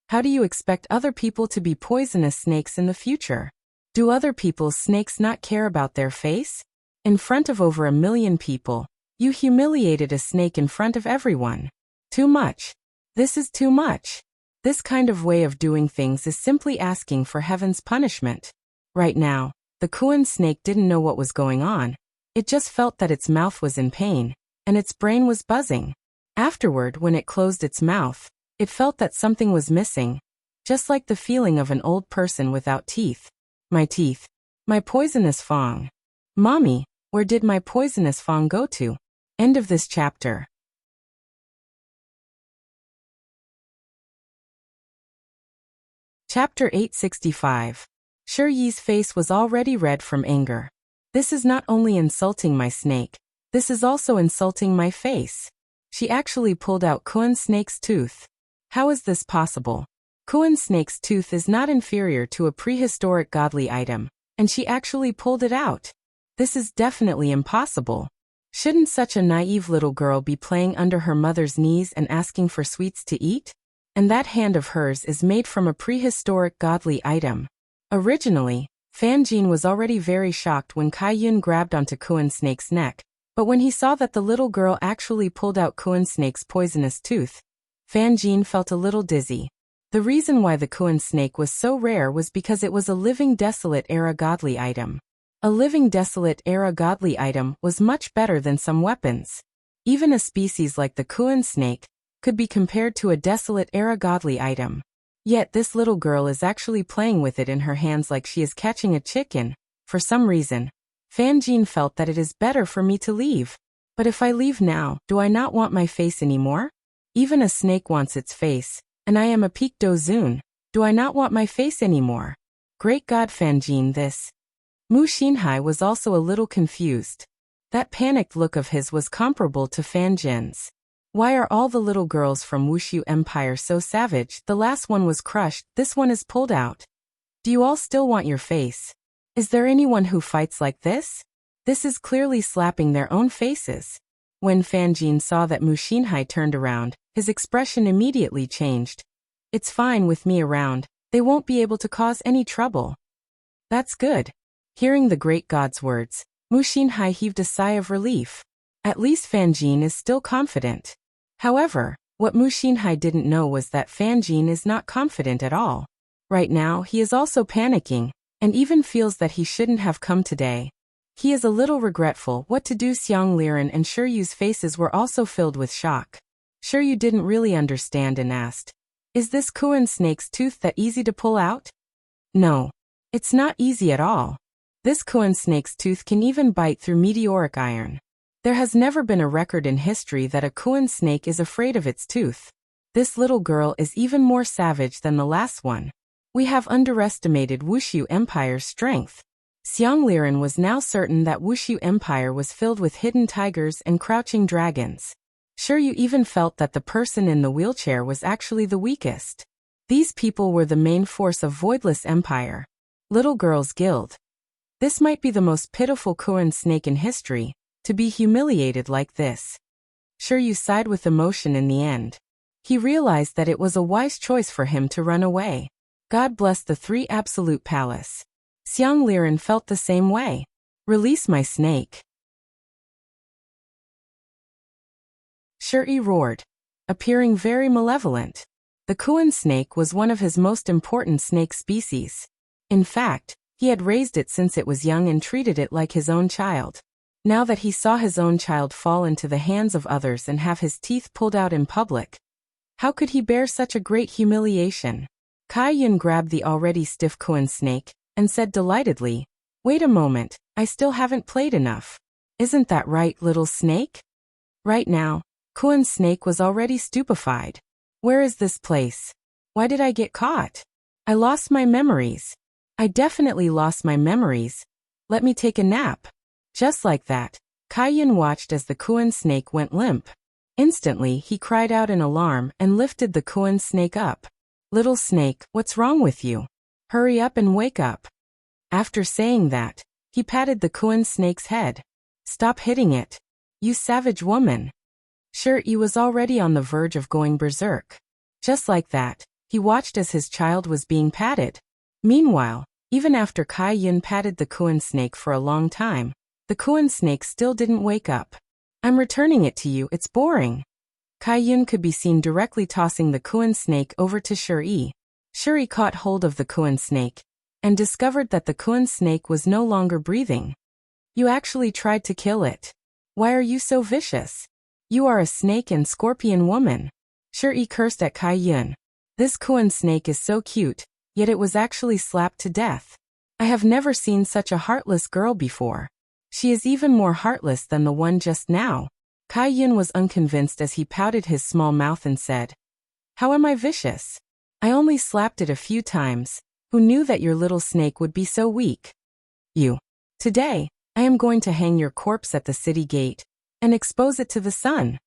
How do you expect other people to be poisonous snakes in the future? Do other people's snakes not care about their face? In front of over 1 million people, you humiliated a snake in front of everyone. Too much. This is too much. This kind of way of doing things is simply asking for heaven's punishment. Right now, the Kuan snake didn't know what was going on. It just felt that its mouth was in pain, and its brain was buzzing. Afterward, when it closed its mouth, it felt that something was missing, just like the feeling of an old person without teeth. My teeth. My poisonous fang. Mommy, where did my poisonous fang go to? End of this chapter. Chapter 865. Shi's face was already red from anger. This is not only insulting my snake, this is also insulting my face. She actually pulled out Kuan snake's tooth. How is this possible? Kuan snake's tooth is not inferior to a prehistoric godly item, and she actually pulled it out. This is definitely impossible. Shouldn't such a naive little girl be playing under her mother's knees and asking for sweets to eat? And that hand of hers is made from a prehistoric godly item. Originally, Fan Jin was already very shocked when Kai Yun grabbed onto Kuan snake's neck, but when he saw that the little girl actually pulled out Kuan snake's poisonous tooth, Fan Jin felt a little dizzy. The reason why the Kuan snake was so rare was because it was a living desolate era godly item. A living desolate era godly item was much better than some weapons. Even a species like the Kuan snake could be compared to a desolate era godly item. Yet this little girl is actually playing with it in her hands like she is catching a chicken. For some reason, Fan Jin felt that it is better for me to leave. But if I leave now, do I not want my face anymore? Even a snake wants its face, and I am a peak dozun. Do I not want my face anymore? Great God, Fanjin, this. Mu Xinhai was also a little confused. That panicked look of his was comparable to Fanjin's. Why are all the little girls from Wushu Empire so savage? The last one was crushed, this one is pulled out. Do you all still want your face? Is there anyone who fights like this? This is clearly slapping their own faces. When Fanjin saw that Mu Xinhai turned around, his expression immediately changed. It's fine with me around, they won't be able to cause any trouble. That's good. Hearing the great god's words, Mu Xinhai heaved a sigh of relief. At least Fanjin is still confident. However, what Mu Xinhai didn't know was that Fanjin is not confident at all. Right now he is also panicking, and even feels that he shouldn't have come today. He is a little regretful what to do. Xiang Liren and Shiyu's faces were also filled with shock. Shiyu didn't really understand and asked, "Is this Kuan snake's tooth that easy to pull out?" No. It's not easy at all. This Kuan snake's tooth can even bite through meteoric iron. There has never been a record in history that a Kuan snake is afraid of its tooth. This little girl is even more savage than the last one. We have underestimated Wushu Empire's strength. Xiang Liren was now certain that Wushu Empire was filled with hidden tigers and crouching dragons. Shiryu even felt that the person in the wheelchair was actually the weakest. These people were the main force of Voidless Empire. Little Girls Guild. This might be the most pitiful Kuan snake in history, to be humiliated like this. Shiryu sighed with emotion in the end. He realized that it was a wise choice for him to run away. God bless the Three Absolute Palace. Xiang Liren felt the same way. Release my snake. Shiryu roared, appearing very malevolent. The Kuan snake was one of his most important snake species. In fact, he had raised it since it was young and treated it like his own child. Now that he saw his own child fall into the hands of others and have his teeth pulled out in public, how could he bear such a great humiliation? Kai Yun grabbed the already stiff Kuan snake and said delightedly, "Wait a moment, I still haven't played enough. Isn't that right, little snake?" Right now, Kuan snake was already stupefied. Where is this place? Why did I get caught? I lost my memories. I definitely lost my memories. Let me take a nap. Just like that, Kai Yun watched as the Kuan snake went limp. Instantly he cried out in alarm and lifted the Kuan snake up. "Little snake, what's wrong with you? Hurry up and wake up." After saying that, he patted the Kuan snake's head. "Stop hitting it. You savage woman." Shiryu was already on the verge of going berserk. Just like that, he watched as his child was being patted. Meanwhile, even after Kai Yun patted the Kuan snake for a long time, the Kuan snake still didn't wake up. "I'm returning it to you, it's boring." Kai Yun could be seen directly tossing the Kuan snake over to Shiryu. Shiryu caught hold of the Kuan snake and discovered that the Kuan snake was no longer breathing. "You actually tried to kill it. Why are you so vicious? You are a snake and scorpion woman." Shiryu cursed at Kai Yun. This Kuan snake is so cute, yet it was actually slapped to death. I have never seen such a heartless girl before. She is even more heartless than the one just now. Kai Yun was unconvinced as he pouted his small mouth and said, "How am I vicious? I only slapped it a few times. Who knew that your little snake would be so weak? You. Today, I am going to hang your corpse at the city gate and expose it to the sun."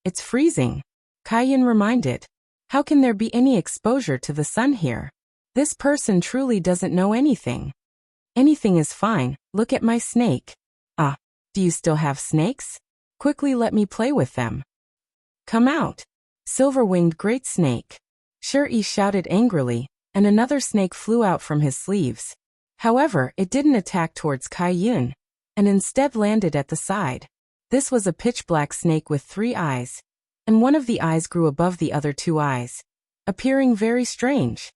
"It's freezing," Kai Yun reminded. "How can there be any exposure to the sun here? This person truly doesn't know anything." "Anything is fine, look at my snake." "Ah, do you still have snakes? Quickly let me play with them." "Come out, silver-winged great snake." Shiryu shouted angrily, and another snake flew out from his sleeves. However, it didn't attack towards Kai Yun, and instead landed at the side. This was a pitch-black snake with 3 eyes, and one of the eyes grew above the other 2 eyes, appearing very strange.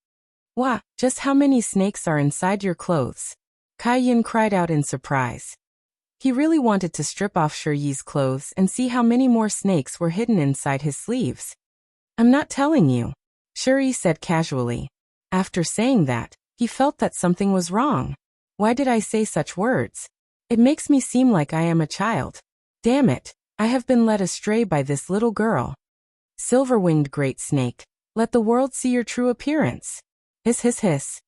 "Wah, just how many snakes are inside your clothes?" Kai Yun cried out in surprise. He really wanted to strip off Shiryu's clothes and see how many more snakes were hidden inside his sleeves. "I'm not telling you," Shiryu said casually. After saying that, he felt that something was wrong. Why did I say such words? It makes me seem like I am a child. Damn it, I have been led astray by this little girl. Silver-winged great snake, let the world see your true appearance. Hiss hiss hiss.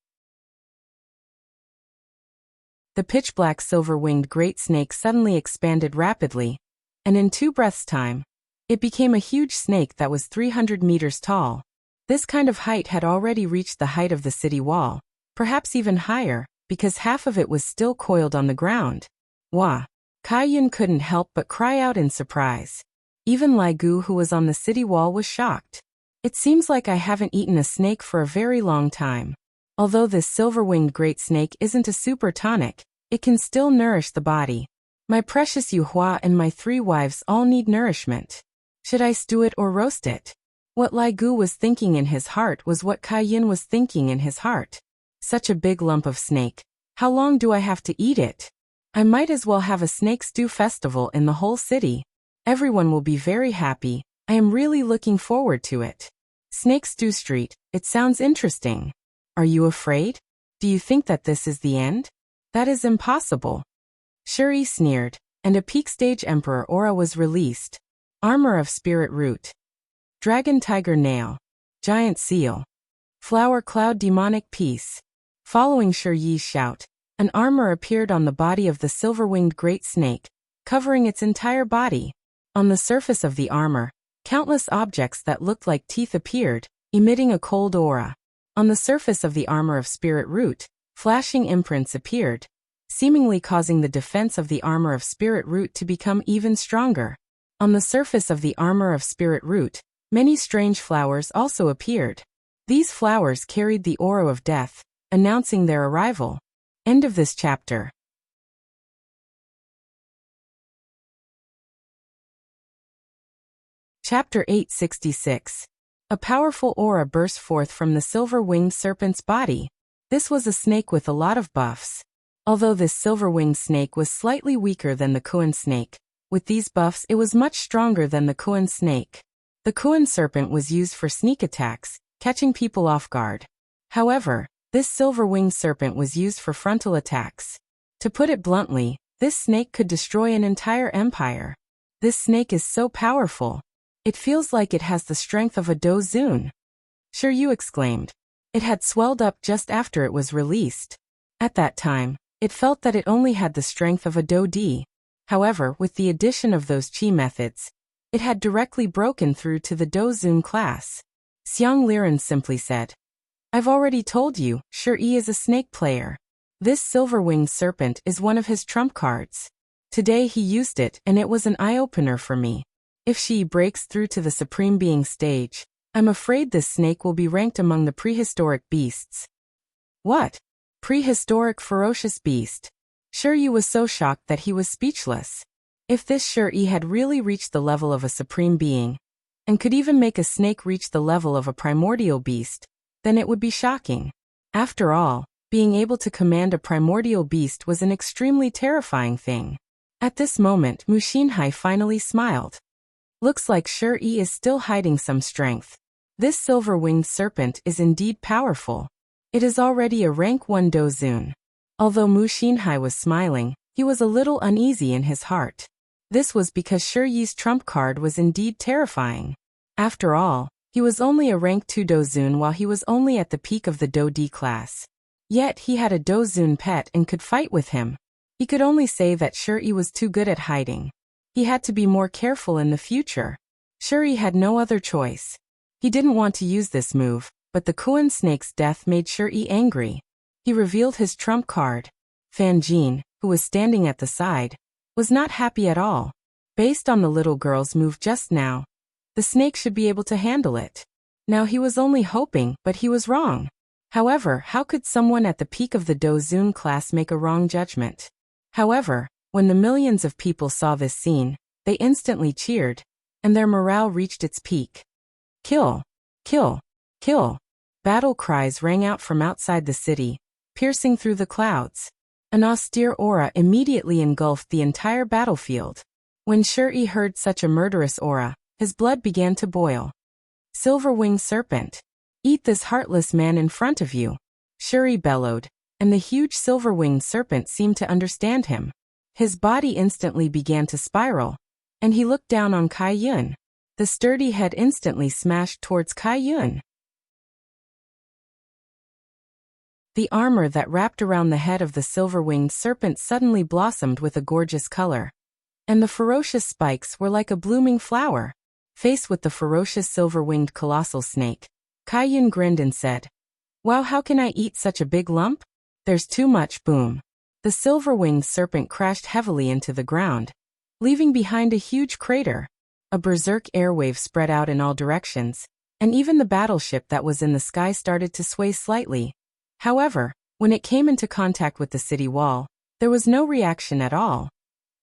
The pitch-black silver-winged great snake suddenly expanded rapidly, and in 2 breaths' time, it became a huge snake that was 300 meters tall. This kind of height had already reached the height of the city wall, perhaps even higher, because half of it was still coiled on the ground. Wah! Kai-yun couldn't help but cry out in surprise. Even Lai Gu, who was on the city wall, was shocked. It seems like I haven't eaten a snake for a very long time. Although this silver-winged great snake isn't a super tonic, it can still nourish the body. My precious Yu Hua and my 3 wives all need nourishment. Should I stew it or roast it? What Lai Gu was thinking in his heart was what Kai-yun was thinking in his heart. Such a big lump of snake. How long do I have to eat it? I might as well have a snake stew festival in the whole city. Everyone will be very happy. I am really looking forward to it. Snake Stew Street, it sounds interesting. Are you afraid? Do you think that this is the end? That is impossible. Shuri sneered, and a peak stage emperor aura was released. Armor of Spirit Root. Dragon Tiger Nail. Giant Seal. Flower Cloud Demonic Peace. Following Shuri's shout, an armor appeared on the body of the silver-winged great snake, covering its entire body. On the surface of the armor, countless objects that looked like teeth appeared, emitting a cold aura. On the surface of the armor of Spirit Root, flashing imprints appeared, seemingly causing the defense of the armor of Spirit Root to become even stronger. On the surface of the armor of Spirit Root, many strange flowers also appeared. These flowers carried the aura of death, announcing their arrival. End of this chapter. Chapter 866. A powerful aura burst forth from the silver-winged serpent's body. This was a snake with a lot of buffs. Although this silver-winged snake was slightly weaker than the Kuan snake, with these buffs it was much stronger than the Kuan snake. The Kuan serpent was used for sneak attacks, catching people off guard. However, this silver-winged serpent was used for frontal attacks. To put it bluntly, this snake could destroy an entire empire. This snake is so powerful. It feels like it has the strength of a Dozun. Shiryu exclaimed. It had swelled up just after it was released. At that time, it felt that it only had the strength of a Do-di. However, with the addition of those chi methods, it had directly broken through to the Dozun class. Xiang Liren simply said, I've already told you, Shi is a snake player. This silver-winged serpent is one of his trump cards. Today he used it and it was an eye-opener for me. If Shi breaks through to the Supreme Being stage, I'm afraid this snake will be ranked among the prehistoric beasts. What? Prehistoric ferocious beast? Shiryu was so shocked that he was speechless. If this Shuri had really reached the level of a Supreme Being, and could even make a snake reach the level of a primordial beast, then it would be shocking. After all, being able to command a primordial beast was an extremely terrifying thing. At this moment, Mushinhai finally smiled. Looks like Shuri is still hiding some strength. This silver-winged serpent is indeed powerful. It is already a rank 1 Dozun. Although Mushinhai was smiling, he was a little uneasy in his heart. This was because Shuri's trump card was indeed terrifying. After all, he was only a rank 2 Dozun while he was only at the peak of the Do-di class. Yet he had a Dozun pet and could fight with him. He could only say that Shuri was too good at hiding. He had to be more careful in the future. Shuri had no other choice. He didn't want to use this move, but the Kuan snake's death made Shuri angry. He revealed his trump card. Fan Jin, who was standing at the side, was not happy at all. Based on the little girl's move just now, the snake should be able to handle it. Now he was only hoping, but he was wrong. However, how could someone at the peak of the Dozun class make a wrong judgment? However, when the millions of people saw this scene, they instantly cheered, and their morale reached its peak. Kill! Kill! Kill! Battle cries rang out from outside the city, piercing through the clouds. An austere aura immediately engulfed the entire battlefield. When Shuri heard such a murderous aura, his blood began to boil. Silver-winged serpent! Eat this heartless man in front of you! Shuri bellowed, and the huge silver-winged serpent seemed to understand him. His body instantly began to spiral, and he looked down on Kai Yun. The sturdy head instantly smashed towards Kai Yun. The armor that wrapped around the head of the silver-winged serpent suddenly blossomed with a gorgeous color. And the ferocious spikes were like a blooming flower. Faced with the ferocious silver-winged colossal snake, Kai Yun grinned and said, "Wow, how can I eat such a big lump? There's too much." Boom. The silver-winged serpent crashed heavily into the ground, leaving behind a huge crater. A berserk airwave spread out in all directions, and even the battleship that was in the sky started to sway slightly. However, when it came into contact with the city wall, there was no reaction at all.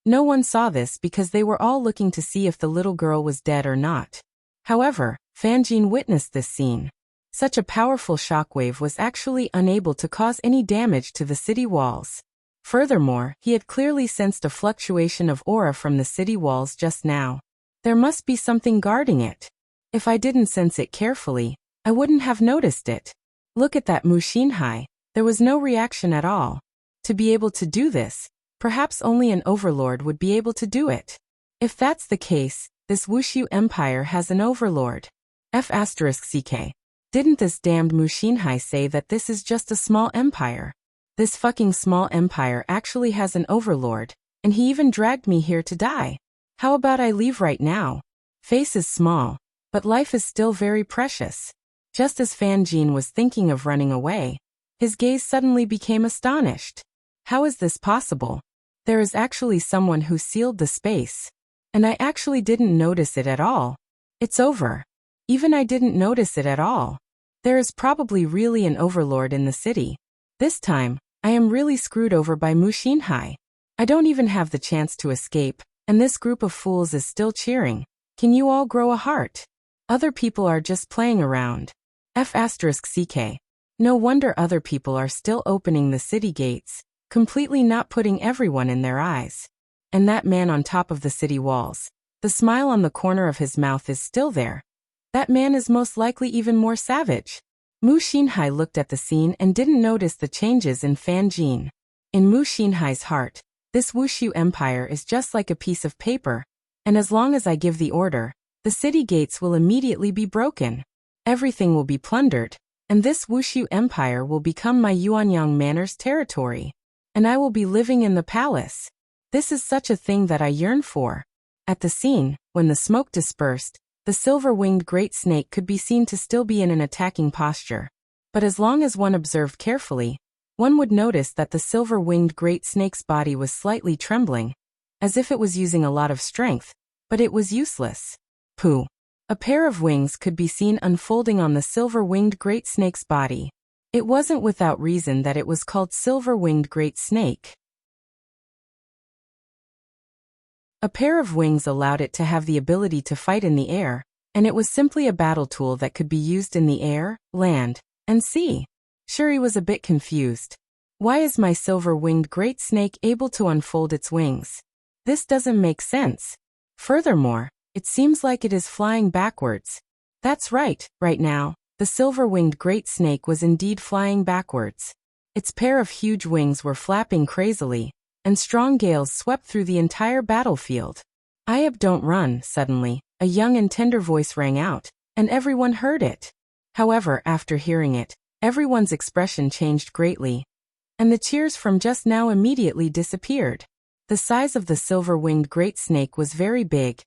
No one saw this because they were all looking to see if the little girl was dead or not. However, Fan Jin witnessed this scene. Such a powerful shockwave was actually unable to cause any damage to the city walls. Furthermore, he had clearly sensed a fluctuation of aura from the city walls just now. There must be something guarding it. If I didn't sense it carefully, I wouldn't have noticed it. Look at that Mushinhai. There was no reaction at all. To be able to do this, perhaps only an overlord would be able to do it. If that's the case, this Wushu Empire has an overlord. F***ck. Didn't this damned Mushinhai say that this is just a small empire? This fucking small empire actually has an overlord, and he even dragged me here to die. How about I leave right now? Face is small, but life is still very precious. Just as Fan Jin was thinking of running away, his gaze suddenly became astonished. How is this possible? There is actually someone who sealed the space. And I actually didn't notice it at all. It's over. Even I didn't notice it at all. There is probably really an overlord in the city. This time, I am really screwed over by Mushinhai. I don't even have the chance to escape, and this group of fools is still cheering. Can you all grow a heart? Other people are just playing around. F***ck. No wonder other people are still opening the city gates, completely not putting everyone in their eyes. And that man on top of the city walls, the smile on the corner of his mouth is still there. That man is most likely even more savage. Mushinhai looked at the scene and didn't notice the changes in Fan Jin. In Mushinhai's heart, this Wushu Empire is just like a piece of paper, and as long as I give the order, the city gates will immediately be broken. Everything will be plundered, and this Wushu Empire will become my Yuanyang Manor's territory. And I will be living in the palace. This is such a thing that I yearn for. At the scene, when the smoke dispersed, the silver-winged great snake could be seen to still be in an attacking posture. But as long as one observed carefully, one would notice that the silver-winged great snake's body was slightly trembling, as if it was using a lot of strength, but it was useless. Pooh. A pair of wings could be seen unfolding on the silver-winged great snake's body. It wasn't without reason that it was called silver-winged great snake. A pair of wings allowed it to have the ability to fight in the air, and it was simply a battle tool that could be used in the air, land, and sea. Shuri was a bit confused. Why is my silver-winged great snake able to unfold its wings? This doesn't make sense. Furthermore, it seems like it is flying backwards. That's right now, the silver-winged great snake was indeed flying backwards. Its pair of huge wings were flapping crazily, and strong gales swept through the entire battlefield. "Ayab, don't run!" Suddenly, a young and tender voice rang out, and everyone heard it. However, after hearing it, everyone's expression changed greatly, and the cheers from just now immediately disappeared. The size of the silver-winged great snake was very big,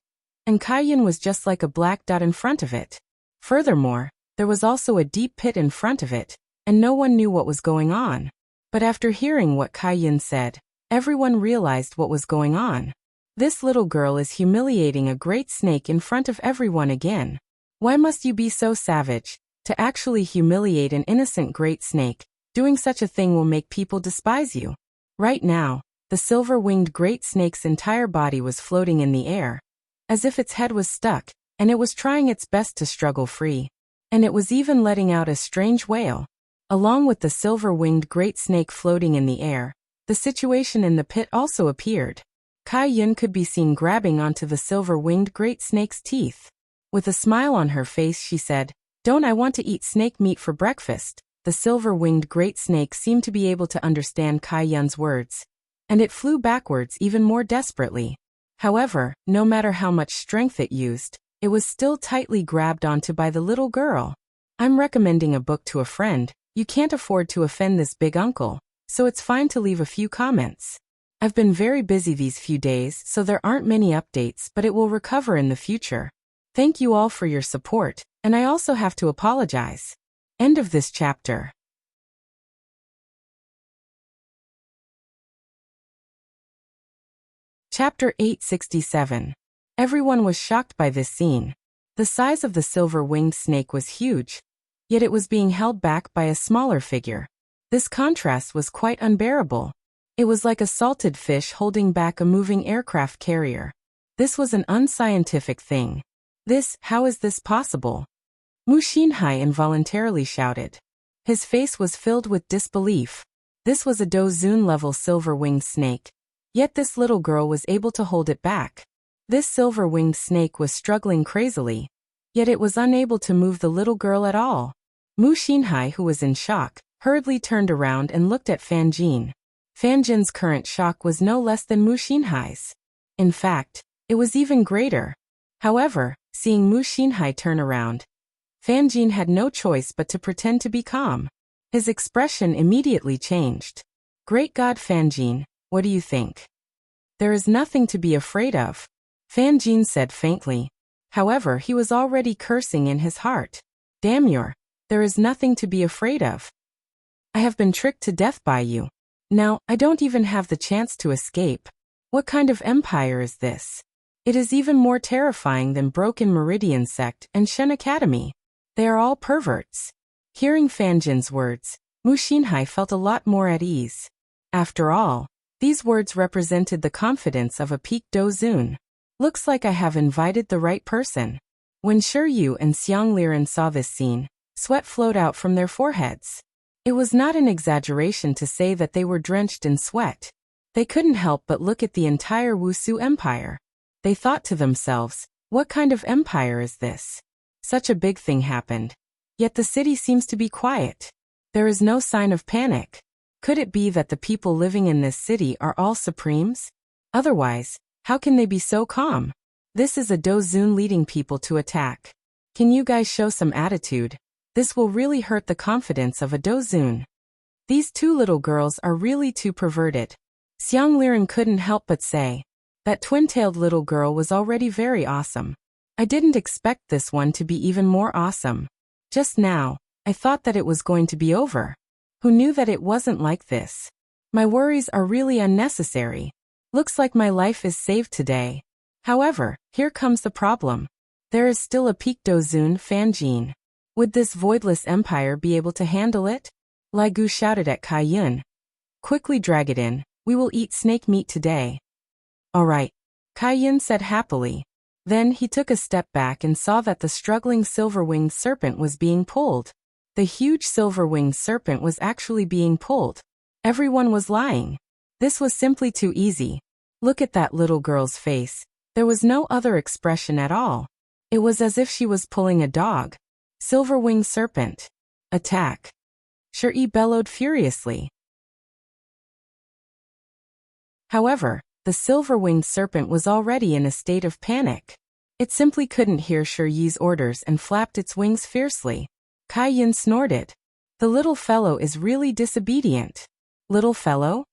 and Kai Yun was just like a black dot in front of it. Furthermore, there was also a deep pit in front of it, and no one knew what was going on. But after hearing what Kai Yun said, everyone realized what was going on. This little girl is humiliating a great snake in front of everyone again. Why must you be so savage, to actually humiliate an innocent great snake? Doing such a thing will make people despise you. Right now, the silver-winged great snake's entire body was floating in the air, as if its head was stuck, and it was trying its best to struggle free. And it was even letting out a strange wail. Along with the silver-winged great snake floating in the air, the situation in the pit also appeared. Kai Yun could be seen grabbing onto the silver-winged great snake's teeth. With a smile on her face, she said, "Don't I want to eat snake meat for breakfast?" The silver-winged great snake seemed to be able to understand Kai Yun's words, and it flew backwards even more desperately. However, no matter how much strength it used, it was still tightly grabbed onto by the little girl. I'm recommending a book to a friend. You can't afford to offend this big uncle, so it's fine to leave a few comments. I've been very busy these few days, so there aren't many updates, but it will recover in the future. Thank you all for your support, and I also have to apologize. End of this chapter. Chapter 867. Everyone was shocked by this scene. The size of the silver-winged snake was huge, yet it was being held back by a smaller figure. This contrast was quite unbearable. It was like a salted fish holding back a moving aircraft carrier. This was an unscientific thing. How is this possible? Mu Xinhai involuntarily shouted. His face was filled with disbelief. This was a Dozun-level silver-winged snake. Yet this little girl was able to hold it back. This silver-winged snake was struggling crazily. Yet it was unable to move the little girl at all. Mu Xinhai, who was in shock, hurriedly turned around and looked at Fan Jin. Fan Jin's current shock was no less than Mu Xinhai's. In fact, it was even greater. However, seeing Mu Xinhai turn around, Fan Jin had no choice but to pretend to be calm. His expression immediately changed. Great God, Fan Jin, what do you think? There is nothing to be afraid of, Fan Jin said faintly. However, he was already cursing in his heart. Damn there is nothing to be afraid of. I have been tricked to death by you. Now, I don't even have the chance to escape. What kind of empire is this? It is even more terrifying than Broken Meridian Sect and Shen Academy. They are all perverts. Hearing Fan Jin's words, Mu Xinhai felt a lot more at ease. After all, these words represented the confidence of a peak Dozun. Looks like I have invited the right person. When Shi Yu and Xiang Liren saw this scene, sweat flowed out from their foreheads. It was not an exaggeration to say that they were drenched in sweat. They couldn't help but look at the entire Wusu Empire. They thought to themselves, what kind of empire is this? Such a big thing happened. Yet the city seems to be quiet. There is no sign of panic. Could it be that the people living in this city are all supremes? Otherwise, how can they be so calm? This is a Dozun leading people to attack. Can you guys show some attitude? This will really hurt the confidence of a Dozun. These two little girls are really too perverted. Xiang Liren couldn't help but say. That twin-tailed little girl was already very awesome. I didn't expect this one to be even more awesome. Just now, I thought that it was going to be over. Who knew that it wasn't like this? My worries are really unnecessary. Looks like my life is saved today. However, here comes the problem. There is still a peak Dozun, Fan Jin. Would this voidless empire be able to handle it? Lai Gu shouted at Kai Yun. Quickly drag it in, we will eat snake meat today. All right, Kai Yun said happily. Then he took a step back and saw that the struggling silver-winged serpent was being pulled. The huge silver-winged serpent was actually being pulled. Everyone was lying. This was simply too easy. Look at that little girl's face. There was no other expression at all. It was as if she was pulling a dog. Silver-winged serpent. Attack. Shi bellowed furiously. However, the silver-winged serpent was already in a state of panic. It simply couldn't hear Shi Yi's orders and flapped its wings fiercely. Kai Yun snorted. The little fellow is really disobedient. Little fellow?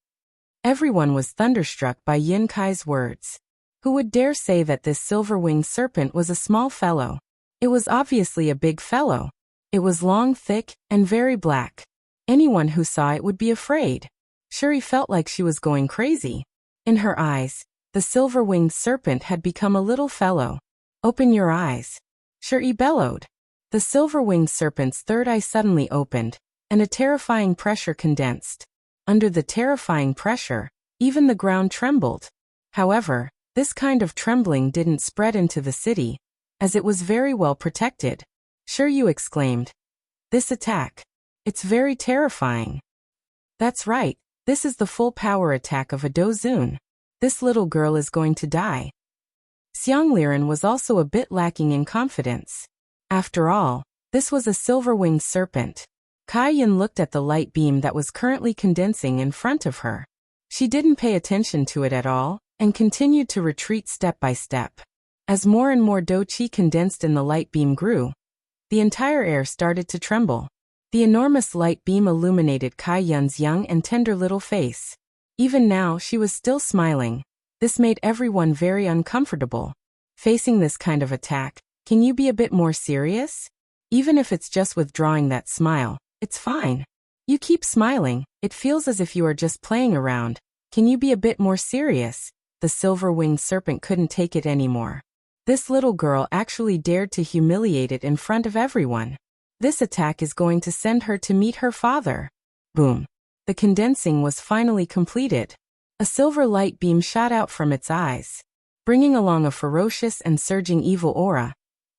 Everyone was thunderstruck by Yin Kai's words. Who would dare say that this silver-winged serpent was a small fellow? It was obviously a big fellow. It was long, thick, and very black. Anyone who saw it would be afraid. Shuri felt like she was going crazy. In her eyes, the silver-winged serpent had become a little fellow. Open your eyes. Shuri bellowed. The silver-winged serpent's third eye suddenly opened, and a terrifying pressure condensed. Under the terrifying pressure, even the ground trembled. However, this kind of trembling didn't spread into the city, as it was very well protected. Shi Yu exclaimed. This attack. It's very terrifying. That's right, this is the full power attack of a Dozun. This little girl is going to die. Xiang Liren was also a bit lacking in confidence. After all, this was a silver-winged serpent. Kai Yun looked at the light beam that was currently condensing in front of her. She didn't pay attention to it at all, and continued to retreat step by step. As more and more doqi condensed in the light beam grew, the entire air started to tremble. The enormous light beam illuminated Kai Yun's young and tender little face. Even now she was still smiling. This made everyone very uncomfortable. Facing this kind of attack, can you be a bit more serious? Even if it's just withdrawing that smile, it's fine. You keep smiling, it feels as if you are just playing around. Can you be a bit more serious? The silver-winged serpent couldn't take it anymore. This little girl actually dared to humiliate it in front of everyone. This attack is going to send her to meet her father. Boom. The condensing was finally completed. A silver light beam shot out from its eyes, bringing along a ferocious and surging evil aura.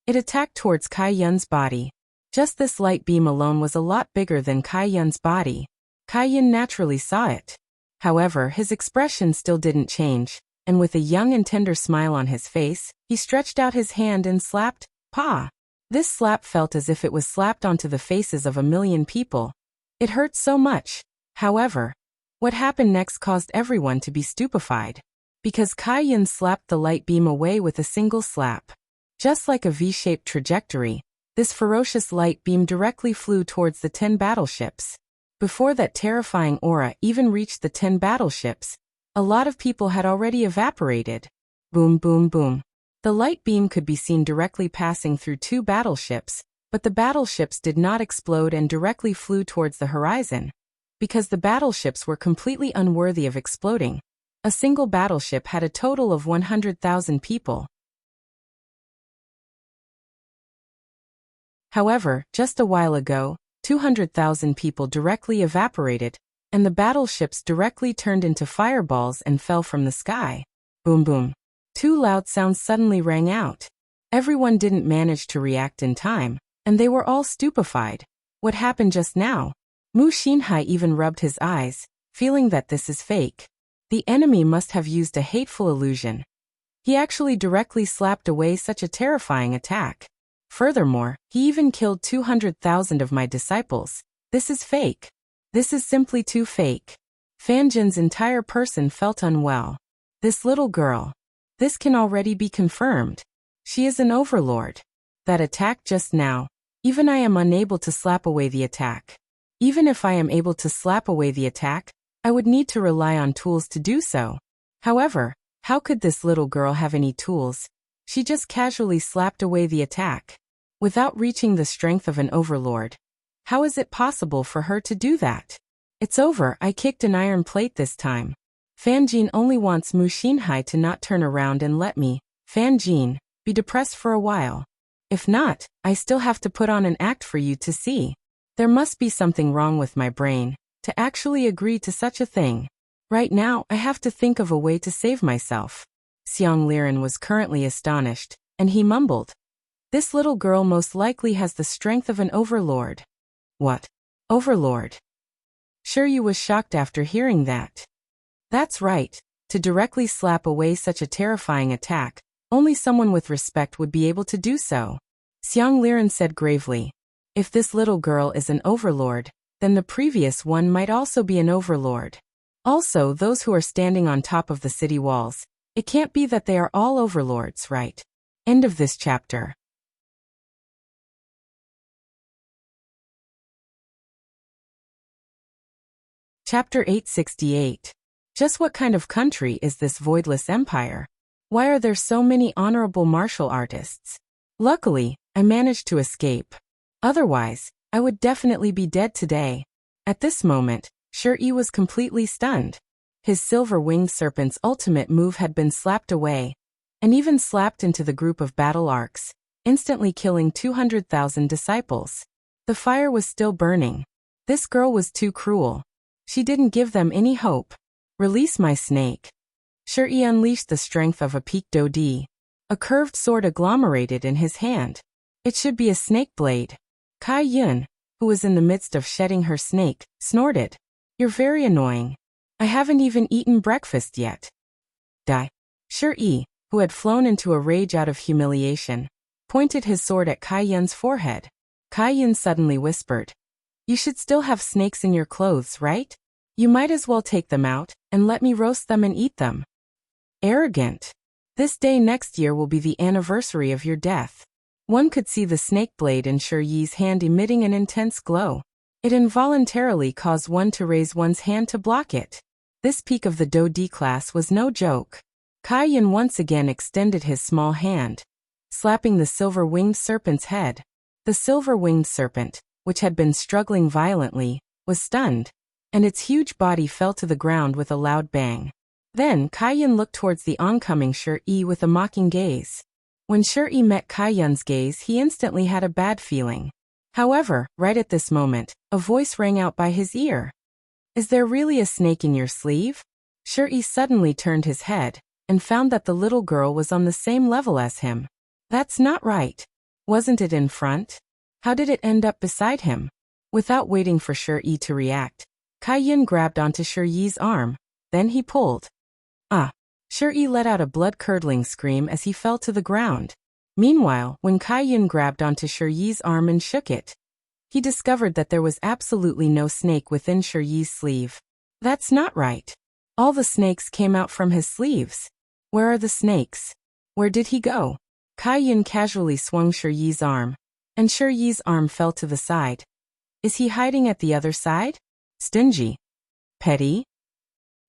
It attacked towards Kai Yun's body. Just this light beam alone was a lot bigger than Kai Yun's body. Kai Yun naturally saw it. However, his expression still didn't change, and with a young and tender smile on his face, he stretched out his hand and slapped, "Pa!" This slap felt as if it was slapped onto the faces of a million people. It hurt so much. However, what happened next caused everyone to be stupefied. Because Kai Yun slapped the light beam away with a single slap. Just like a V-shaped trajectory, this ferocious light beam directly flew towards the 10 battleships. Before that terrifying aura even reached the 10 battleships, a lot of people had already evaporated. Boom, boom, boom. The light beam could be seen directly passing through 2 battleships, but the battleships did not explode and directly flew towards the horizon. Because the battleships were completely unworthy of exploding. A single battleship had a total of 100,000 people. However, just a while ago, 200,000 people directly evaporated, and the battleships directly turned into fireballs and fell from the sky. Boom boom. 2 loud sounds suddenly rang out. Everyone didn't manage to react in time, and they were all stupefied. What happened just now? Mu Xinhai even rubbed his eyes, feeling that this is fake. The enemy must have used a hateful illusion. He actually directly slapped away such a terrifying attack. Furthermore, he even killed 200,000 of my disciples. This is fake. This is simply too fake. Fan Jin's entire person felt unwell. This little girl. This can already be confirmed. She is an overlord. That attack just now. Even I am unable to slap away the attack. Even if I am able to slap away the attack, I would need to rely on tools to do so. However, how could this little girl have any tools? She just casually slapped away the attack. Without reaching the strength of an overlord. How is it possible for her to do that? It's over, I kicked an iron plate this time. Fan Jin only wants Mu Xinhai to not turn around and let me, Fan Jin, be depressed for a while. If not, I still have to put on an act for you to see. There must be something wrong with my brain, to actually agree to such a thing. Right now, I have to think of a way to save myself. Xiang Liren was currently astonished, and he mumbled. This little girl most likely has the strength of an overlord. What? Overlord? Sure, you was shocked after hearing that. That's right, to directly slap away such a terrifying attack, only someone with respect would be able to do so. Xiang Liren said gravely. If this little girl is an overlord, then the previous one might also be an overlord. Also, those who are standing on top of the city walls, it can't be that they are all overlords, right? End of this chapter. Chapter 868. Just what kind of country is this voidless empire? Why are there so many honorable martial artists? Luckily, I managed to escape. Otherwise, I would definitely be dead today. At this moment, Shi was completely stunned. His silver-winged serpent's ultimate move had been slapped away, and even slapped into the group of battle arcs, instantly killing 200,000 disciples. The fire was still burning. This girl was too cruel. She didn't give them any hope. Release my snake. Shi unleashed the strength of a peak dodi. A curved sword agglomerated in his hand. It should be a snake blade. Kai Yun, who was in the midst of shedding her snake, snorted. You're very annoying. I haven't even eaten breakfast yet. Die. Shi, who had flown into a rage out of humiliation, pointed his sword at Kai Yun's forehead. Kai Yun suddenly whispered. You should still have snakes in your clothes, right? You might as well take them out, and let me roast them and eat them. Arrogant. This day next year will be the anniversary of your death. One could see the snake blade in Shiyi's hand emitting an intense glow. It involuntarily caused one to raise one's hand to block it. This peak of the Do-D class was no joke. Kai Yun once again extended his small hand, slapping the silver-winged serpent's head. The silver-winged serpent, which had been struggling violently, was stunned, and its huge body fell to the ground with a loud bang. Then Kai Yun looked towards the oncoming Shiyi with a mocking gaze. When Shiyi met Kai Yun's gaze, he instantly had a bad feeling. However, right at this moment, a voice rang out by his ear. Is there really a snake in your sleeve? Shiyi suddenly turned his head, and found that the little girl was on the same level as him. That's not right. Wasn't it in front? How did it end up beside him? Without waiting for Shiyi to react, Kai Yun grabbed onto Shiyi's arm, then he pulled. Shiyi let out a blood-curdling scream as he fell to the ground. Meanwhile, when Kai Yun grabbed onto Shiyi's arm and shook it, he discovered that there was absolutely no snake within Shiyi's sleeve. That's not right. All the snakes came out from his sleeves. Where are the snakes? Where did he go? Kai Yun casually swung Shiyi's arm, and Shiyi's arm fell to the side. Is he hiding at the other side? Stingy. Petty?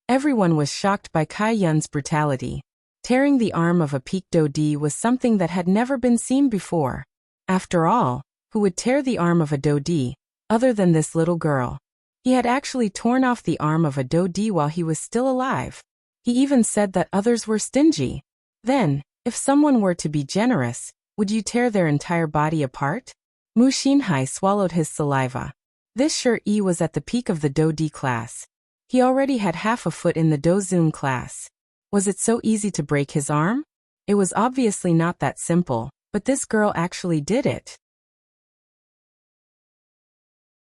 Everyone was shocked by Kai Yun's brutality. Tearing the arm of a peak Do-D was something that had never been seen before. After all, who would tear the arm of a Do-D, other than this little girl? He had actually torn off the arm of a Do-D while he was still alive. He even said that others were stingy. Then, if someone were to be generous, would you tear their entire body apart? Mu Xinhai swallowed his saliva. This Shiyi was at the peak of the Do-D class. He already had half a foot in the Do-Zoom class. Was it so easy to break his arm? It was obviously not that simple, but this girl actually did it.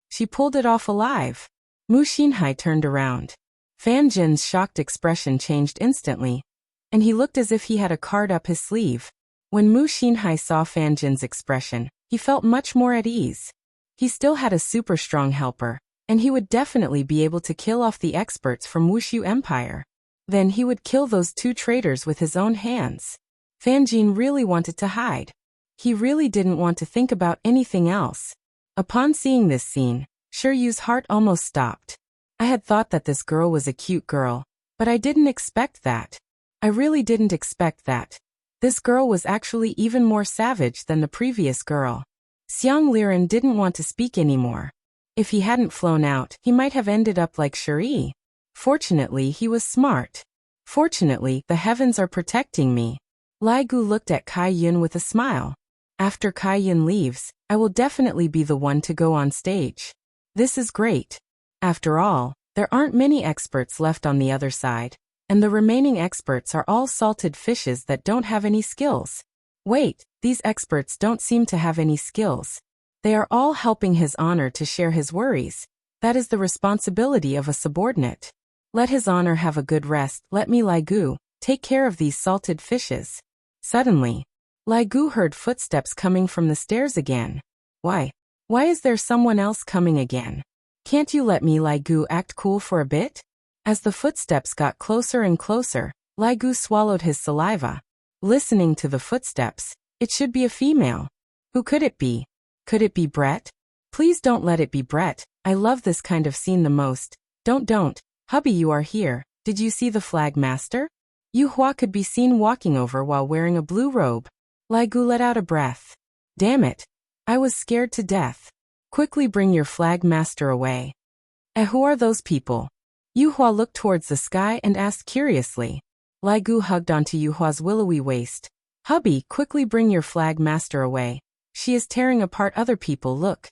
She pulled it off alive. Mu Xinhai turned around. Fan Jin's shocked expression changed instantly, and he looked as if he had a card up his sleeve. When Mu Xinhai saw Fan Jin's expression, he felt much more at ease. He still had a super strong helper, and he would definitely be able to kill off the experts from Wushu Empire. Then he would kill those two traitors with his own hands. Fan Jin really wanted to hide. He really didn't want to think about anything else. Upon seeing this scene, Shiryu's heart almost stopped. I had thought that this girl was a cute girl, but I didn't expect that. I really didn't expect that. This girl was actually even more savage than the previous girl. Xiang Liren didn't want to speak anymore. If he hadn't flown out, he might have ended up like Shiri. Fortunately, he was smart. Fortunately, the heavens are protecting me. Lai Gu looked at Kai Yun with a smile. After Kai Yun leaves, I will definitely be the one to go on stage. This is great. After all, there aren't many experts left on the other side, and the remaining experts are all salted fishes that don't have any skills. Wait, these experts don't seem to have any skills. They are all helping His Honor to share his worries. That is the responsibility of a subordinate. Let His Honor have a good rest. Let me, Lai Gu, take care of these salted fishes. Suddenly, Lai Gu heard footsteps coming from the stairs again. Why? Why is there someone else coming again? Can't you let me, Lai Gu, act cool for a bit? As the footsteps got closer and closer, Lai Gu swallowed his saliva. Listening to the footsteps, it should be a female. Who could it be? Could it be Brett? Please don't let it be Brett. I love this kind of scene the most. Don't. Hubby, you are here. Did you see the flag master? Yu Hua could be seen walking over while wearing a blue robe. Lai Gu let out a breath. Damn it. I was scared to death. Quickly bring your flag master away. Who are those people? Yu Hua looked towards the sky and asked curiously. Lai Gu hugged onto Yu Hua's willowy waist. Hubby, quickly bring your flag master away. She is tearing apart other people, look.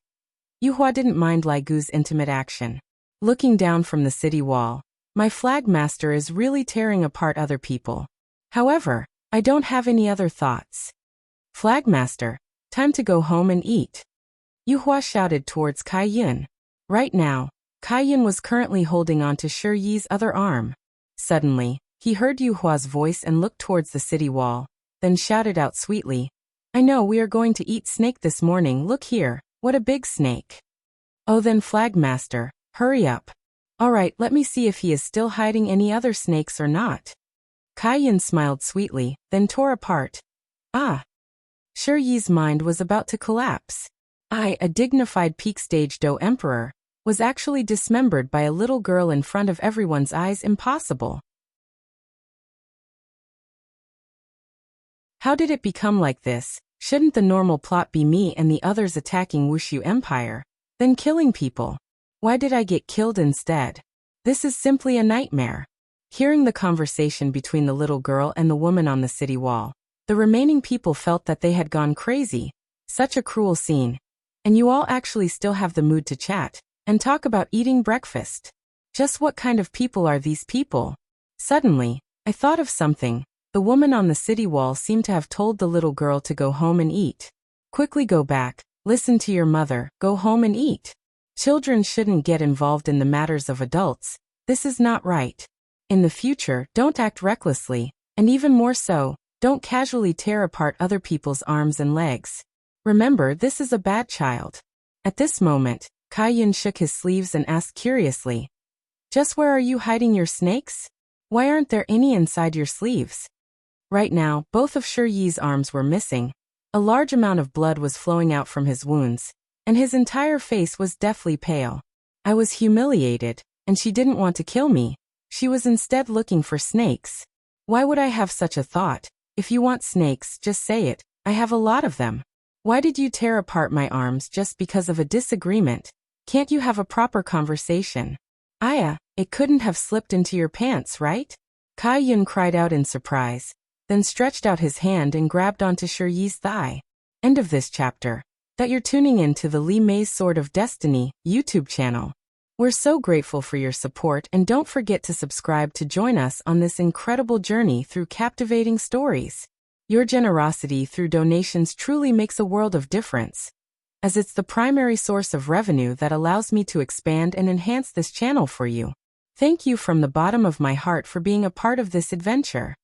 Yu Hua didn't mind Lai Gu's intimate action. Looking down from the city wall, my flag master is really tearing apart other people. However, I don't have any other thoughts. Flag master, time to go home and eat. Yu Hua shouted towards Kai Yun. Right now, Kai Yun was currently holding on to Shiyi's other arm. Suddenly, he heard Yu Hua's voice and looked towards the city wall, then shouted out sweetly. I know we are going to eat snake this morning. Look here, what a big snake. Oh then flag master, hurry up. Alright, let me see if he is still hiding any other snakes or not. Kai smiled sweetly, then tore apart. Ah! Shi Yi's mind was about to collapse. I, a dignified peak-stage Do emperor, was actually dismembered by a little girl in front of everyone's eyes. Impossible. How did it become like this? Shouldn't the normal plot be me and the others attacking Wushu Empire, then killing people? Why did I get killed instead? This is simply a nightmare. Hearing the conversation between the little girl and the woman on the city wall, the remaining people felt that they had gone crazy. Such a cruel scene. And you all actually still have the mood to chat and talk about eating breakfast. Just what kind of people are these people? Suddenly, I thought of something. The woman on the city wall seemed to have told the little girl to go home and eat. Quickly go back, listen to your mother, go home and eat. Children shouldn't get involved in the matters of adults. This is not right. In the future, don't act recklessly, and even more so, don't casually tear apart other people's arms and legs. Remember, this is a bad child. At this moment, Kai shook his sleeves and asked curiously, "Just where are you hiding your snakes? Why aren't there any inside your sleeves?" Right now, both of Shi Yi's arms were missing. A large amount of blood was flowing out from his wounds, and his entire face was deathly pale. I was humiliated, and she didn't want to kill me. She was instead looking for snakes. Why would I have such a thought? If you want snakes, just say it. I have a lot of them. Why did you tear apart my arms just because of a disagreement? Can't you have a proper conversation? Aya, it couldn't have slipped into your pants, right? Kai cried out in surprise, then stretched out his hand and grabbed onto Shi Yi's thigh. End of this chapter. That you're tuning in to the Li Mei's Sword of Destiny YouTube channel. We're so grateful for your support, and don't forget to subscribe to join us on this incredible journey through captivating stories. Your generosity through donations truly makes a world of difference, as it's the primary source of revenue that allows me to expand and enhance this channel for you. Thank you from the bottom of my heart for being a part of this adventure.